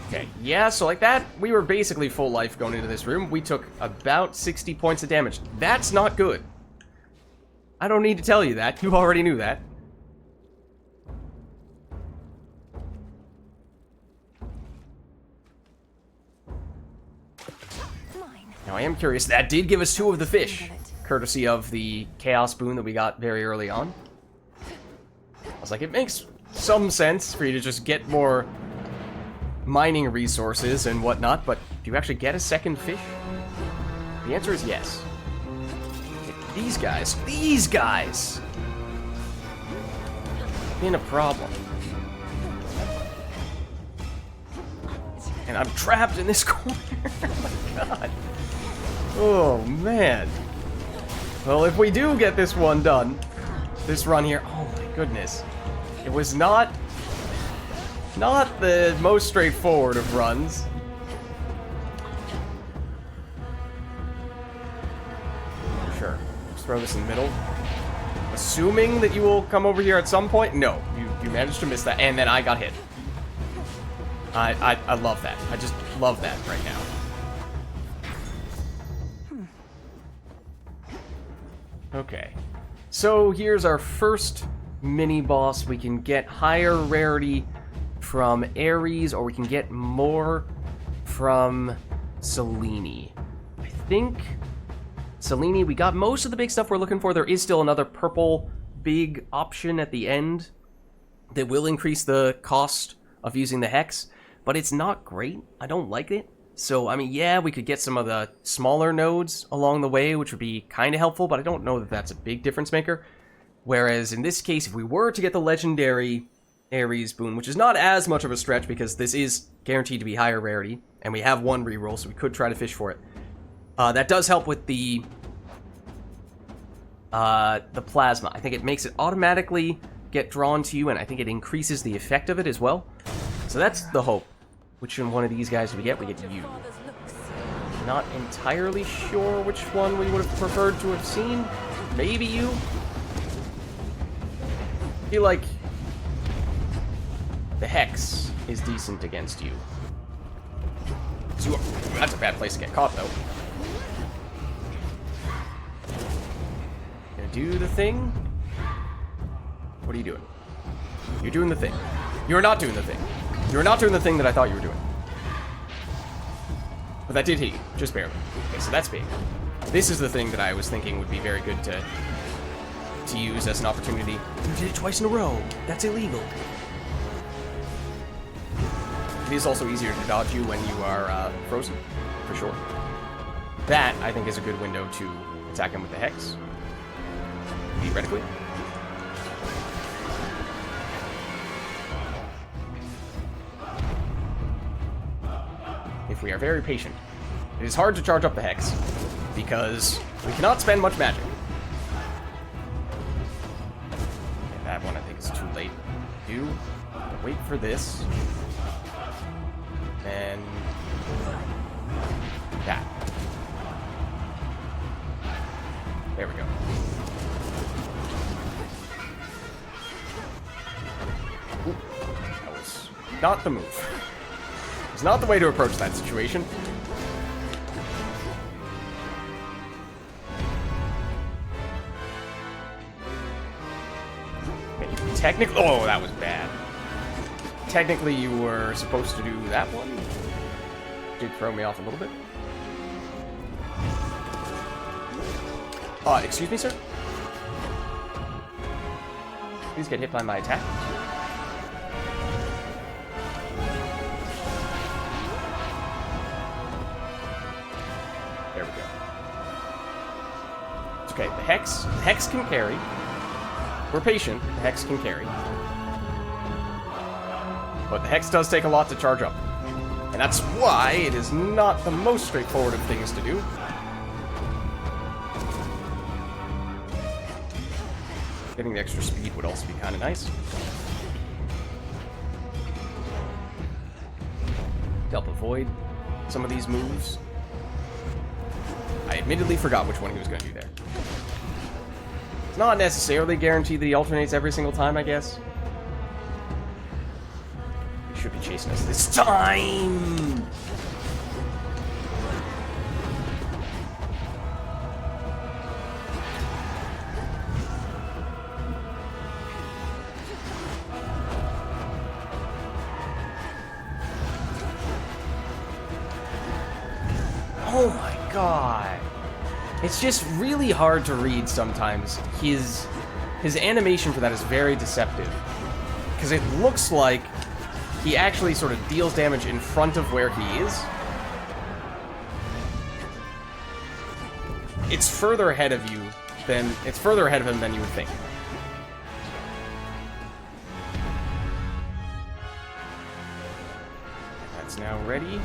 Okay, yeah, so like that, we were basically full life going into this room. We took about 60 points of damage. That's not good. I don't need to tell you that. You already knew that. Now, I am curious. That did give us 2 of the fish, courtesy of the Chaos Boon that we got very early on. I was like, it makes some sense for you to just get more mining resources and whatnot, but do you actually get a second fish? The answer is yes. These guys, been a problem. And I'm trapped in this corner. Oh my god. Oh, man. Well, if we do get this one done, this run here, oh my goodness. It was not the most straightforward of runs. Sure. Just throw this in the middle. Assuming that you will come over here at some point. No, you managed to miss that, and then I got hit. I love that. I just love that right now. Okay, so here's our first mini-boss. We can get higher rarity from Ares, or we can get more from Selene. I think Selene, we got most of the big stuff we're looking for. There is still another purple big option at the end that will increase the cost of using the Hex, but it's not great. I don't like it. So, I mean, yeah, we could get some of the smaller nodes along the way, which would be kind of helpful, but I don't know that that's a big difference maker. Whereas in this case, if we were to get the legendary Ares boon, which is not as much of a stretch because this is guaranteed to be higher rarity, and we have one reroll, so we could try to fish for it. That does help with the plasma. I think it makes it automatically get drawn to you, and I think it increases the effect of it as well. So that's the hope. Which one of these guys do we get? We get you. Not entirely sure which one we would have preferred to have seen. Maybe you? I feel like the Hex is decent against you. So that's a bad place to get caught, though. Gonna do the thing? What are you doing? You're doing the thing. You're not doing the thing. You're not doing the thing that I thought you were doing. But that did hit you, just barely. Okay, so that's big. This is the thing that I was thinking would be very good to use as an opportunity. You did it twice in a row. That's illegal. It is also easier to dodge you when you are frozen, for sure. That, I think, is a good window to attack him with the Hex. Theoretically. If we are very patient. It is hard to charge up the Hex, because we cannot spend much magic. And that one I think is too late. Wait for this. And that. There we go. Ooh, that was not the move. It's not the way to approach that situation. Okay, technically... Oh, that was bad. Technically, you were supposed to do that one. Did throw me off a little bit. Excuse me, sir? Please get hit by my attack. There we go. It's okay, the Hex can carry. We're patient, the Hex can carry. But the Hex does take a lot to charge up. And that's why it is not the most straightforward of things to do. Getting the extra speed would also be kind of nice. To help avoid some of these moves. I admittedly forgot which one he was going to do there. It's not necessarily guaranteed that he alternates every single time, I guess. He should be chasing us this time! Oh my god. It's just really hard to read sometimes. His animation for that is very deceptive. Because it looks like he actually sort of deals damage in front of where he is. It's further ahead of you than... It's further ahead of him than you would think. That's now ready.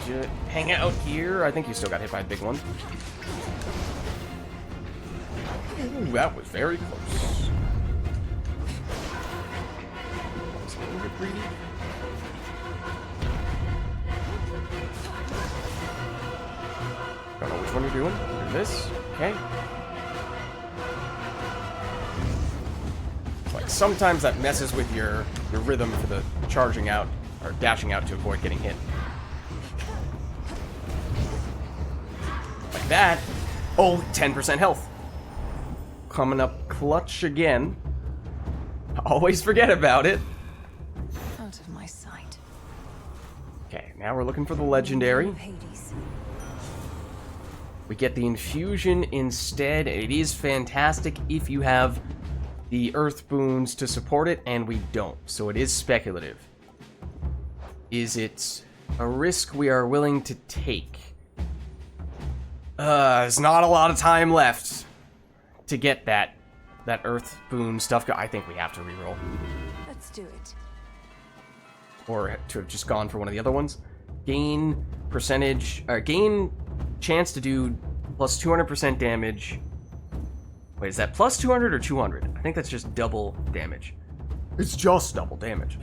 You hang out here. I think you still got hit by a big one. Ooh, that was very close. It's a little bit greedy. Don't know which one you're doing. Do this. Okay. Like sometimes that messes with your rhythm for the charging out or dashing out to avoid getting hit. That. Oh, 10% health. Coming up clutch again. Always forget about it. Out of my sight. Okay, now we're looking for the legendary. We get the infusion instead. It is fantastic if you have the earth boons to support it, and we don't. So it is speculative. Is it a risk we are willing to take? There's not a lot of time left to get that earth boon stuff. I think we have to reroll. Let's do it. Or to have just gone for one of the other ones. Gain percentage, gain chance to do plus 200% damage. Wait, is that plus 200 or 200? I think that's just double damage. It's just double damage.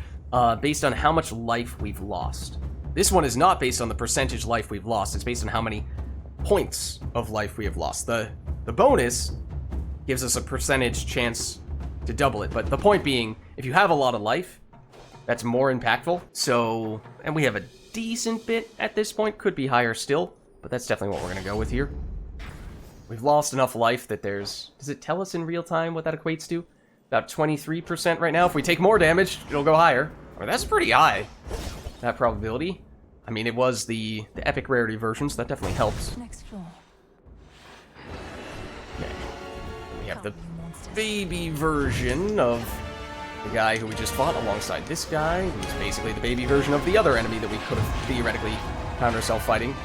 Based on how much life we've lost. This one is not based on the percentage life we've lost. It's based on how many points of life we have lost. The bonus gives us a percentage chance to double it. But the point being, if you have a lot of life, that's more impactful. So, and we have a decent bit at this point. Could be higher still, but that's definitely what we're going to go with here. We've lost enough life that there's... Does it tell us in real time what that equates to? About 23% right now. If we take more damage, it'll go higher. I mean, that's pretty high, that probability. I mean, it was the epic rarity version, so that definitely helps. Next floor. Okay. We have the baby version of the guy who we just fought alongside this guy, who's basically the baby version of the other enemy that we could have theoretically found ourselves fighting.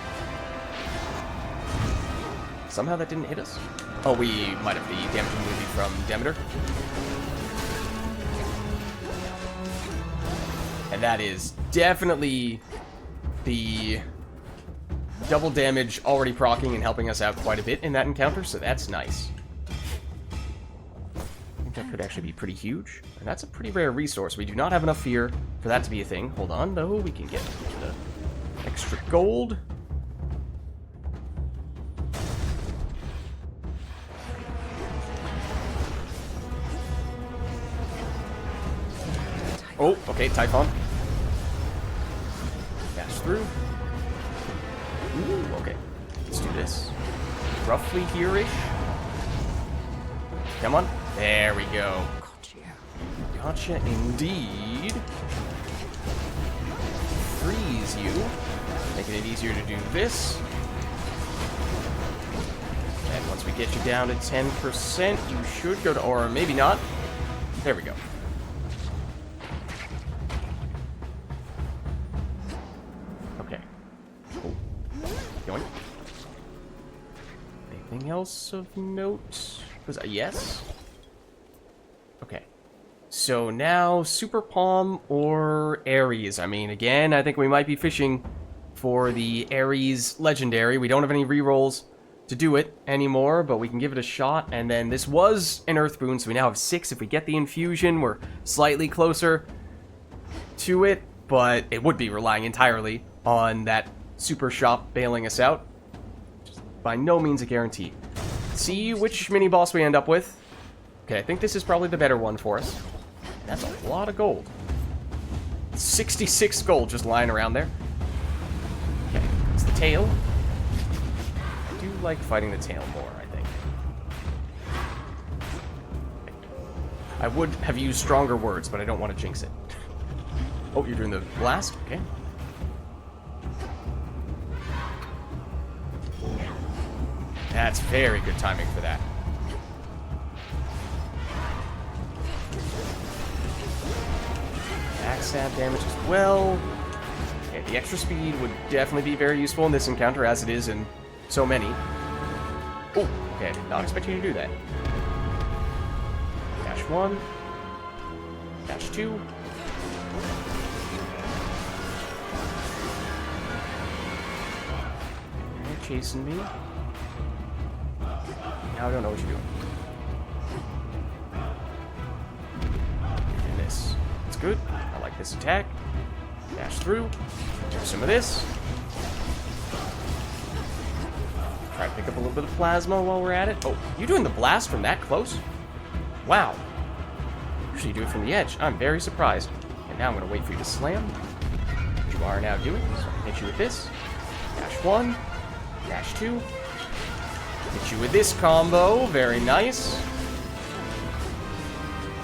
Somehow that didn't hit us. Oh, we might have the damage immunity from Demeter. And that is definitely the double damage already proccing and helping us out quite a bit in that encounter, so that's nice. I think that could actually be pretty huge. And that's a pretty rare resource. We do not have enough fear for that to be a thing. Hold on, though. We can get the extra gold. Oh, okay, Typhon. Dash through. Ooh, okay. Let's do this. Roughly here-ish. Come on. There we go. Gotcha indeed. Freeze you. Making it easier to do this. And once we get you down to 10%, you should go to... Or maybe not. There we go. Going. Anything else of note? Was that yes? Okay. So now Super Palm or Ares. I mean, again, I think we might be fishing for the Ares Legendary. We don't have any rerolls to do it anymore, but we can give it a shot. And then this was an Earth Boon, so we now have 6. If we get the infusion, we're slightly closer to it, but it would be relying entirely on that Super Shop bailing us out. Just by no means a guarantee. See which mini-boss we end up with. Okay, I think this is probably the better one for us. That's a lot of gold. 66 gold just lying around there. Okay, it's the tail. I do like fighting the tail more, I think. I would have used stronger words, but I don't want to jinx it. Oh, you're doing the blast? Okay. That's very good timing for that. Backstab damage as well. Okay, the extra speed would definitely be very useful in this encounter, as it is in so many. Oh, okay, I did not expect you to do that. Dash 1. Dash 2. They're chasing me. Now I don't know what you're doing. And this. It's good. I like this attack. Dash through. Do some of this. Try to pick up a little bit of plasma while we're at it. Oh, you doing the blast from that close? Wow. Usually you do it from the edge. I'm very surprised. And now I'm going to wait for you to slam. Which you are now doing. So I can hit you with this. Dash 1. Dash 2. Hit you with this combo. Very nice.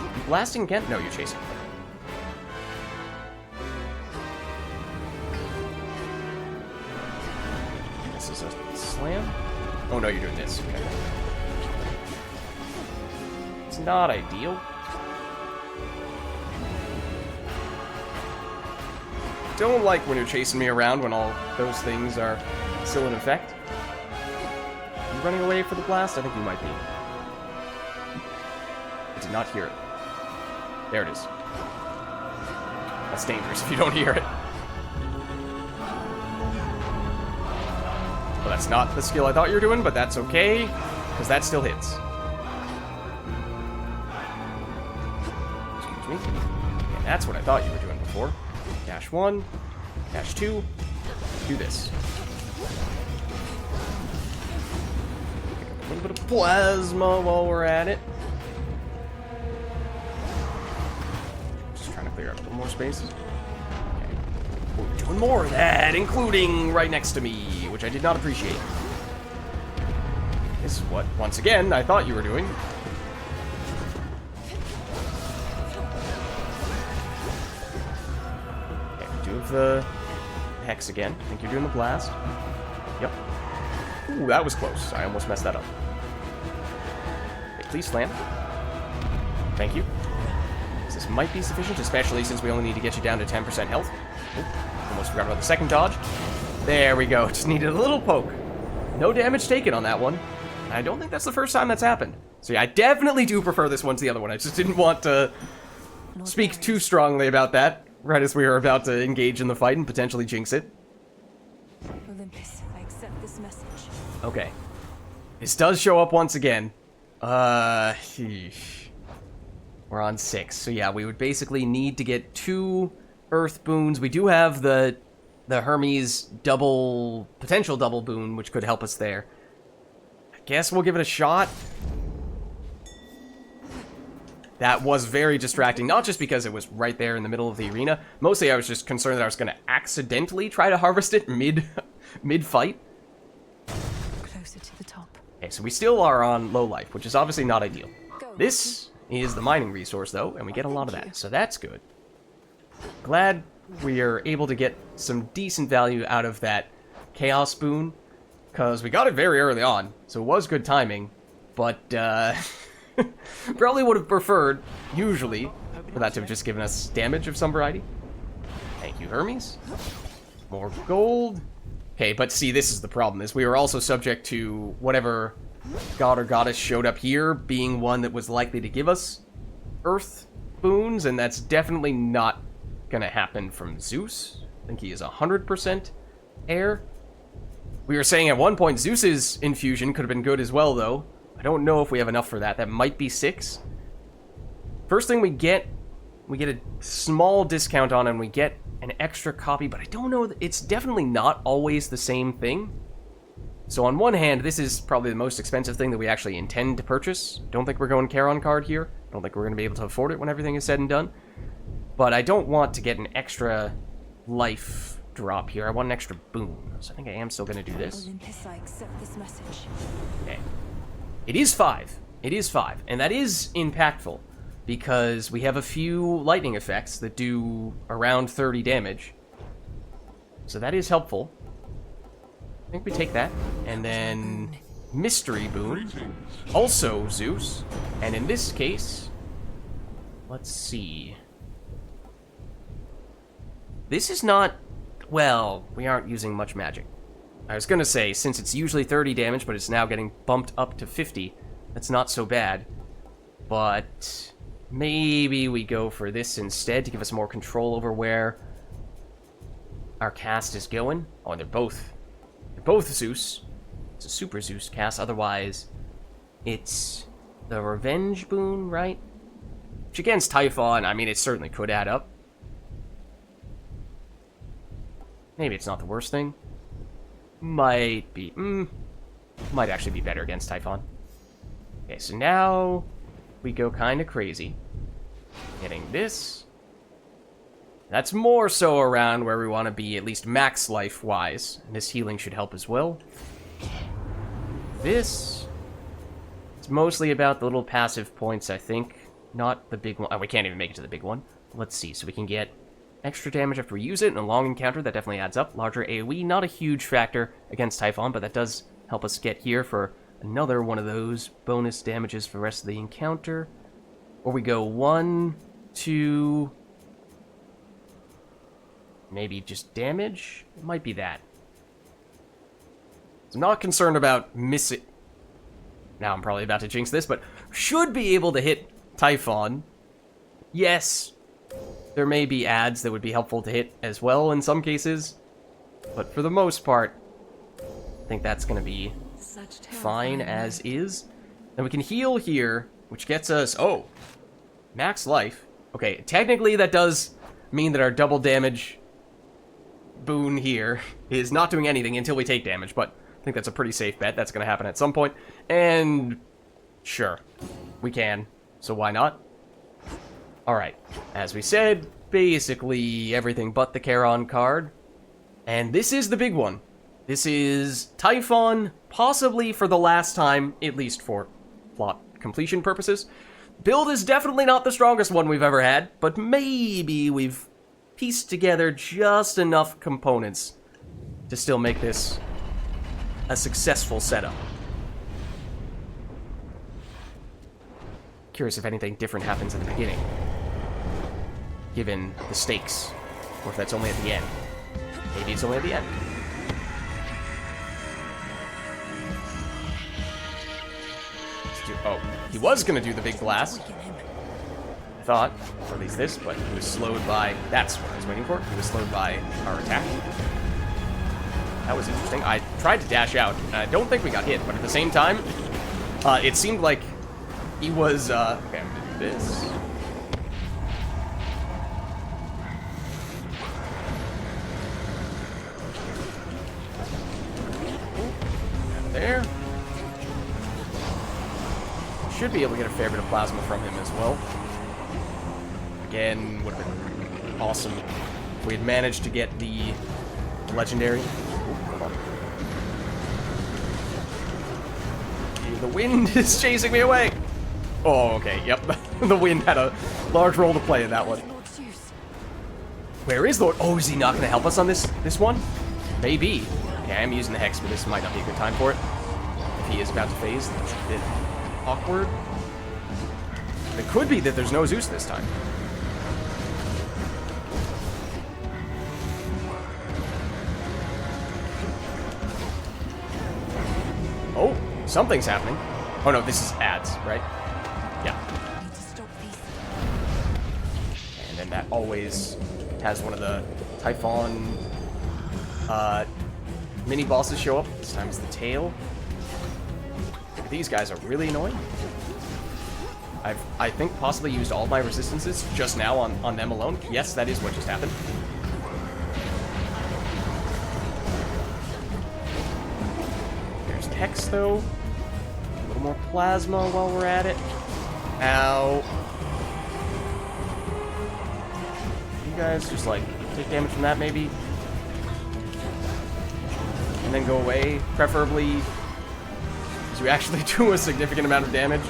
You blasting again? No, you're chasing. This is a slam. Oh no, you're doing this. Okay. It's not ideal. Don't like when you're chasing me around when all those things are still in effect. You running away for the blast? I think you might be. I did not hear it. There it is. That's dangerous if you don't hear it. Well, that's not the skill I thought you were doing, but that's okay, because that still hits. Excuse me. And that's what I thought you were doing before. Dash 1, dash 2, do this. Pick up a little bit of plasma while we're at it. Just trying to clear up a little more space. Okay. We're doing more of that, including right next to me, which I did not appreciate. This is what, once again, I thought you were doing. The hex again. I think you're doing the blast. Yep. Ooh, that was close. I almost messed that up. Okay, please slam. Thank you. This might be sufficient, especially since we only need to get you down to 10% health. Ooh, almost forgot about the second dodge. There we go. Just needed a little poke. No damage taken on that one. I don't think that's the first time that's happened. So yeah, I definitely do prefer this one to the other one. I just didn't want to speak too strongly about that. Right as we were about to engage in the fight and potentially jinx it. Olympus, I accept this message. Okay. This does show up once again. We're on 6. So yeah, we would basically need to get 2 Earth boons. We do have the Hermes potential double boon, which could help us there. I guess we'll give it a shot. That was very distracting, not just because it was right there in the middle of the arena. Mostly I was just concerned that I was going to accidentally try to harvest it mid-fight. Closer to the top. Okay, so we still are on low life, which is obviously not ideal. This is the mining resource, though, and we get a lot of that, so that's good. Glad we are able to get some decent value out of that Chaos Boon, because we got it very early on, so it was good timing, but, probably would have preferred, usually, for that to have just given us damage of some variety. Thank you, Hermes. More gold. Okay, but see, this is the problem, is we were also subject to whatever god or goddess showed up here being one that was likely to give us Earth boons, and that's definitely not gonna happen from Zeus. I think he is 100% air. We were saying at one point Zeus's infusion could have been good as well, though. I don't know if we have enough for that. That might be 6. First thing we get a small discount on, and we get an extra copy, but I don't know. It's definitely not always the same thing. So on one hand, this is probably the most expensive thing that we actually intend to purchase. Don't think we're going Charon card here. Don't think we're going to be able to afford it when everything is said and done. But I don't want to get an extra life drop here. I want an extra boon. So I think I am still going to do this. Olympus, I accept this message. Okay. It is 5. It is 5. And that is impactful, because we have a few lightning effects that do around 30 damage. So that is helpful. I think we take that. And then Mystery Boon. Also Zeus. And in this case, let's see. This is not... Well, we aren't using much magic. I was going to say, since it's usually 30 damage, but it's now getting bumped up to 50, that's not so bad. But maybe we go for this instead to give us more control over where our cast is going. Oh, they're both Zeus. It's a Super Zeus cast, otherwise it's the Revenge Boon, right? Which against Typhon, I mean, it certainly could add up. Maybe it's not the worst thing. Might actually be better against Typhon. Okay, so now we go kind of crazy. Getting this. That's more so around where we want to be, at least max life-wise. And this healing should help as well. This. It's mostly about the little passive points, I think. Not the big one. Oh, we can't even make it to the big one. Let's see. So we can get extra damage after we use it in a long encounter. That definitely adds up. Larger AoE, not a huge factor against Typhon, but that does help us get here for another one of those bonus damages for the rest of the encounter. Or we go 1, 2... Maybe just damage? It might be that. I'm not concerned about missing... Now I'm probably about to jinx this, but should be able to hit Typhon. Yes, there may be adds that would be helpful to hit as well in some cases, but for the most part, I think that's going to be fine as is. And we can heal here, which gets us... Oh, max life. Okay, technically that does mean that our double damage boon here is not doing anything until we take damage, but I think that's a pretty safe bet. That's going to happen at some point. And sure, we can. So why not? Alright, as we said, basically everything but the Charon card. And this is the big one. This is Typhon, possibly for the last time, at least for plot completion purposes. Build is definitely not the strongest one we've ever had, but maybe we've pieced together just enough components to still make this a successful setup. Curious if anything different happens at the beginning, given the stakes, or if that's only at the end. Maybe it's only at the end. Oh, he was gonna do the big blast, I thought, or at least this, but he was slowed by... That's what I was waiting for. He was slowed by our attack. That was interesting. I tried to dash out, and I don't think we got hit, but at the same time, it seemed like he was, okay, I'm gonna do this. There. Should be able to get a fair bit of plasma from him as well. Again, would have been awesome if we had managed to get the legendary. Ooh, come on. The wind is chasing me away. Oh, okay, yep. The wind had a large role to play in that one. Where is Lord? Oh, is he not going to help us on this one? Maybe. Okay, I am using the Hex, but this might not be a good time for it. If he is about to phase, that's a bit awkward. It could be that there's no Zeus this time. Oh, something's happening. Oh no, this is ads, right? Yeah. And then that always has one of the Typhon mini bosses show up. This time it's the tail. These guys are really annoying. I think possibly used all my resistances just now on them alone. Yes, that is what just happened. There's Hex though. A little more plasma while we're at it. Ow. You guys just like take damage from that maybe. And then go away, preferably. So we actually do a significant amount of damage.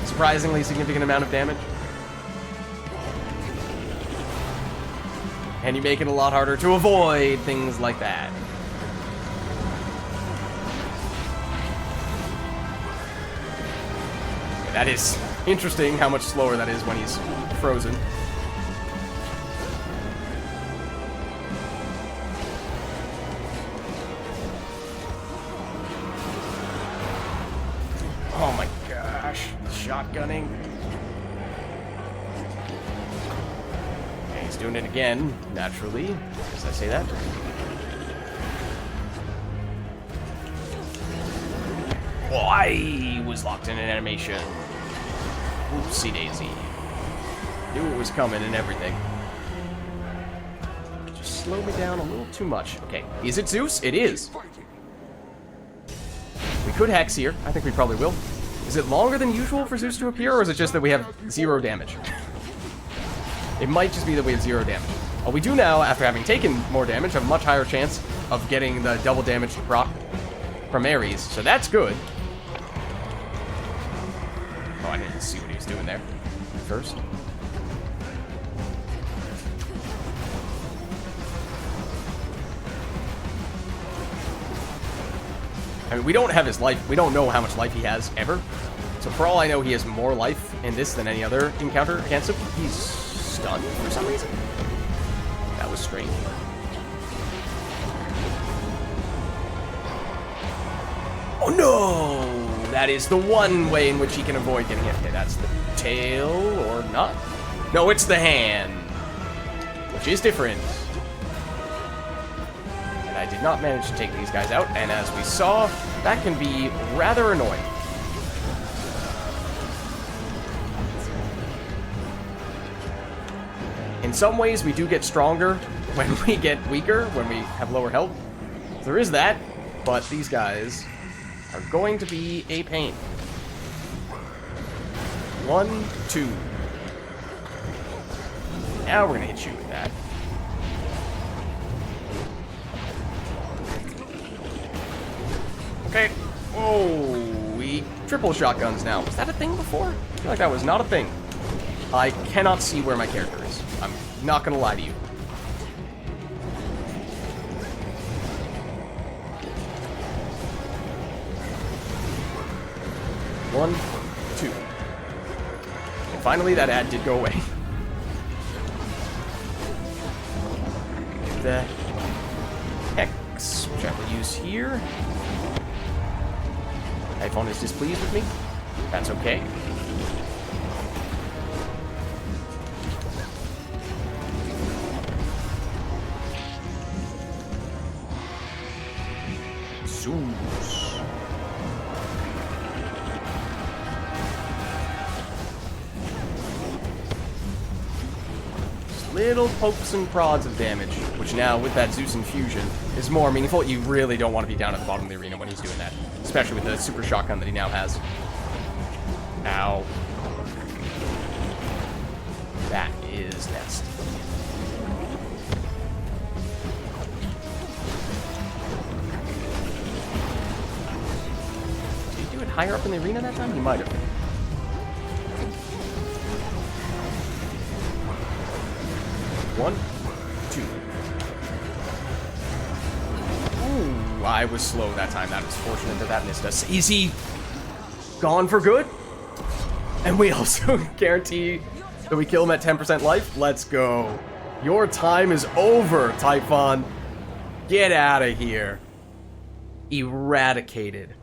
Surprisingly significant amount of damage. And you make it a lot harder to avoid things like that. Okay, that is interesting how much slower that is when he's frozen. Oh my gosh, shotgunning. Okay, he's doing it again, naturally. As I say that. Oh, I was locked in an animation. Oopsie daisy. Knew it was coming and everything. Just slow me down a little too much. Okay, is it Zeus? It is. We could Hex here. I think we probably will. Is it longer than usual for Zeus to appear, or is it just that we have 0 damage? It might just be that we have 0 damage. Well, we do now, after having taken more damage, have a much higher chance of getting the double damage proc from Ares, so that's good. Oh, I didn't see what he was doing there first. I mean, we don't have his life. We don't know how much life he has, ever. So for all I know, he has more life in this than any other encounter against him. He's stunned for some reason. That was strange. Oh no! That is the one way in which he can avoid getting hit. Okay, that's the tail, or not? No, it's the hand, which is different. And I did not manage to take these guys out, and as we saw, that can be rather annoying. In some ways, we do get stronger when we get weaker, when we have lower health. There is that, but these guys are going to be a pain. 1, 2. Now we're gonna hit you with that. Okay. Oh, we triple shotguns now. Was that a thing before? I feel like that was not a thing. I cannot see where my character is. I'm not gonna lie to you. One, two. And finally, that ad did go away. The hex, which I will use here. Typhon is displeased with me. That's okay. Zeus. Little pokes and prods of damage, which now, with that Zeus infusion, is more meaningful. You really don't want to be down at the bottom of the arena when he's doing that, especially with the super shotgun that he now has. Ow. That is nasty. Did he do it higher up in the arena that time? He might have. One, two. Ooh, I was slow that time. That was fortunate that that missed us. Is he gone for good? And we also guarantee that we kill him at 10% life? Let's go. Your time is over, Typhon. Get out of here. Eradicated.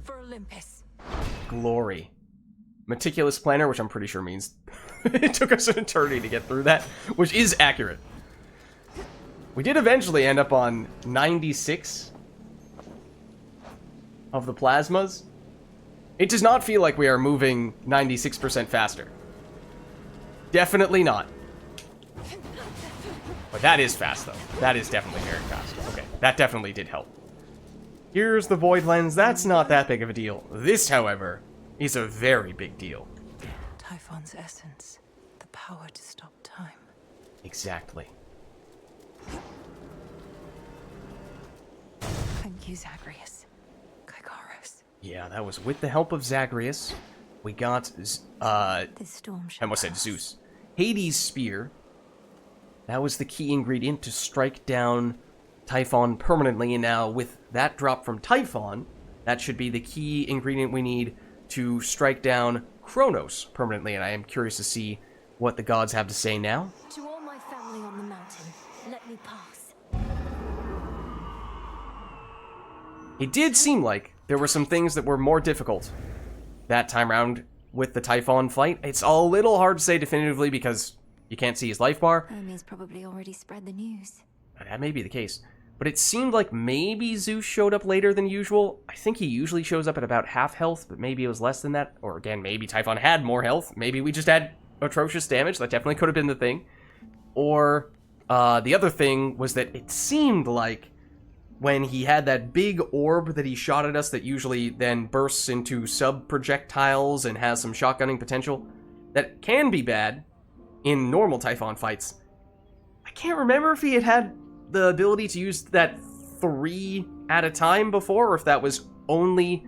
For Olympus. Glory. Meticulous planner, which I'm pretty sure means it took us an eternity to get through that, which is accurate. We did eventually end up on 96 of the plasmas. It does not feel like we are moving 96% faster. Definitely not. But that is fast, though. That is definitely very fast. Okay, that definitely did help. Here's the Void Lens. That's not that big of a deal. This, however, is a very big deal. Typhon's essence. The power to stop time. Exactly. Thank you, Zagreus. Kykaros. Yeah, that was with the help of Zagreus. We got, The storm I almost said Zeus. Hades' spear. That was the key ingredient to strike down Typhon permanently, and now with that drop from Typhon, that should be the key ingredient we need to strike down Kronos permanently, and I am curious to see what the gods have to say now. To all my family on the mountain, let me pass. It did seem like there were some things that were more difficult that time around with the Typhon fight. It's a little hard to say definitively because you can't see his life bar. Hermes probably already spread the news. That may be the case. But it seemed like maybe Zeus showed up later than usual. I think he usually shows up at about half health, but maybe it was less than that. Or again, maybe Typhon had more health. Maybe we just had atrocious damage. That definitely could have been the thing. Or the other thing was that it seemed like when he had that big orb that he shot at us that usually then bursts into sub-projectiles and has some shotgunning potential, that can be bad in normal Typhon fights. I can't remember if he had the ability to use that 3 at a time before, or if that was only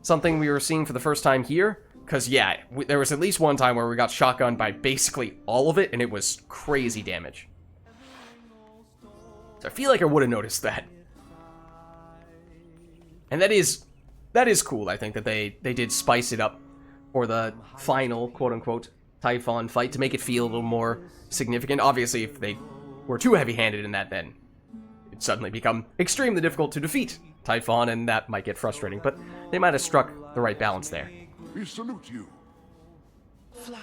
something we were seeing for the first time here. Because, yeah, there was at least one time where we got shotgunned by basically all of it, and it was crazy damage. So I feel like I would have noticed that. And that is cool, I think, that they did spice it up for the final, quote-unquote, Typhon fight to make it feel a little more significant. Obviously, if they were too heavy-handed in that, then it'd suddenly become extremely difficult to defeat Typhon, and that might get frustrating, but they might have struck the right balance there. We salute you. Flower.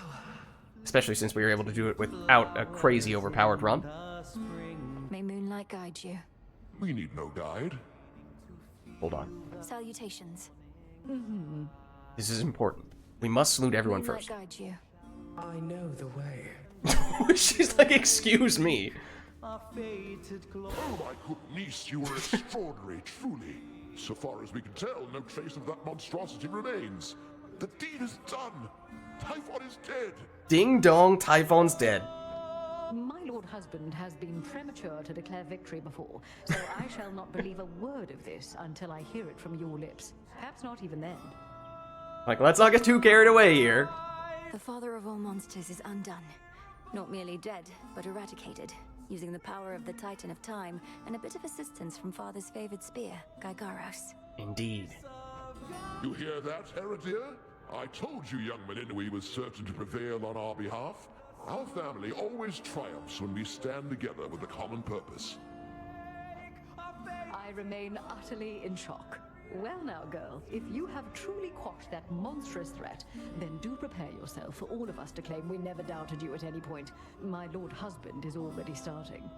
Especially since we were able to do it without a crazy overpowered run. May moonlight guide you. We need no guide. Hold on. Salutations. This is important. We must salute everyone Moonlight first. guide you. I know the way. She's like, excuse me. Oh, my good niece, you are extraordinary, truly. So far as we can tell, no trace of that monstrosity remains. The deed is done. Typhon is dead. Ding dong, Typhon's dead. My lord husband has been premature to declare victory before, so I shall not believe a word of this until I hear it from your lips. Perhaps not even then. Like, let's not get too carried away here. The father of all monsters is undone. Not merely dead, but eradicated, using the power of the Titan of Time and a bit of assistance from father's favored spear, Gygaros. Indeed. You hear that, Heredia? I told you young Meninui was certain to prevail on our behalf. Our family always triumphs when we stand together with a common purpose. I remain utterly in shock. Well now, girl, if you have truly quashed that monstrous threat, then do prepare yourself for all of us to claim we never doubted you at any point. My lord husband is already starting.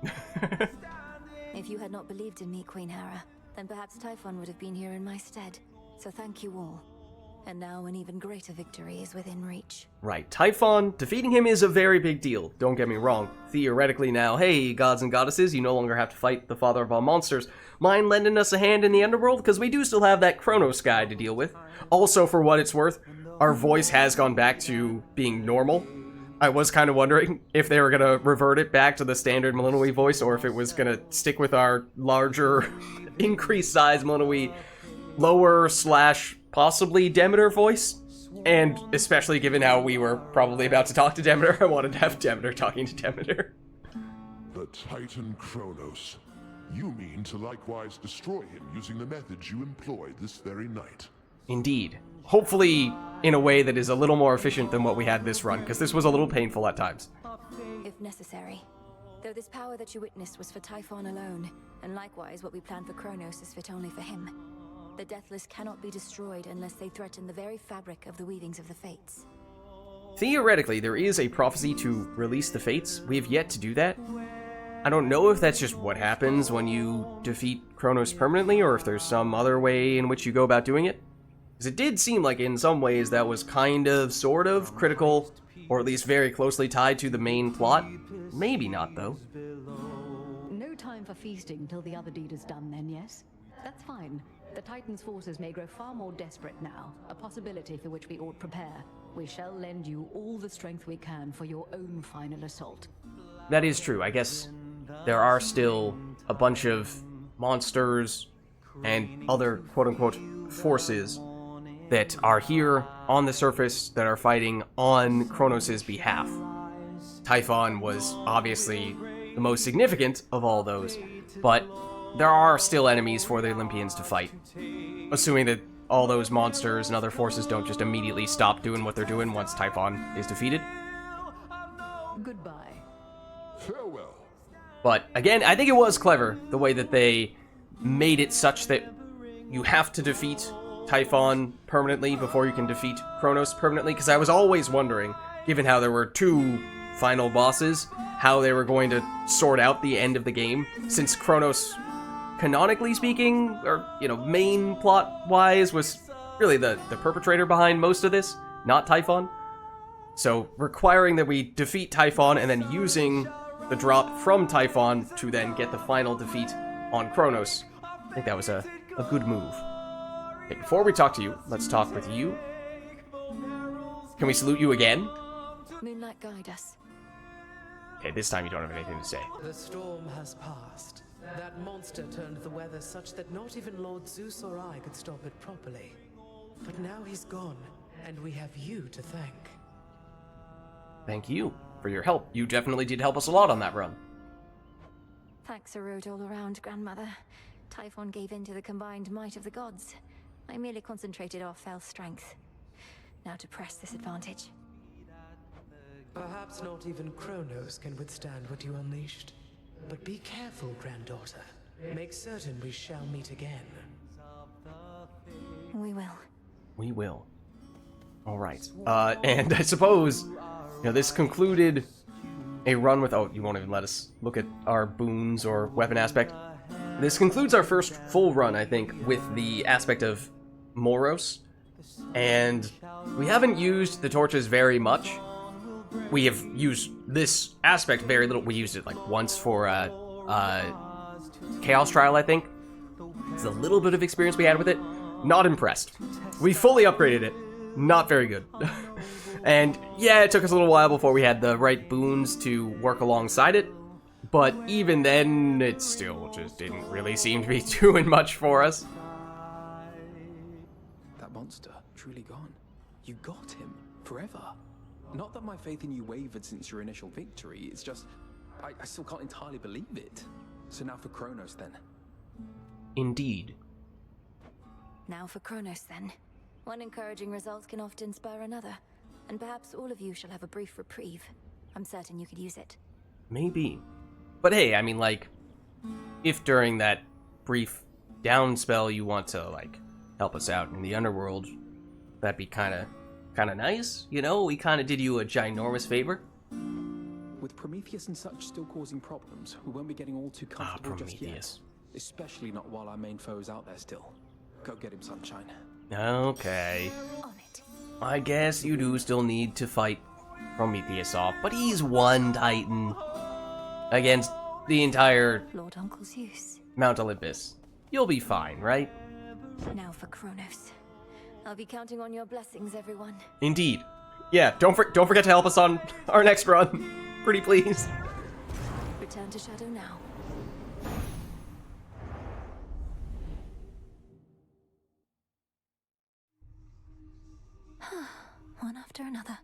If you had not believed in me, Queen Hera, then perhaps Typhon would have been here in my stead. So thank you all. And now an even greater victory is within reach. Right, Typhon, defeating him is a very big deal, don't get me wrong. Theoretically now, hey, gods and goddesses, you no longer have to fight the father of all monsters. Mind lending us a hand in the underworld? Because we do still have that Kronos guy to deal with. Also, for what it's worth, our voice has gone back to being normal. I was kind of wondering if they were going to revert it back to the standard Melinoi voice, or if it was going to stick with our larger, increased size Melinoi, lower / possibly Demeter voice. And especially given how we were probably about to talk to Demeter, I wanted to have Demeter talking to Demeter. The Titan Kronos. You mean to likewise destroy him using the methods you employed this very night? Indeed. Hopefully in a way that is a little more efficient than what we had this run, because this was a little painful at times. If necessary. Though this power that you witnessed was for Typhon alone, and likewise what we planned for Kronos is fit only for him. The Deathless cannot be destroyed unless they threaten the very fabric of the weavings of the Fates. Theoretically, there is a prophecy to release the Fates. We have yet to do that. I don't know if that's just what happens when you defeat Kronos permanently, or if there's some other way in which you go about doing it. Because it did seem like in some ways that was kind of, sort of, critical, or at least very closely tied to the main plot. Maybe not, though. No time for feasting till the other deed is done then, yes? That's fine. The Titan's forces may grow far more desperate now, a possibility for which we ought prepare. We shall lend you all the strength we can for your own final assault. That is true. I guess there are still a bunch of monsters and other quote-unquote forces that are here on the surface that are fighting on Kronos' behalf. Typhon was obviously the most significant of all those, but there are still enemies for the Olympians to fight. Assuming that all those monsters and other forces don't just immediately stop doing what they're doing once Typhon is defeated. Goodbye. Farewell. But again, I think it was clever the way that they made it such that you have to defeat Typhon permanently before you can defeat Kronos permanently, because I was always wondering, given how there were two final bosses, how they were going to sort out the end of the game, since Kronos, canonically speaking, or, main plot-wise, was really the perpetrator behind most of this, not Typhon. So, requiring that we defeat Typhon and then using the drop from Typhon to then get the final defeat on Kronos, I think that was a good move. Okay, before we talk to you, let's talk with you. Can we salute you again? Moonlight guide us. Okay, this time you don't have anything to say. The storm has passed. That monster turned the weather such that not even Lord Zeus or I could stop it properly. But now he's gone, and we have you to thank. Thank you for your help. You definitely did help us a lot on that run. Thanks a road all around, Grandmother. Typhon gave in to the combined might of the gods. I merely concentrated our fell strength. Now to press this advantage. Perhaps not even Kronos can withstand what you unleashed. But be careful, granddaughter. Make certain we shall meet again. We will. We will. All right. And I suppose, this concluded a run with... Oh, you won't even let us look at our boons or weapon aspect. This concludes our first full run, I think, with the aspect of Moros. And we haven't used the torches very much. We have used this aspect very little. We used it like once for Chaos Trial, I think. It's a little bit of experience we had with it. Not impressed. We fully upgraded it. Not very good. And yeah, it took us a little while before we had the right boons to work alongside it. But even then, it still just didn't really seem to be doing much for us. That monster, truly gone. You got him, forever. Not that my faith in you wavered since your initial victory, it's just... I still can't entirely believe it. So now for Kronos, then. Indeed. Now for Kronos, then. One encouraging result can often spur another, and perhaps all of you shall have a brief reprieve. I'm certain you could use it. Maybe. But hey, I mean, like, if during that brief down spell you want to, like, help us out in the underworld, that'd be kind of nice, you know? We kind of did you a ginormous favor. With Prometheus and such still causing problems, we won't be getting all too comfortable just yet. Especially not while our main foe's out there still. Go get him, Sunshine. Okay. I guess you do still need to fight Prometheus off, but he's one Titan against the entire Lord Uncle Zeus. Mount Olympus. You'll be fine, right? Now for Kronos. I'll be counting on your blessings, everyone. Indeed. Yeah, don't forget to help us on our next run. Pretty please. Return to Shadow now. One after another.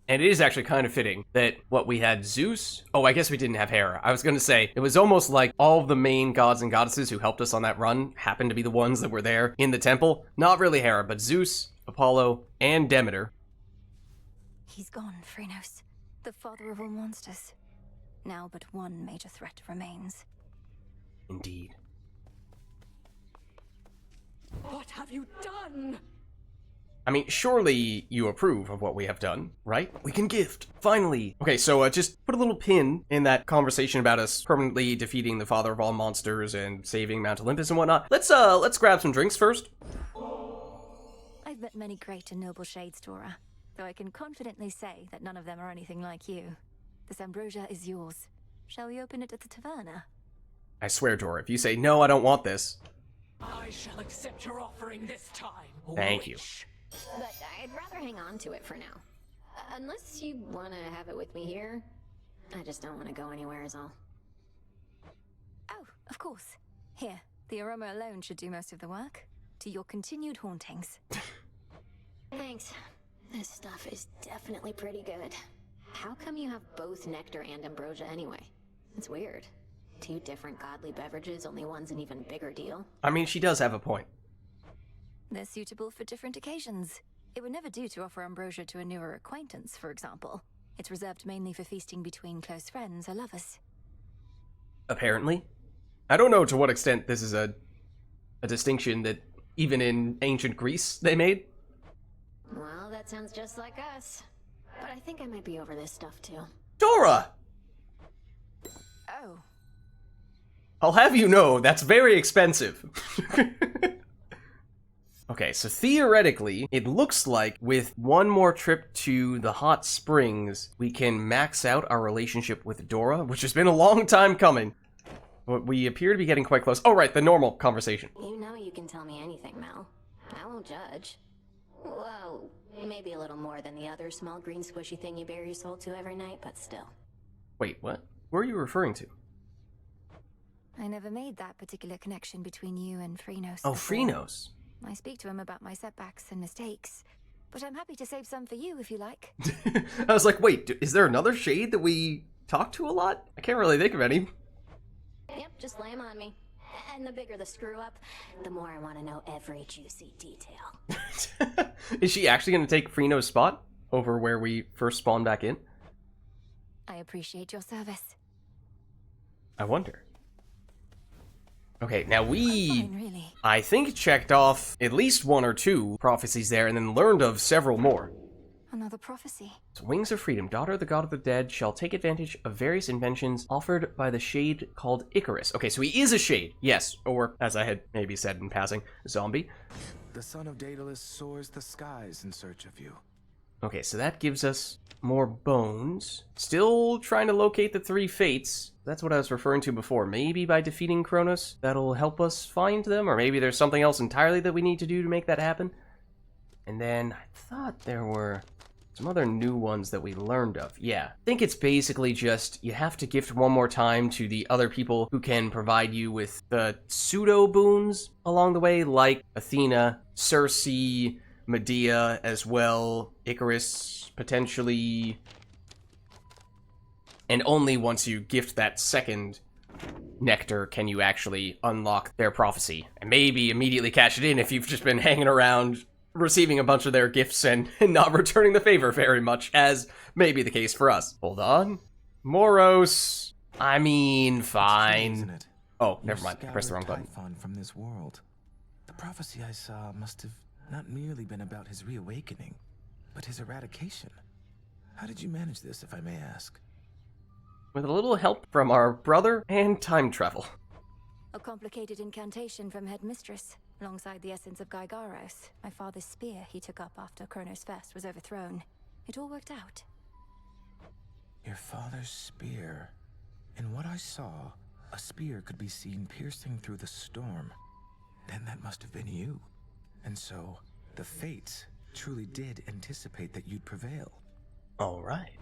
And it is actually kind of fitting that what we had Zeus... Oh, I guess we didn't have Hera. I was going to say, it was almost like all of the main gods and goddesses who helped us on that run happened to be the ones that were there in the temple. Not really Hera, but Zeus, Apollo, and Demeter. He's gone, Phrynos, the father of all monsters. Now but one major threat remains. Indeed. What have you done? I mean, surely you approve of what we have done, right? We can gift, finally. Okay, so just put a little pin in that conversation about us permanently defeating the father of all monsters and saving Mount Olympus and whatnot. Let's grab some drinks first. I've met many great and noble shades, Dora, though I can confidently say that none of them are anything like you. This ambrosia is yours. Shall we open it at the taverna? I swear, Dora, if you say, no, I don't want this. I shall accept your offering this time. Thank you. But I'd rather hang on to it for now. Unless you want to have it with me here. I just don't want to go anywhere is all. Oh, of course. Here, the aroma alone should do most of the work. To your continued hauntings. Thanks. This stuff is definitely pretty good. How come you have both nectar and ambrosia anyway? It's weird. Two different godly beverages, only one's an even bigger deal. I mean, she does have a point. They're suitable for different occasions. It would never do to offer ambrosia to a newer acquaintance, for example. It's reserved mainly for feasting between close friends or lovers. Apparently. I don't know to what extent this is a distinction that even in ancient Greece they made. Well, that sounds just like us. But I think I might be over this stuff too. Dora! Oh. I'll have you know, that's very expensive. Okay, so theoretically, it looks like with one more trip to the hot springs, we can max out our relationship with Dora, which has been a long time coming. But we appear to be getting quite close. Oh, right, the normal conversation. You know you can tell me anything, Mel. I won't judge. Well, maybe a little more than the other small green squishy thing you bare your soul to every night, but still. Wait, what? What are you referring to? I never made that particular connection between you and Phrynos. Oh, before. Phrynos. I speak to him about my setbacks and mistakes, but I'm happy to save some for you if you like. I was like, wait, is there another shade that we talk to a lot? I can't really think of any. Yep, just lay 'em on me. And the bigger the screw up, the more I want to know every juicy detail. Is she actually going to take Frino's spot over where we first spawned back in? I appreciate your service. I wonder. Okay, now we, Fine, really. I think, checked off at least 1 or 2 prophecies there and then learned of several more. Another prophecy. So, Wings of Freedom, daughter of the god of the dead, shall take advantage of various inventions offered by the shade called Icarus. Okay, so he is a shade, yes, or, as I had maybe said in passing, zombie. The son of Daedalus soars the skies in search of you. Okay, so that gives us more bones. Still trying to locate the 3 fates. That's what I was referring to before. Maybe by defeating Kronos, that'll help us find them, or maybe there's something else entirely that we need to do to make that happen. And then I thought there were some other new ones that we learned of. Yeah, I think it's basically just you have to gift one more time to the other people who can provide you with the pseudo boons along the way, like Athena, Circe, Medea as well, Icarus, potentially. And only once you gift that second nectar can you actually unlock their prophecy. And maybe immediately cash it in if you've just been hanging around receiving a bunch of their gifts and not returning the favor very much, as may be the case for us. Hold on. Moros. I mean, fine. Isn't it? Oh, never mind. I pressed the wrong button. Typhon from this world. The prophecy I saw must have not merely been about his reawakening, but his eradication. How did you manage this, if I may ask? With a little help from our brother and time travel. A complicated incantation from Headmistress, alongside the essence of Gygaros, my father's spear he took up after Kronos Fest was overthrown. It all worked out. Your father's spear. In what I saw, a spear could be seen piercing through the storm. Then that must have been you. And so, the fates truly did anticipate that you'd prevail. All right.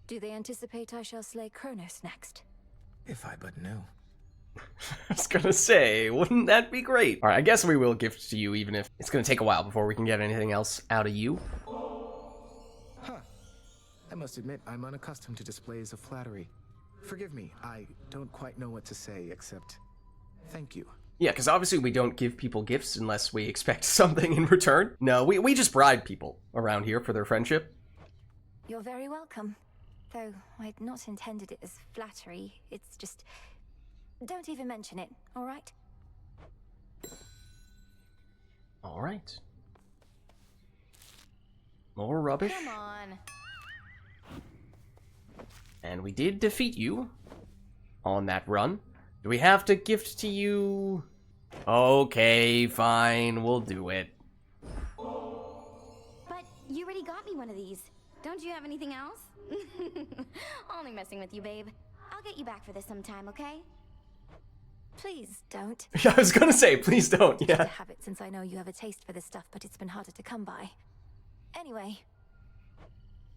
Do they anticipate I shall slay Kronos next? If I but knew. I was gonna say, wouldn't that be great? Alright, I guess we will gift to you, even if it's gonna take a while before we can get anything else out of you. Huh. I must admit, I'm unaccustomed to displays of flattery. Forgive me, I don't quite know what to say, except thank you. Yeah, because obviously we don't give people gifts unless we expect something in return. No, we just bribe people around here for their friendship. You're very welcome. Though I'd not intended it as flattery, it's just... Don't even mention it, alright? Alright. More rubbish. Come on. And we did defeat you on that run. Do we have to gift to you? Okay, fine, we'll do it. But you already got me one of these. Don't you have anything else? Only messing with you, babe. I'll get you back for this sometime, okay? Please don't. Yeah, I was gonna say, please don't, yeah. To have it since I know you have a taste for this stuff, but it's been harder to come by. Anyway.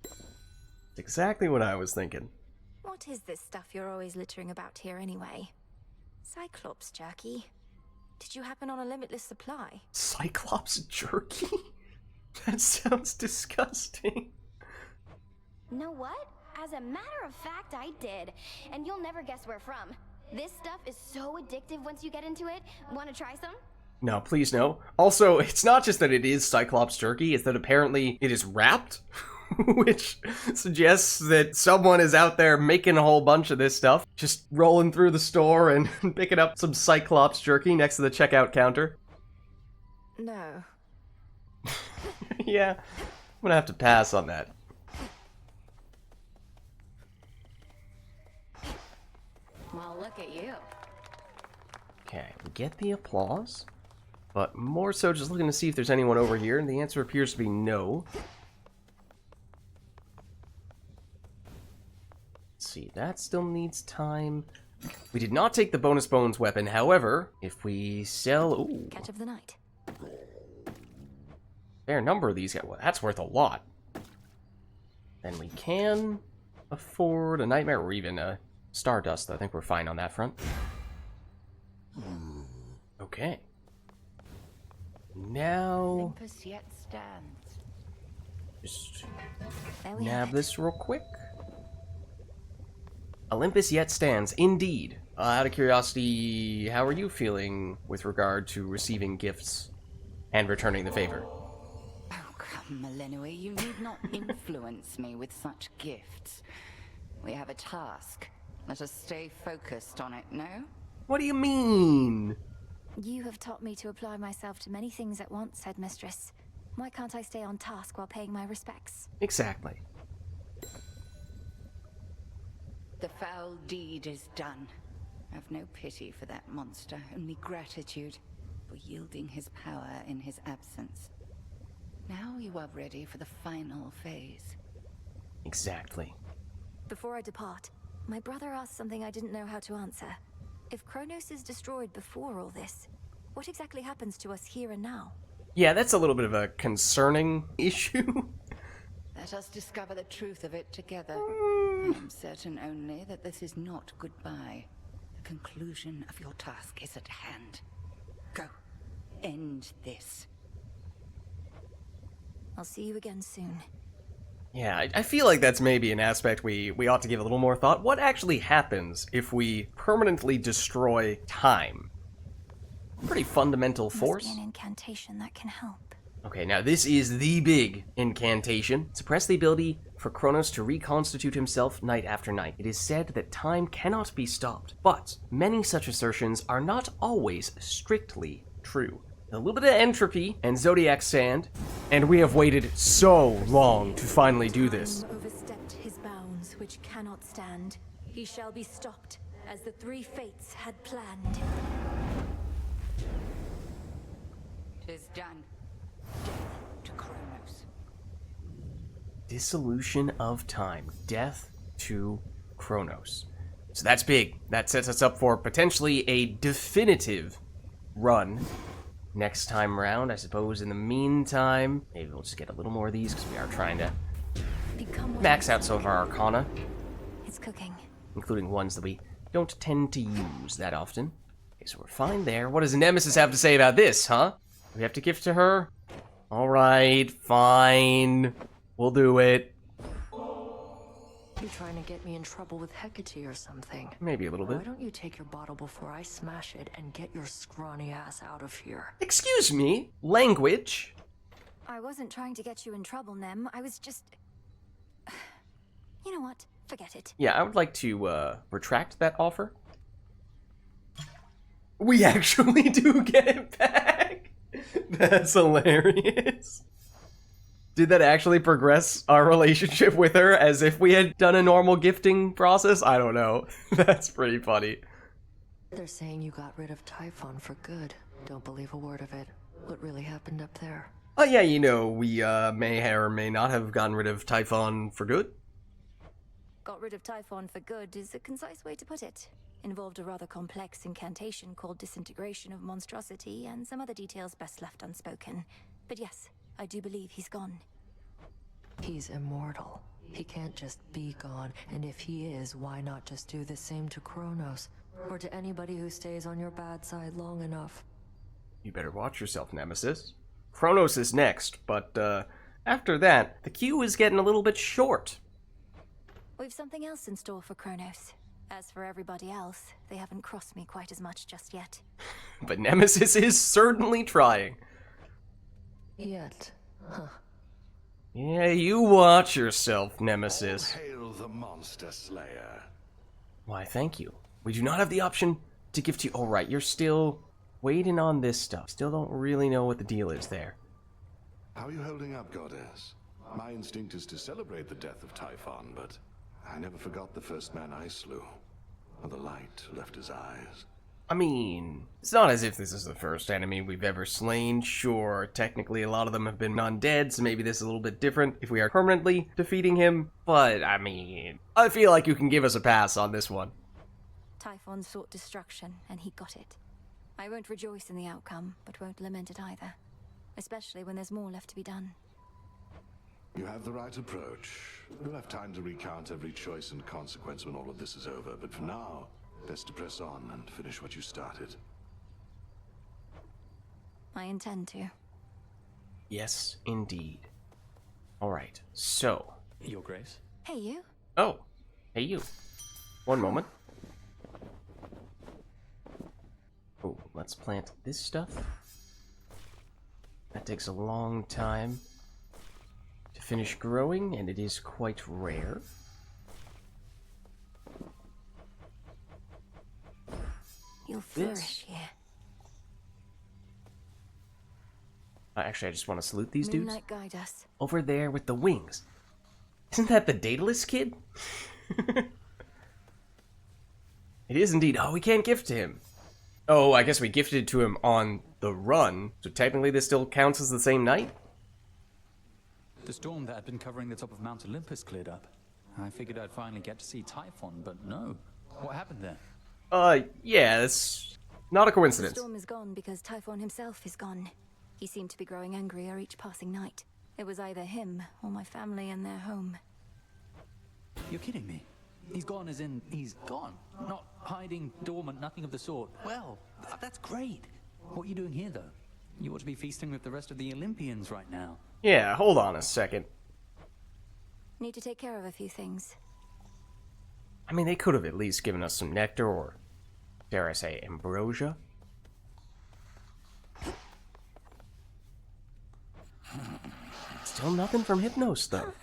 It's exactly what I was thinking. What is this stuff you're always littering about here anyway? Cyclops jerky? Did you happen on a limitless supply? Cyclops jerky? That sounds disgusting. Know what? As a matter of fact, I did. And you'll never guess where from. This stuff is so addictive once you get into it. Want to try some? No, please no. Also, it's not just that it is Cyclops jerky, it's that apparently it is wrapped, which suggests that someone is out there making a whole bunch of this stuff, just rolling through the store and picking up some Cyclops jerky next to the checkout counter. No. Yeah, I'm gonna have to pass on that. Well, look at you. Okay, we get the applause, but more so just looking to see if there's anyone over here, and the answer appears to be no. Let's see, that still needs time. We did not take the bonus bones weapon, however, if we sell... Ooh, Catch of the night. fair number of these guys. Well, that's worth a lot. Then we can afford a nightmare or even a Stardust. I think we're fine on that front. Okay. Now... Olympus yet stands. Just nab this real quick. Olympus yet stands, indeed. Out of curiosity, how are you feeling with regard to receiving gifts and returning the favor? Oh, come, Melenui, you need not influence me with such gifts. We have a task. Let us stay focused on it, no? What do you mean? You have taught me to apply myself to many things at once, Headmistress. Why can't I stay on task while paying my respects? Exactly. The foul deed is done. Have no pity for that monster, only gratitude for yielding his power in his absence. Now you are ready for the final phase. Exactly. Before I depart, my brother asked something I didn't know how to answer. If Kronos is destroyed before all this, what exactly happens to us here and now? Yeah, that's a little bit of a concerning issue. Let us discover the truth of it together. I am certain only that this is not goodbye. The conclusion of your task is at hand. Go. End this. I'll see you again soon. Yeah, I feel like that's maybe an aspect we ought to give a little more thought. What actually happens if we permanently destroy time? Pretty fundamental force. Must be an incantation that can help. Okay, now this is the big incantation. Suppress the ability for Kronos to reconstitute himself night after night. It is said that time cannot be stopped, but many such assertions are not always strictly true. A little bit of entropy and zodiac sand, and we have waited so long to finally do this. Time overstepped his bounds, which cannot stand. He shall be stopped, as the three fates had planned. 'Tis done. Death to Kronos. Dissolution of time. Death to Kronos. So that's big. That sets us up for potentially a definitive run next time round. I suppose in the meantime, maybe we'll just get a little more of these because we are trying to max out some of our arcana. It's cooking. Including ones that we don't tend to use that often. Okay, so we're fine there. What does Nemesis have to say about this, huh? We have to give to her? Alright, fine. We'll do it. You trying to get me in trouble with Hecate or something? Maybe a little bit. Why don't you take your bottle before I smash it and get your scrawny ass out of here? Excuse me? Language? I wasn't trying to get you in trouble, Nem. I was just... You know what? Forget it. Yeah, I would like to retract that offer. We actually do get it back. That's hilarious. Did that actually progress our relationship with her as if we had done a normal gifting process? I don't know. That's pretty funny. They're saying you got rid of Typhon for good. Don't believe a word of it. What really happened up there? Oh yeah, you know, we may or may not have gotten rid of Typhon for good. Got rid of Typhon for good is a concise way to put it. Involved a rather complex incantation called Disintegration of Monstrosity and some other details best left unspoken. But yes, I do believe he's gone. He's immortal. He can't just be gone, and if he is, why not just do the same to Kronos? Or to anybody who stays on your bad side long enough? You better watch yourself, Nemesis. Kronos is next, but after that, the queue is getting a little bit short. We've something else in store for Kronos. As for everybody else, they haven't crossed me quite as much just yet. But Nemesis is certainly trying. Yet, huh? Yeah, you watch yourself, Nemesis. Hail the monster slayer. Why, thank you. We do not have the option to give to you. Oh, right, you're still waiting on this stuff. Still don't really know what the deal is there. How are you holding up, Goddess? My instinct is to celebrate the death of Typhon, but I never forgot the first man I slew. Or the light left his eyes. I mean, it's not as if this is the first enemy we've ever slain. Sure, technically a lot of them have been undead, so maybe this is a little bit different if we are permanently defeating him. But, I mean, I feel like you can give us a pass on this one. Typhon sought destruction, and he got it. I won't rejoice in the outcome, but won't lament it either. Especially when there's more left to be done. You have the right approach. We'll have time to recount every choice and consequence when all of this is over, but for now, best to press on and finish what you started. I intend to. Yes, indeed. Alright, so. Your Grace? Hey, you. Oh, hey you. One moment. Oh, let's plant this stuff. That takes a long time to finish growing, and it is quite rare. You'll flourish here. Actually, I just want to salute these dudes. Moonlight guide us. Over there with the wings. Isn't that the Daedalus kid? It is indeed. Oh, we can't gift to him. Oh, I guess we gifted to him on the run, so technically this still counts as the same night? The storm that had been covering the top of Mount Olympus cleared up. I figured I'd finally get to see Typhon, but no. What happened there? Yeah, it's not a coincidence. The storm is gone because Typhon himself is gone. He seemed to be growing angrier each passing night. It was either him or my family and their home. You're kidding me. He's gone as in he's gone. Not hiding, dormant, nothing of the sort. Well, that's great. What are you doing here, though? You ought to be feasting with the rest of the Olympians right now. Yeah, hold on a second. Need to take care of a few things. I mean, they could have at least given us some nectar or, dare I say, ambrosia. Still nothing from Hypnos, though.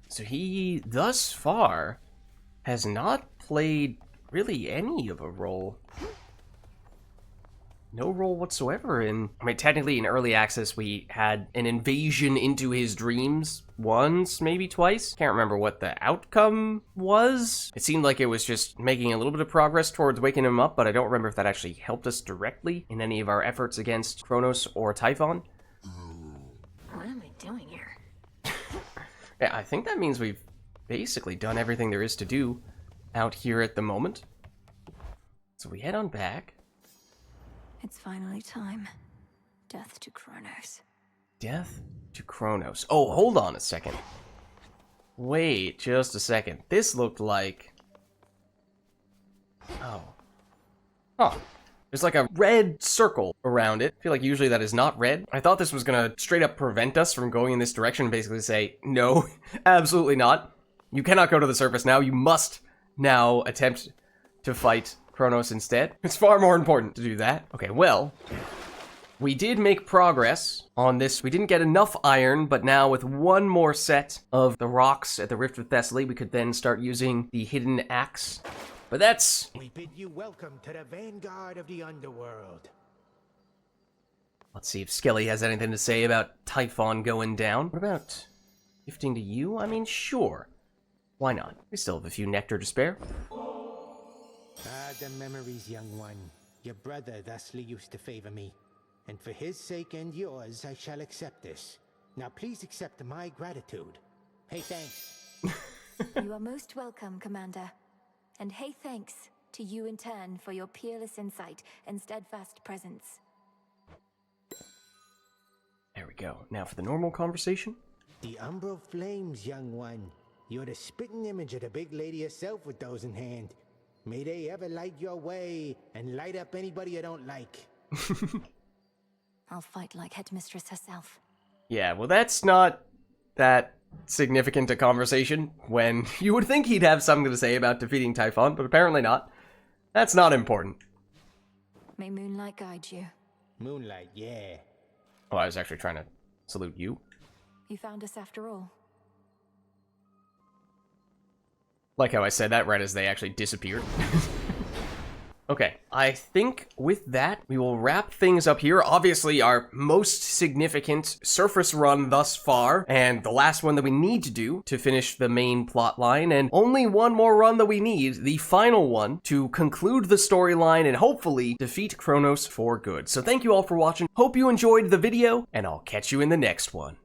So he, thus far, has not played really any of a role. No role whatsoever in... I mean, technically in early access we had an invasion into his dreams once, maybe twice. Can't remember what the outcome was. It seemed like it was just making a little bit of progress towards waking him up, but I don't remember if that actually helped us directly in any of our efforts against Kronos or Typhon. What am I doing here? Yeah, I think that means we've basically done everything there is to do out here at the moment. So we head on back. It's finally time. Death to Kronos. Death to Kronos. Oh, hold on a second. Wait just a second. This looked like... Oh. Huh. There's like a red circle around it. I feel like usually that is not red. I thought this was gonna straight up prevent us from going in this direction and basically say, no, absolutely not. You cannot go to the surface now. You must now attempt to fight Kronos instead. It's far more important to do that. Okay, well, we did make progress on this. We didn't get enough iron, but now with one more set of the rocks at the Rift of Thessaly, we could then start using the hidden axe. But that's... We bid you welcome to the vanguard of the underworld. Let's see if Skelly has anything to say about Typhon going down. What about gifting to you? I mean, sure. Why not? We still have a few nectar to spare. Ah, the memories, young one. Your brother thusly used to favor me. And for his sake and yours, I shall accept this. Now please accept my gratitude. Hey, thanks. You are most welcome, Commander. And hey, thanks to you in turn for your peerless insight and steadfast presence. There we go. Now for the normal conversation. The Umbral Flames, young one. You're the spitting image of the big lady herself with those in hand. May they ever light your way and light up anybody you don't like. I'll fight like Headmistress herself. Yeah, well, that's not that significant a conversation when you would think he'd have something to say about defeating Typhon, but apparently not. That's not important. May moonlight guide you. Moonlight, yeah. Oh, I was actually trying to salute you. You found us after all. Like how I said that right as they actually disappeared. Okay, I think with that, we will wrap things up here. Obviously, our most significant surface run thus far, and the last one that we need to do to finish the main plot line, and only one more run that we need, the final one, to conclude the storyline and hopefully defeat Kronos for good. So thank you all for watching. Hope you enjoyed the video, and I'll catch you in the next one.